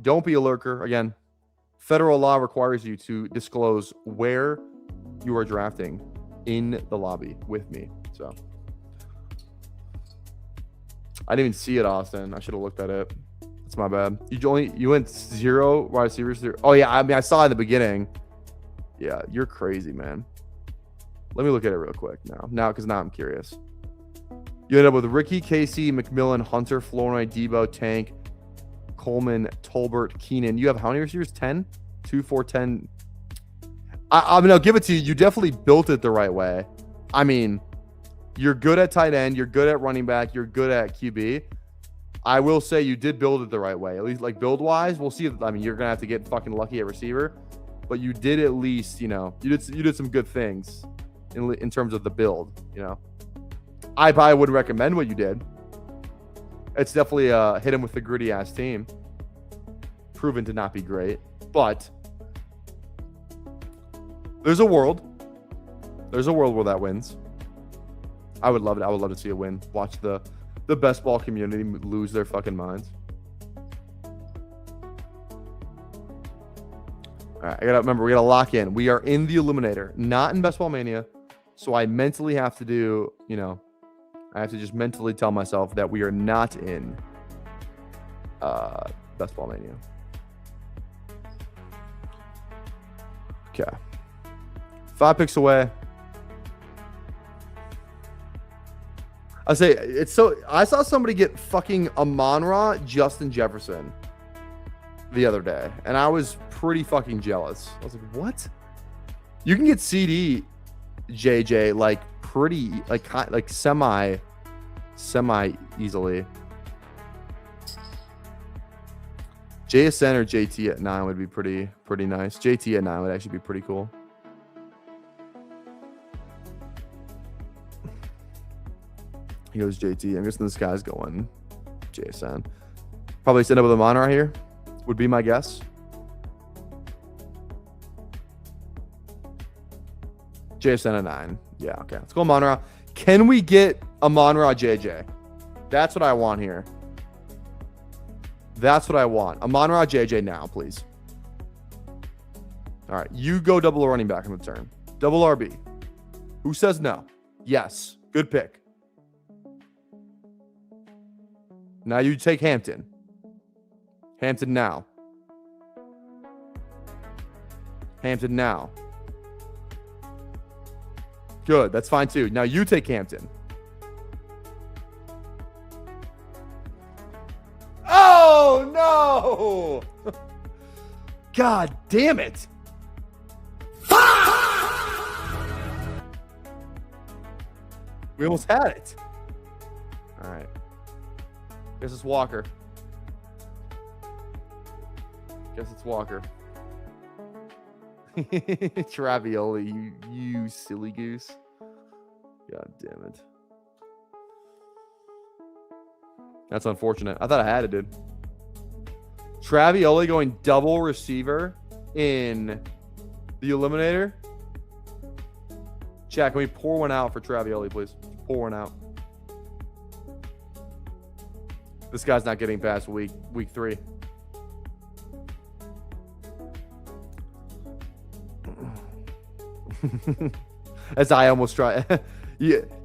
Don't be a lurker. Again, federal law requires you to disclose where you are drafting in the lobby with me. So I didn't even see it, Austin. I should have looked at it. That's my bad. You went 0 wide receivers. Oh yeah, I mean I saw it in the beginning. Yeah, you're crazy, man. Let me look at it real quick now because now I'm curious. You end up with Ricky, Casey, McMillan, Hunter, Flournoy, Debo, Tank, Coleman, Tolbert, Keenan. You have how many receivers? 10? 2, 4, 10. I mean, I'll give it to you. You definitely built it the right way. I mean, you're good at tight end. You're good at running back. You're good at QB. I will say you did build it the right way. At least like build-wise, we'll see. I mean, you're going to have to get fucking lucky at receiver. But you did at least, you did some good things in terms of the build, I probably wouldn't recommend what you did. It's definitely hit him with the gritty ass team. Proven to not be great, but there's a world where that wins. I would love it. I would love to see a win. Watch the best ball community lose their fucking minds. All right, we gotta lock in. We are in the Eliminator, not in Best Ball Mania. So I mentally have to do, I have to just mentally tell myself that we are not in Best Ball Mania. Okay. 5 picks away. I saw somebody get fucking Amon-Ra Justin Jefferson the other day, and I was pretty fucking jealous. I was like, what? You can get CD JJ like pretty like semi easily. JSN or JT at 9 would be pretty nice. JT at 9 would actually be pretty cool. He goes JT. I'm guessing this guy's going JSN. Probably set up with a Mon right here. Would be my guess. JSN at 9. Yeah, okay. Let's go Monra. Can we get a Monra JJ? That's what I want here. That's what I want. A Monra JJ now, please. All right. You go double running back on the turn. Double RB. Who says no? Yes. Good pick. Now you take Hampton. Hampton now. Hampton now. Good. That's fine too. Now you take Hampton. Oh, no. God damn it. We almost had it. All right. Guess it's Walker. Guess it's Walker. Travioli, you silly goose. God damn it. That's unfortunate. I thought I had it, dude. Travioli going double receiver in the Eliminator. Chat, can we pour one out for Travioli, please? Pour one out. This guy's not getting past week 3. As I almost tried.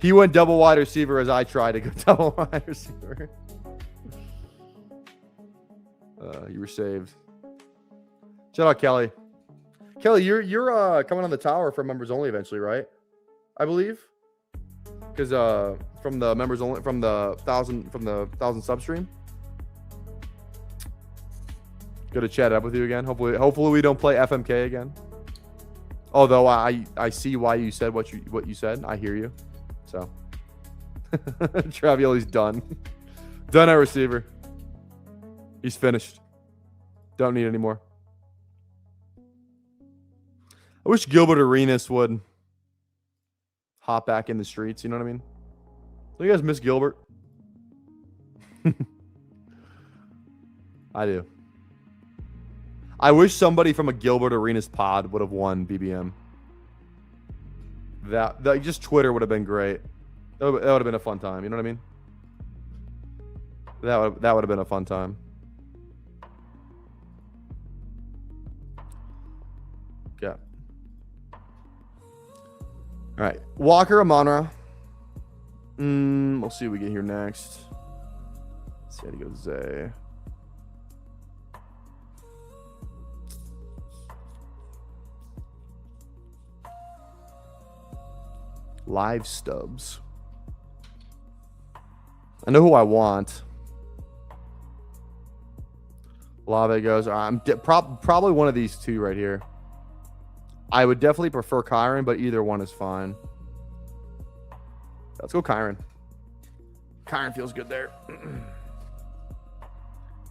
He went double wide receiver as I tried to go double wide receiver. You were saved. Shout out Kelly. Kelly, you're coming on the tower for members only eventually, right? I believe. Because from the members only, from the 1,000 sub stream. Good to chat up with you again. Hopefully we don't play FMK again. Although I see why you said what you said. I hear you. So Travioli's done. Done at receiver. He's finished. Don't need any more. I wish Gilbert Arenas would hop back in the streets. You know what I mean? Do you guys miss Gilbert? I do. I wish somebody from a Gilbert Arenas pod would have won BBM. That just Twitter would have been great. That would have been a fun time. You know what I mean? That would have been a fun time. Yeah. All right, Walker Amonra. We'll see what we get here next. Let's see how to go Zay. Live stubs. I know who I want. Lave goes. I'm probably one of these two right here. I would definitely prefer Kyron, but either one is fine. Let's go Kyron. Kyron feels good there.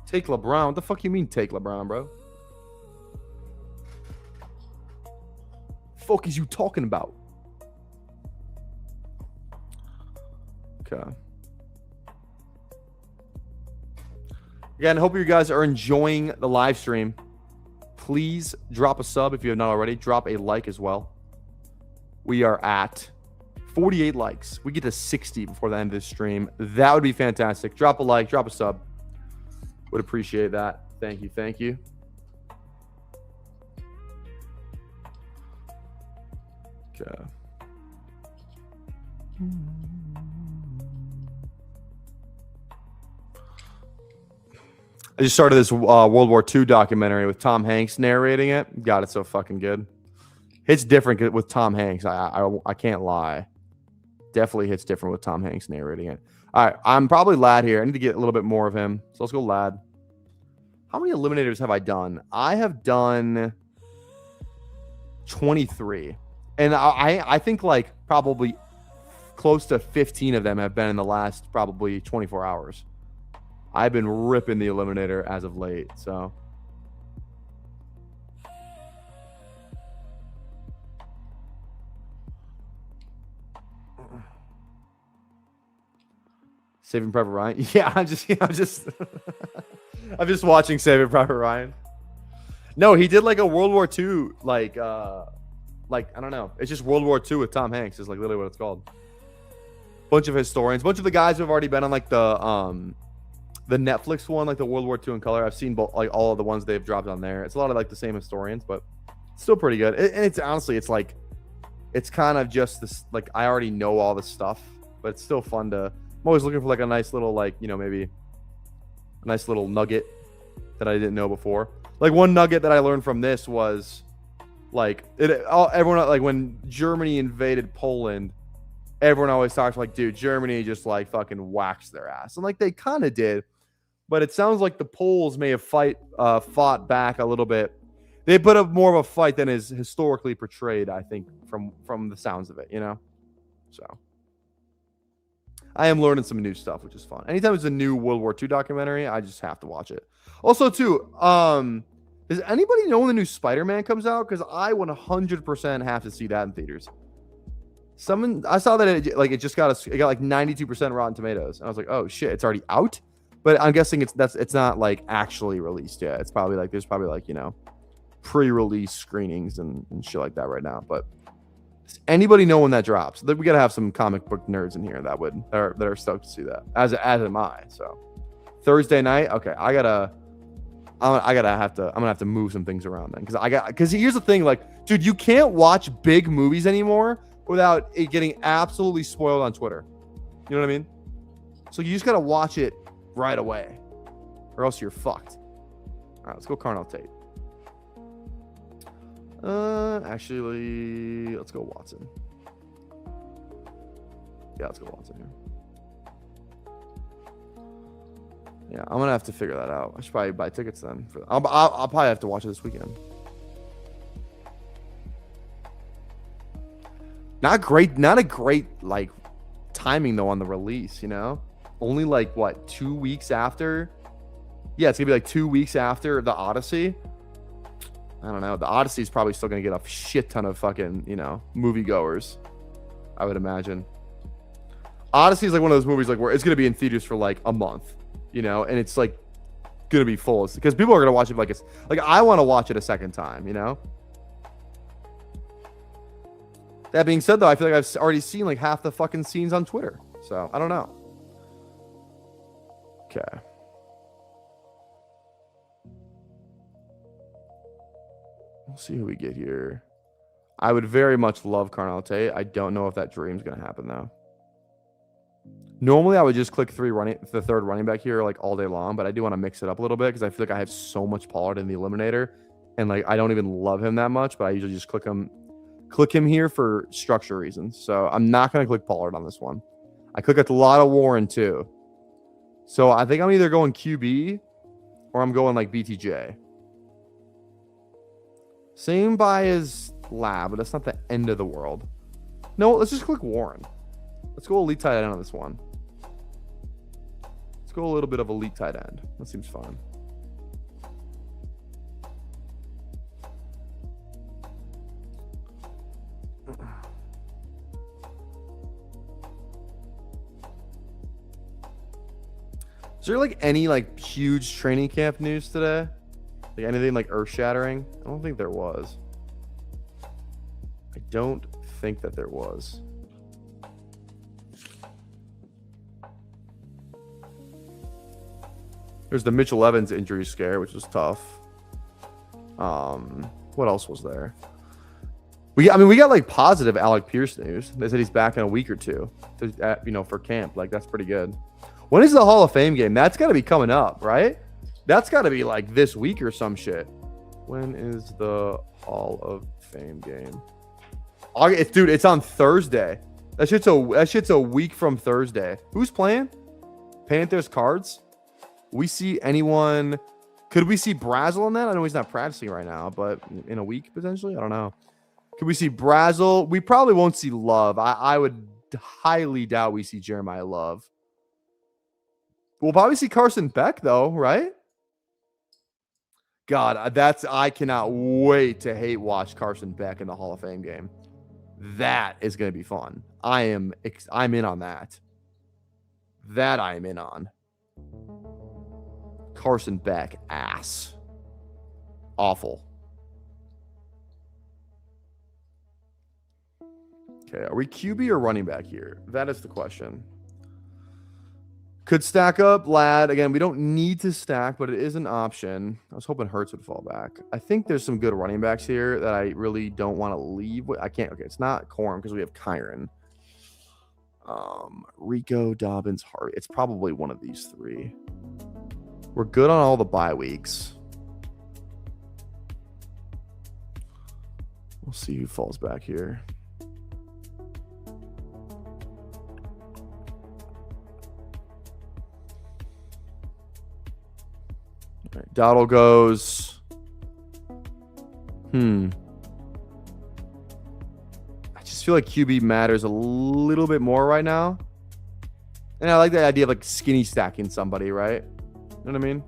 Take LeBron. What the fuck you mean take LeBron, bro? Fuck is you talking about? Okay. Again, hope you guys are enjoying the live stream. Please drop a sub if you have not already. Drop a like as well. We are at 48 likes. We get to 60 before the end of this stream. That would be fantastic. Drop a like, drop a sub. Would appreciate that. Thank you. Thank you. Okay. I just started this World War II documentary with Tom Hanks narrating it. God, it's so fucking good. It's different with Tom Hanks. I can't lie. Definitely hits different with Tom Hanks narrating it. All right, I'm probably Lad here. I need to get a little bit more of him. So let's go Lad. How many eliminators have I done? I have done 23. And I think like probably close to 15 of them have been in the last probably 24 hours. I've been ripping the eliminator as of late, so. Saving Private Ryan. Yeah, I'm just I'm just watching Saving Private Ryan. No, he did like a World War II, like I don't know. It's just World War II with Tom Hanks is like literally what it's called. Bunch of historians, bunch of the guys who have already been on like the Netflix one, like the World War II in color. I've seen both, like all of the ones they've dropped on there. It's a lot of like the same historians, but still pretty good. And it's honestly, it's like, it's kind of just this, like I already know all this stuff, but it's still fun to. I'm always looking for like a nice little like, you know, maybe a nice little nugget that I didn't know before. Like one nugget that I learned from this was like everyone, like when Germany invaded Poland, everyone always talks like, dude, Germany just like fucking waxed their ass. And like they kind of did, but it sounds like the Poles may have fought back a little bit. They put up more of a fight than is historically portrayed, I think, from the sounds of it, you know? So I am learning some new stuff, which is fun. Anytime there's a new World War II documentary, I just have to watch it. Also, too, does anybody know when the new Spider-Man comes out? Because I 100% have to see that in theaters. I saw that it just got like 92% Rotten Tomatoes, and I was like, oh shit, it's already out. But I'm guessing it's not like actually released yet. It's probably like there's probably like, you know, pre-release screenings and shit like that right now. But does anybody know when that drops? We gotta have some comic book nerds in here that are stoked to see that. As am I. So Thursday night, okay, I'm gonna have to move some things around then because here's the thing, like, dude, you can't watch big movies anymore without it getting absolutely spoiled on Twitter. You know what I mean? So you just gotta watch it right away, or else you're fucked. All right, let's go Carnell Tate. Actually, let's go Watson. Yeah, let's go Watson here. Yeah, I'm gonna have to figure that out. I should probably buy tickets then. I'll probably have to watch it this weekend. Not a great like timing though on the release, you know? Only like what, 2 weeks after? Yeah, it's gonna be like 2 weeks after the Odyssey. I don't know. The Odyssey is probably still gonna get a shit ton of fucking, you know, moviegoers, I would imagine. Odyssey is like one of those movies like where it's gonna be in theaters for like a month, you know, and it's like gonna be full because people are gonna watch it like it's like I want to watch it a second time, you know. That being said, though, I feel like I've already seen like half the fucking scenes on Twitter, so I don't know. Okay. We'll see who we get here. I would very much love Carnell Tate. I don't know if that dream's gonna happen though. Normally, I would just click the third running back here like all day long, but I do want to mix it up a little bit because I feel like I have so much Pollard in the Eliminator, and like I don't even love him that much, but I usually just click him here for structure reasons. So I'm not gonna click Pollard on this one. I click a lot of Warren too. So I think I'm either going QB or I'm going like BTJ. Same buy as Lab, but that's not the end of the world. No, let's just click Warren. Let's go elite tight end on this one. Let's go a little bit of elite tight end. That seems fun. Is there like any like huge training camp news today? Like anything like earth shattering? I don't think there was. I don't think that there was. There's the Mitchell Evans injury scare, which was tough. What else was there? We got like positive Alec Pierce news. They said he's back in a week or two, for camp. Like that's pretty good. When is the Hall of Fame game? That's got to be coming up, right? That's got to be like this week or some shit. When is the Hall of Fame game? August, dude, it's on Thursday. That shit's a week from Thursday. Who's playing? Panthers Cards. We see anyone? Could we see Brazel in that? I know he's not practicing right now, but in a week potentially. I don't know. Could we see Brazel? We probably won't see Love. I would highly doubt we see Jeremiah Love. We'll probably see Carson Beck though, right? God, I cannot wait to hate watch Carson Beck in the Hall of Fame game. That is going to be fun. I'm in on that. That I'm in on. Carson Beck, ass. Awful. Okay, are we QB or running back here? That is the question. Could stack up, lad. Again, we don't need to stack, but it is an option. I was hoping Hurts would fall back. I think there's some good running backs here that I really don't want to leave. I can't. Okay, it's not Corum because we have Kyron. Rico, Dobbins, Hart. It's probably one of these three. We're good on all the bye weeks. We'll see who falls back here. All right, Dowdle goes. I just feel like QB matters a little bit more right now. And I like the idea of like skinny stacking somebody, right? You know what I mean?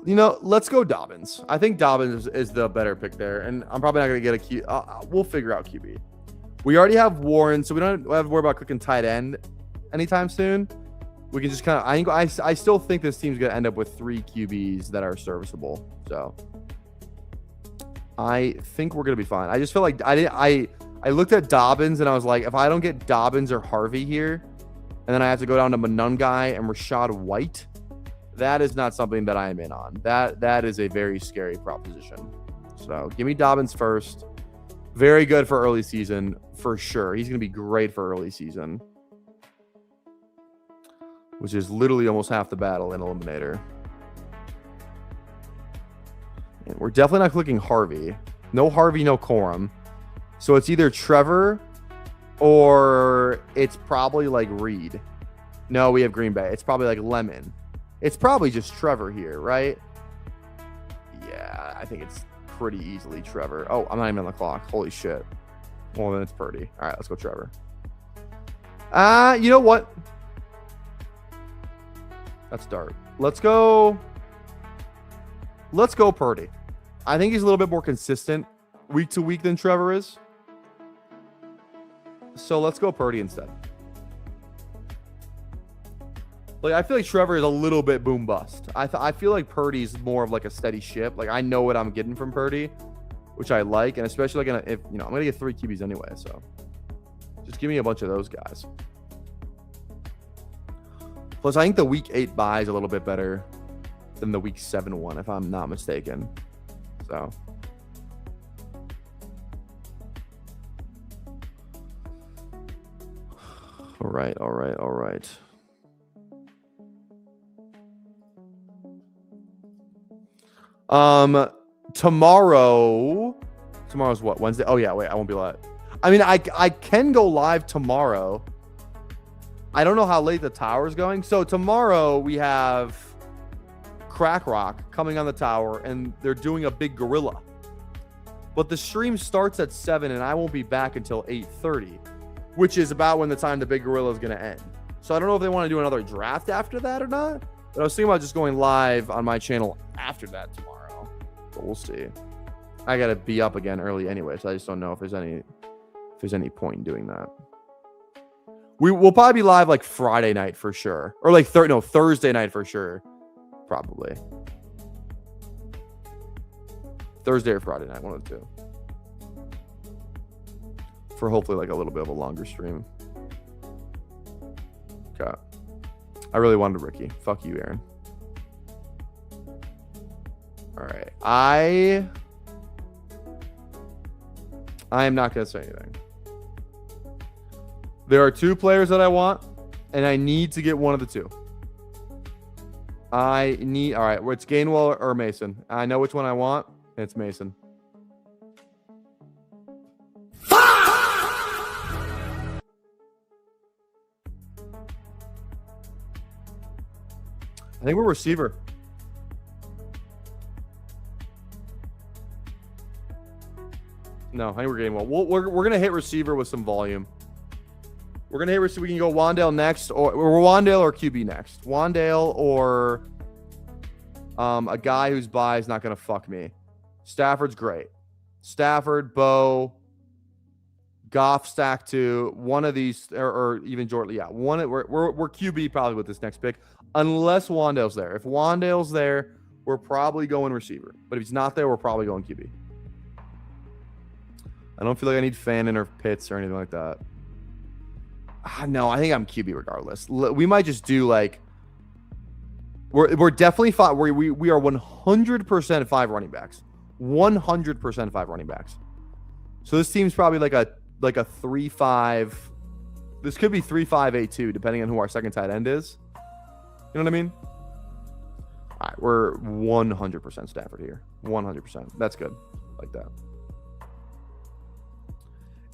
You know, let's go Dobbins. I think Dobbins is the better pick there. And I'm probably not going to get a Q. We'll figure out QB. We already have Warren, so we don't have to worry about clicking tight end anytime soon. We can just kind of, I still think this team's going to end up with 3 QBs that are serviceable. So I think we're going to be fine. I just feel like I looked at Dobbins and I was like, if I don't get Dobbins or Harvey here, and then I have to go down to Manungai and Rashad White, that is not something that I am in on. That is a very scary proposition. So give me Dobbins first. Very good for early season, for sure. He's going to be great for early season, which is literally almost half the battle in Eliminator. And we're definitely not clicking Harvey. No Harvey, no Corum. So it's either Trevor or it's probably like Reed. No, we have Green Bay. It's probably like Lemon. It's probably just Trevor here, right? Yeah, I think it's pretty easily Trevor. Oh, I'm not even on the clock. Holy shit. Well, then it's Purdy. All right, let's go Trevor. You know what? That's Dart. Let's go Purdy. I think he's a little bit more consistent week to week than Trevor is. So let's go Purdy instead. Like, I feel like Trevor is a little bit boom bust. I feel like Purdy's more of like a steady ship. Like, I know what I'm getting from Purdy, which I like, and especially like if I'm gonna get 3 QBs anyway. So just give me a bunch of those guys. Plus, I think the week 8 bye is a little bit better than the week 7 one, if I'm not mistaken. So. All right. Tomorrow's what? Wednesday? Oh yeah, wait, I won't be live. I mean, I can go live tomorrow. I don't know how late the tower's going. So tomorrow we have Crack Rock coming on the tower, and they're doing a big gorilla. But the stream starts at 7, and I won't be back until 8:30, which is about when the time the big gorilla is going to end. So I don't know if they want to do another draft after that or not. But I was thinking about just going live on my channel after that tomorrow. But we'll see. I got to be up again early anyway, so I just don't know if there's any point in doing that. We'll probably be live like Friday night for sure. Or like Thursday night for sure. Probably. Thursday or Friday night, one of the two. For hopefully like a little bit of a longer stream. Okay. I really wanted Ricky. Fuck you, Aaron. All right. I am not going to say anything. There are 2 players that I want, and I need to get one of the 2. All right, well, it's Gainwell or Mason. I know which one I want, and it's Mason. I think we're receiver. No, I think we're Gainwell. We're going to hit receiver with some volume. We're going to hit receiver. We can go Wandale next, or Wandale or QB next. Wandale or a guy whose bye is not going to fuck me. Stafford's great. Stafford, Bo, Goff stack 2, one of these, or even Jordan. Yeah, we're QB probably with this next pick, unless Wandale's there. If Wandale's there, we're probably going receiver. But if he's not there, we're probably going QB. I don't feel like I need Fannin or Pitts or anything like that. No, I think I'm QB regardless. We might just do like we're definitely five. We are 100% 5 running backs. 100% 5 running backs. So this team's probably like a 3-5. This could be 3-5-8-2 depending on who our second tight end is. You know what I mean? All right, we're 100% Stafford here. 100%. That's good. Like that.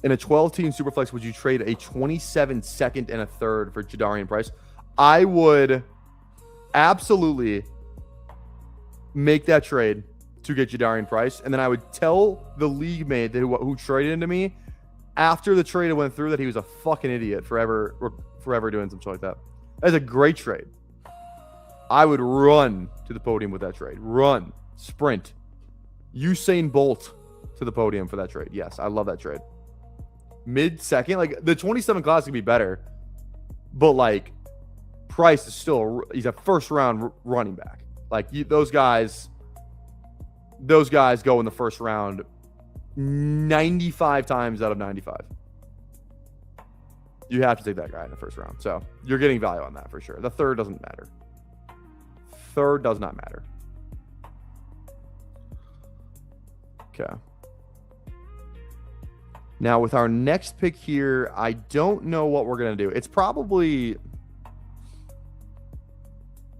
In a 12-team Superflex, would you trade a 27 second and a third for Jadarian Price? I would absolutely make that trade to get Jadarian Price, and then I would tell the league mate that who traded into me after the trade went through that he was a fucking idiot forever doing some shit like that. That's a great trade. I would run to the podium with that trade. Run. Sprint. Usain Bolt to the podium for that trade. Yes, I love that trade. Mid-second, like the 27 class could be better, but like Price is still he's a first round running back. Like those guys go in the first round 95 times out of 95. You have to take that guy in the first round. So you're getting value on that for sure. The third doesn't matter. Third does not matter. Okay. Now, with our next pick here, I don't know what we're going to do. It's probably...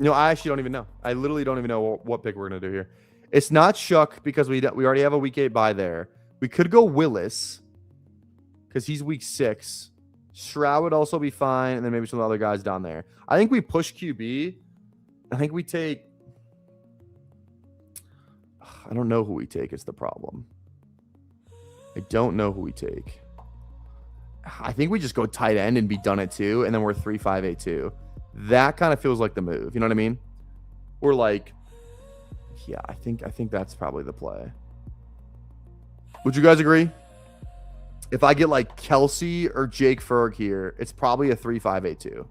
I actually don't even know. I literally don't even know what pick we're going to do here. It's not Shuck because we already have a week 8 bye there. We could go Willis because he's week 6. Stroud would also be fine, and then maybe some other guys down there. I think we push QB. I think we take... I don't know who we take is the problem. I don't know who we take. I think we just go tight end and be done at 2, and then we're 3-5-8-2. That kind of feels like the move. You know what I mean? We're like, yeah, I think that's probably the play. Would you guys agree? If I get like Kelsey or Jake Ferg here, it's probably a 3-5-8-2.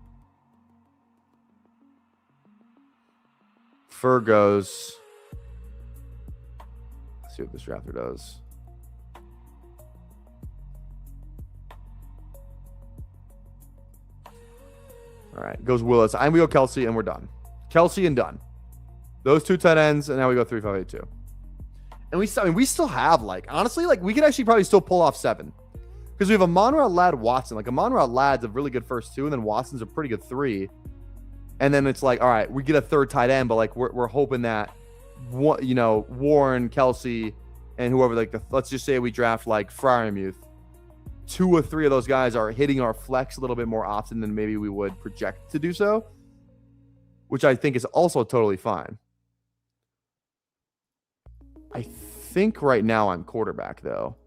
Ferg goes. Let's see what this drafter does. All right, goes Willis. And we go Kelsey, and we're done. Kelsey and done. Those 2 tight ends, and now we go 3-5-8-2. And we still have, like, honestly, like, we could actually probably still pull off 7. Because we have Amon-Ra, Ladd, Watson. Like, Amon-Ra, Ladd's a really good first 2, and then Watson's a pretty good 3. And then it's like, all right, we get a third tight end, but, like, we're hoping that, Warren, Kelsey, and whoever, like, let's just say we draft, like, Freiermuth. 2 or 3 of those guys are hitting our flex a little bit more often than maybe we would project to do so, which I think is also totally fine. I think right now I'm quarterback, though.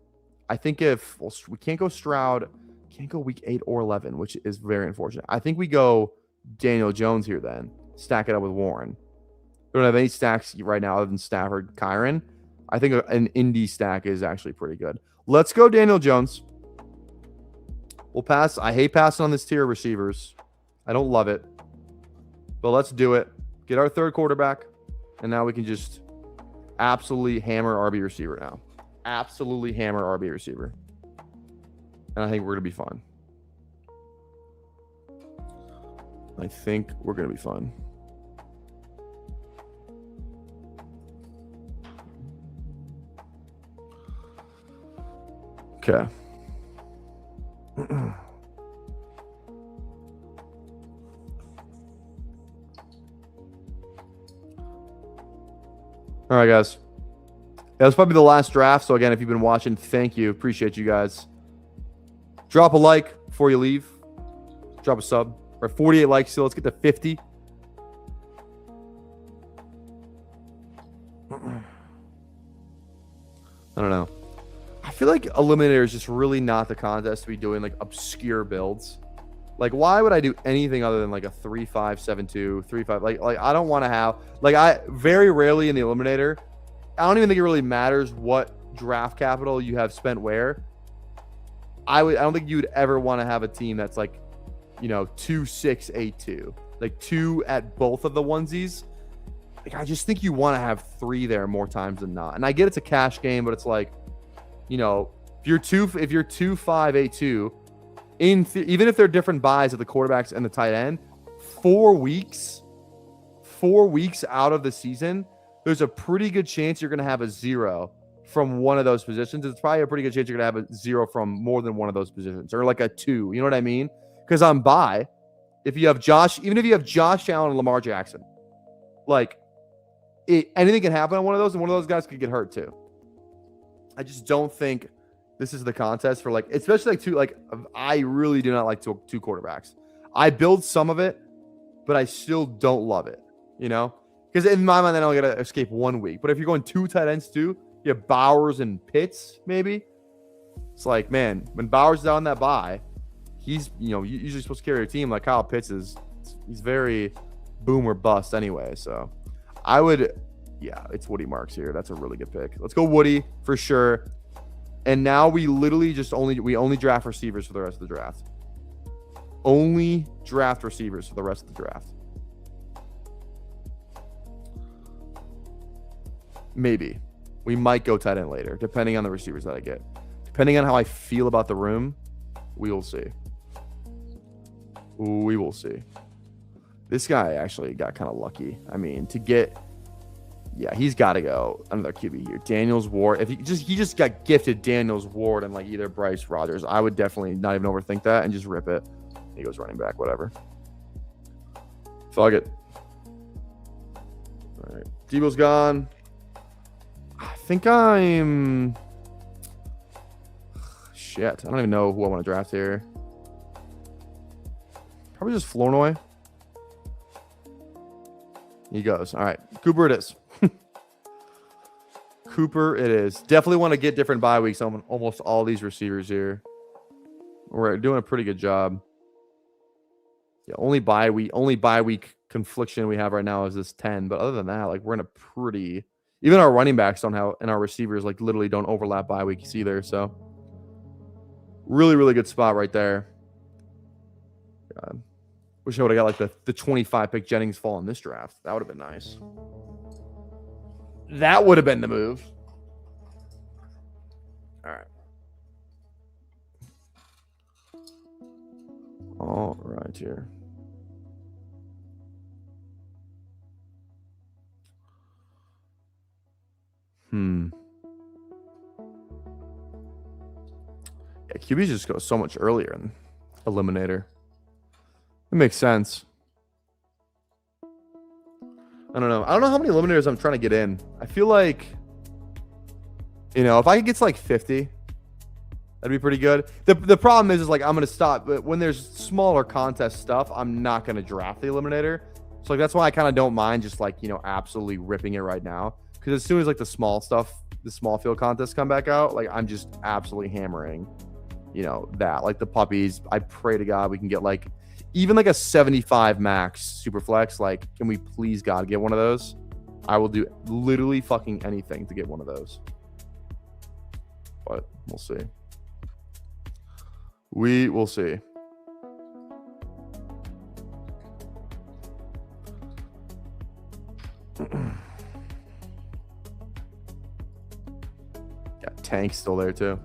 I think we can't go Stroud, can't go week 8 or 11, which is very unfortunate. I think we go Daniel Jones here then, stack it up with Warren. We don't have any stacks right now other than Stafford, Kyron. I think an Indy stack is actually pretty good. Let's go Daniel Jones. We'll pass. I hate passing on this tier of receivers. I don't love it. But let's do it. Get our third quarterback. And now we can just absolutely hammer RB receiver now. Absolutely hammer RB receiver. And I think we're going to be fine. I think we're going to be fine. Okay. All right, guys. That's probably the last draft. So again, if you've been watching, thank you. Appreciate you guys. Drop a like before you leave. Drop a sub. We're at 48 likes still. Let's get to 50. I don't know. I feel like Eliminator is just really not the contest to be doing like obscure builds. Like, why would I do anything other than like a 3-5-7-2, 3-5? Like I don't want to have I very rarely in the Eliminator. I don't even think it really matters what draft capital you have spent where. I don't think you'd ever want to have a team that's like, 2-6-8-2, like 2 at both of the onesies. Like, I just think you want to have 3 there more times than not. And I get it's a cash game, but it's like, if you're 2-5-8-2, even if they're different buys of the quarterbacks and the tight end, 4 weeks out of the season, there's a pretty good chance you're going to have a 0 from one of those positions. It's probably a pretty good chance you're going to have a 0 from more than one of those positions, or like a 2. You know what I mean? Because on bye, even if you have Josh Allen and Lamar Jackson, like anything can happen on one of those, and one of those guys could get hurt too. I just don't think this is the contest for like, especially like 2. Like, I really do not like 2 quarterbacks. I build some of it, but I still don't love it, because in my mind, then I'll get to escape 1 week. But if you're going 2 tight ends too, you have Bowers and Pitts, maybe. It's like, man, when Bowers is on that bye, he's, usually supposed to carry a team. Like Kyle Pitts he's very boom or bust anyway. So it's Woody Marks here. That's a really good pick. Let's go Woody for sure. And now we literally only draft receivers for the rest of the draft. Only draft receivers for the rest of the draft. Maybe. We might go tight end later, depending on the receivers that I get. Depending on how I feel about the room, we will see. We will see. This guy actually got kind of lucky. I mean, he's got to go another QB here. Daniels Ward. If he just got gifted Daniels Ward and like either Bryce Rodgers, I would definitely not even overthink that and just rip it. He goes running back, whatever. Fuck it. All right. Debo's gone. I think I'm... Shit. I don't even know who I want to draft here. Probably just Flournoy. He goes. All right. Cooper it is. Cooper it is. Definitely want to get different bye weeks on almost all these receivers here. We're doing a pretty good job. Yeah, only bye week confliction we have right now is this 10. But other than that, like, we're in a pretty... Even our running backs don't have, and our receivers like literally don't overlap bye weeks either. So really, really good spot right there. God. Wish I would have got like the 25 pick Jennings fall in this draft. That would have been nice. That would have been the move. All right. All right here. Yeah, QBs just go so much earlier in Eliminator. It makes sense. I don't know. I don't know how many Eliminators I'm trying to get in. I feel like, if I could get to like 50, that'd be pretty good. The problem is like I'm going to stop. But when there's smaller contest stuff, I'm not going to draft the Eliminator. So like that's why I kind of don't mind just like, absolutely ripping it right now. Because as soon as like the small stuff, the small field contests come back out, like I'm just absolutely hammering, that. Like the puppies, I pray to God we can get like even like a 75 max super flex. Like, can we please God get one of those? I will do literally fucking anything to get one of those. But we'll see. We will see. Tank's still there too.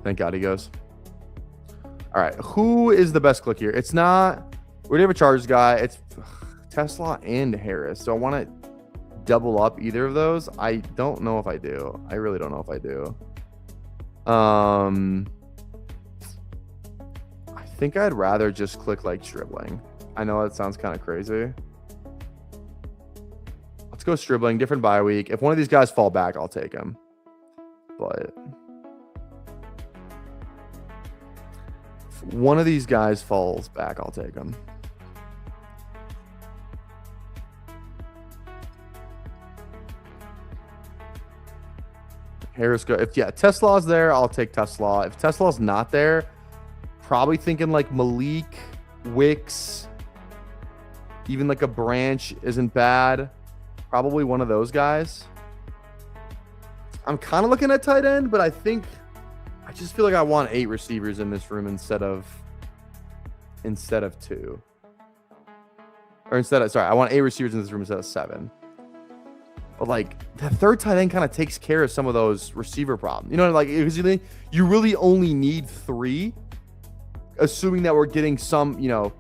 Thank God he goes. All right, who is the best click here? It's not. We already have a Chargers guy. It's Tesla and Harris. So I want to double up either of those. I don't know if I do. I really don't know if I do. I think I'd rather just click like Stribling. I know that sounds kind of crazy. Let's go Stribling. Different bye week. If one of these guys fall back, I'll take him. But if one of these guys falls back, I'll take him. Harris go. If Tesla's there, I'll take Tesla. If Tesla's not there, probably thinking like Malik, Wicks, even like a Branch isn't bad. Probably one of those guys. I'm kind of looking at tight end, but I think I just feel like I want 8 receivers in this room instead of 2. Or I want 8 receivers in this room instead of 7. But like the third tight end kind of takes care of some of those receiver problems. You know, like because you really only need 3, assuming that we're getting some, you know,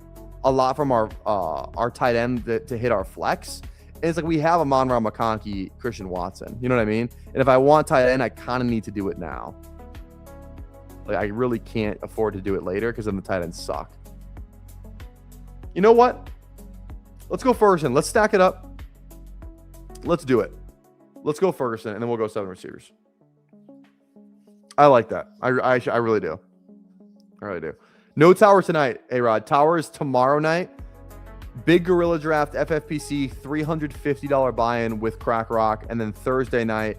a lot from our tight end to hit our flex. And it's like we have Amon-Ra McConkey, Christian Watson. You know what I mean? And if I want tight end, I kind of need to do it now. Like I really can't afford to do it later because then the tight ends suck. You know what? Let's go Ferguson. Let's stack it up. Let's do it. Let's go Ferguson, and then we'll go 7 receivers. I like that. I really do. I really do. No Tower tonight, A-Rod. Tower is tomorrow night. Big Gorilla Draft, FFPC, $350 buy-in with Crack Rock. And then Thursday night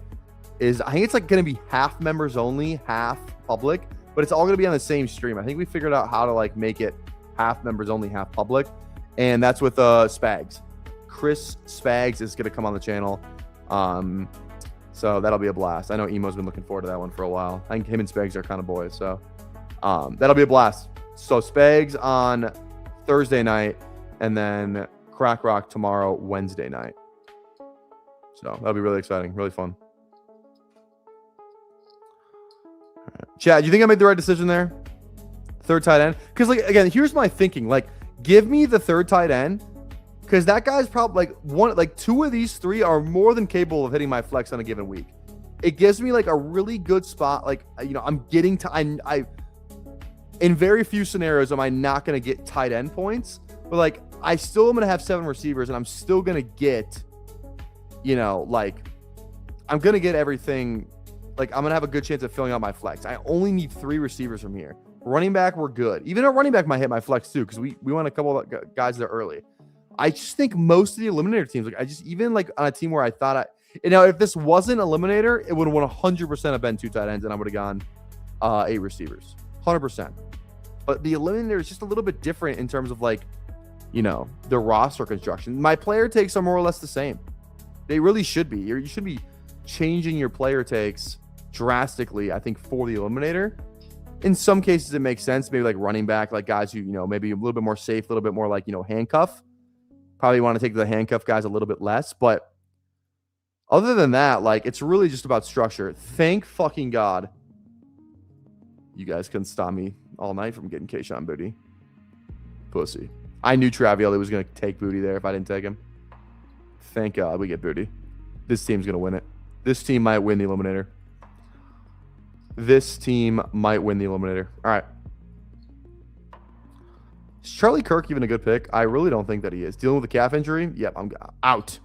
is, I think it's like going to be half members only, half public. But it's all going to be on the same stream. I think we figured out how to like make it half members only, half public. And that's with Spags. Chris Spags is going to come on the channel. So that'll be a blast. I know Emo's been looking forward to that one for a while. I think him and Spags are kind of boys. So that'll be a blast. So Spags on Thursday night and then Crack Rock tomorrow, Wednesday night. So that'll be really exciting, really fun. Right. Chad, do you think I made the right decision there? Third tight end? Because like again, here's my thinking. Like, give me the third tight end. Because that guy's probably like 2 of these 3 are more than capable of hitting my flex on a given week. It gives me like a really good spot. Like, you know, I'm getting to, I in very few scenarios am I not going to get tight end points, but like I still am going to have 7 receivers and I'm still going to get, you know, like I'm going to get everything. Like I'm going to have a good chance of filling out my flex. I only need 3 receivers from here. Running back, we're good. Even a running back might hit my flex too, because we want a couple of guys there early. I just think most of the eliminator teams, like I just, even like on a team where I thought now if this wasn't eliminator, it would have 100% have been 2 tight ends and I would have gone 8 receivers, 100%. But the eliminator is just a little bit different in terms of like, you know, the roster construction. My player takes are more or less the same. They really should be. You should be changing your player takes drastically, I think, for the eliminator. In some cases, it makes sense. Maybe like running back, like guys who, you know, maybe a little bit more safe, a little bit more like, you know, handcuff. Probably want to take the handcuff guys a little bit less. But other than that, like, it's really just about structure. Thank fucking God you guys couldn't stop me all night from getting Keyshawn Booty. Pussy. I knew Travioli was going to take Booty there if I didn't take him. Thank God we get Booty. This team's going to win it. This team might win the eliminator. This team might win the eliminator. All right. Is Charlie Kirk even a good pick? I really don't think that he is. Dealing with a calf injury? Yep, I'm out.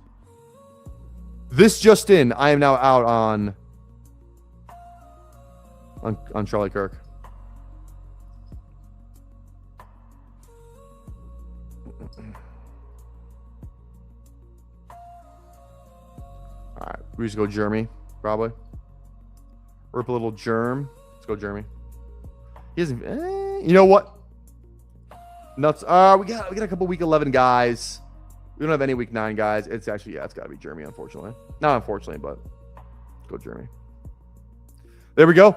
This just in, I am now out on Charlie Kirk. All right, we just go Jeremy, probably. Rip a little germ. Let's go Jeremy. He doesn't. You know what? Nuts. We got a couple week 11 guys. We don't have any week 9 guys. It's actually, it's got to be Jeremy, unfortunately. Not unfortunately, but let's go Jeremy. There we go.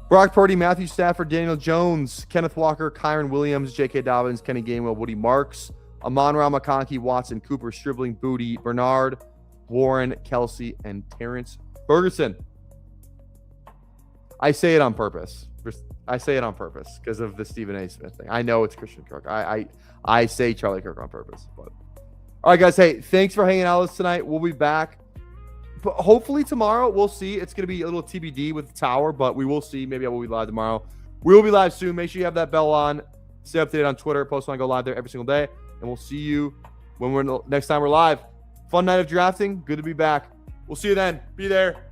Brock Purdy, Matthew Stafford, Daniel Jones, Kenneth Walker, Kyron Williams, J.K. Dobbins, Kenny Gainwell, Woody Marks, Amon-Ra McConkey, Watson, Cooper, Stribling, Booty, Bernard, Warren, Kelsey, and Terrence Ferguson. I say it on purpose. I say it on purpose because of the Stephen A. Smith thing. I know it's Christian Kirk. I say Charlie Kirk on purpose. But all right, guys. Hey, thanks for hanging out with us tonight. We'll be back. But hopefully tomorrow, we'll see. It's going to be a little TBD with the tower, but we will see. Maybe I will be live tomorrow. We will be live soon. Make sure you have that bell on. Stay updated on Twitter. Post when I go live there every single day. And we'll see you when next time we're live. Fun night of drafting. Good to be back. We'll see you then. Be there.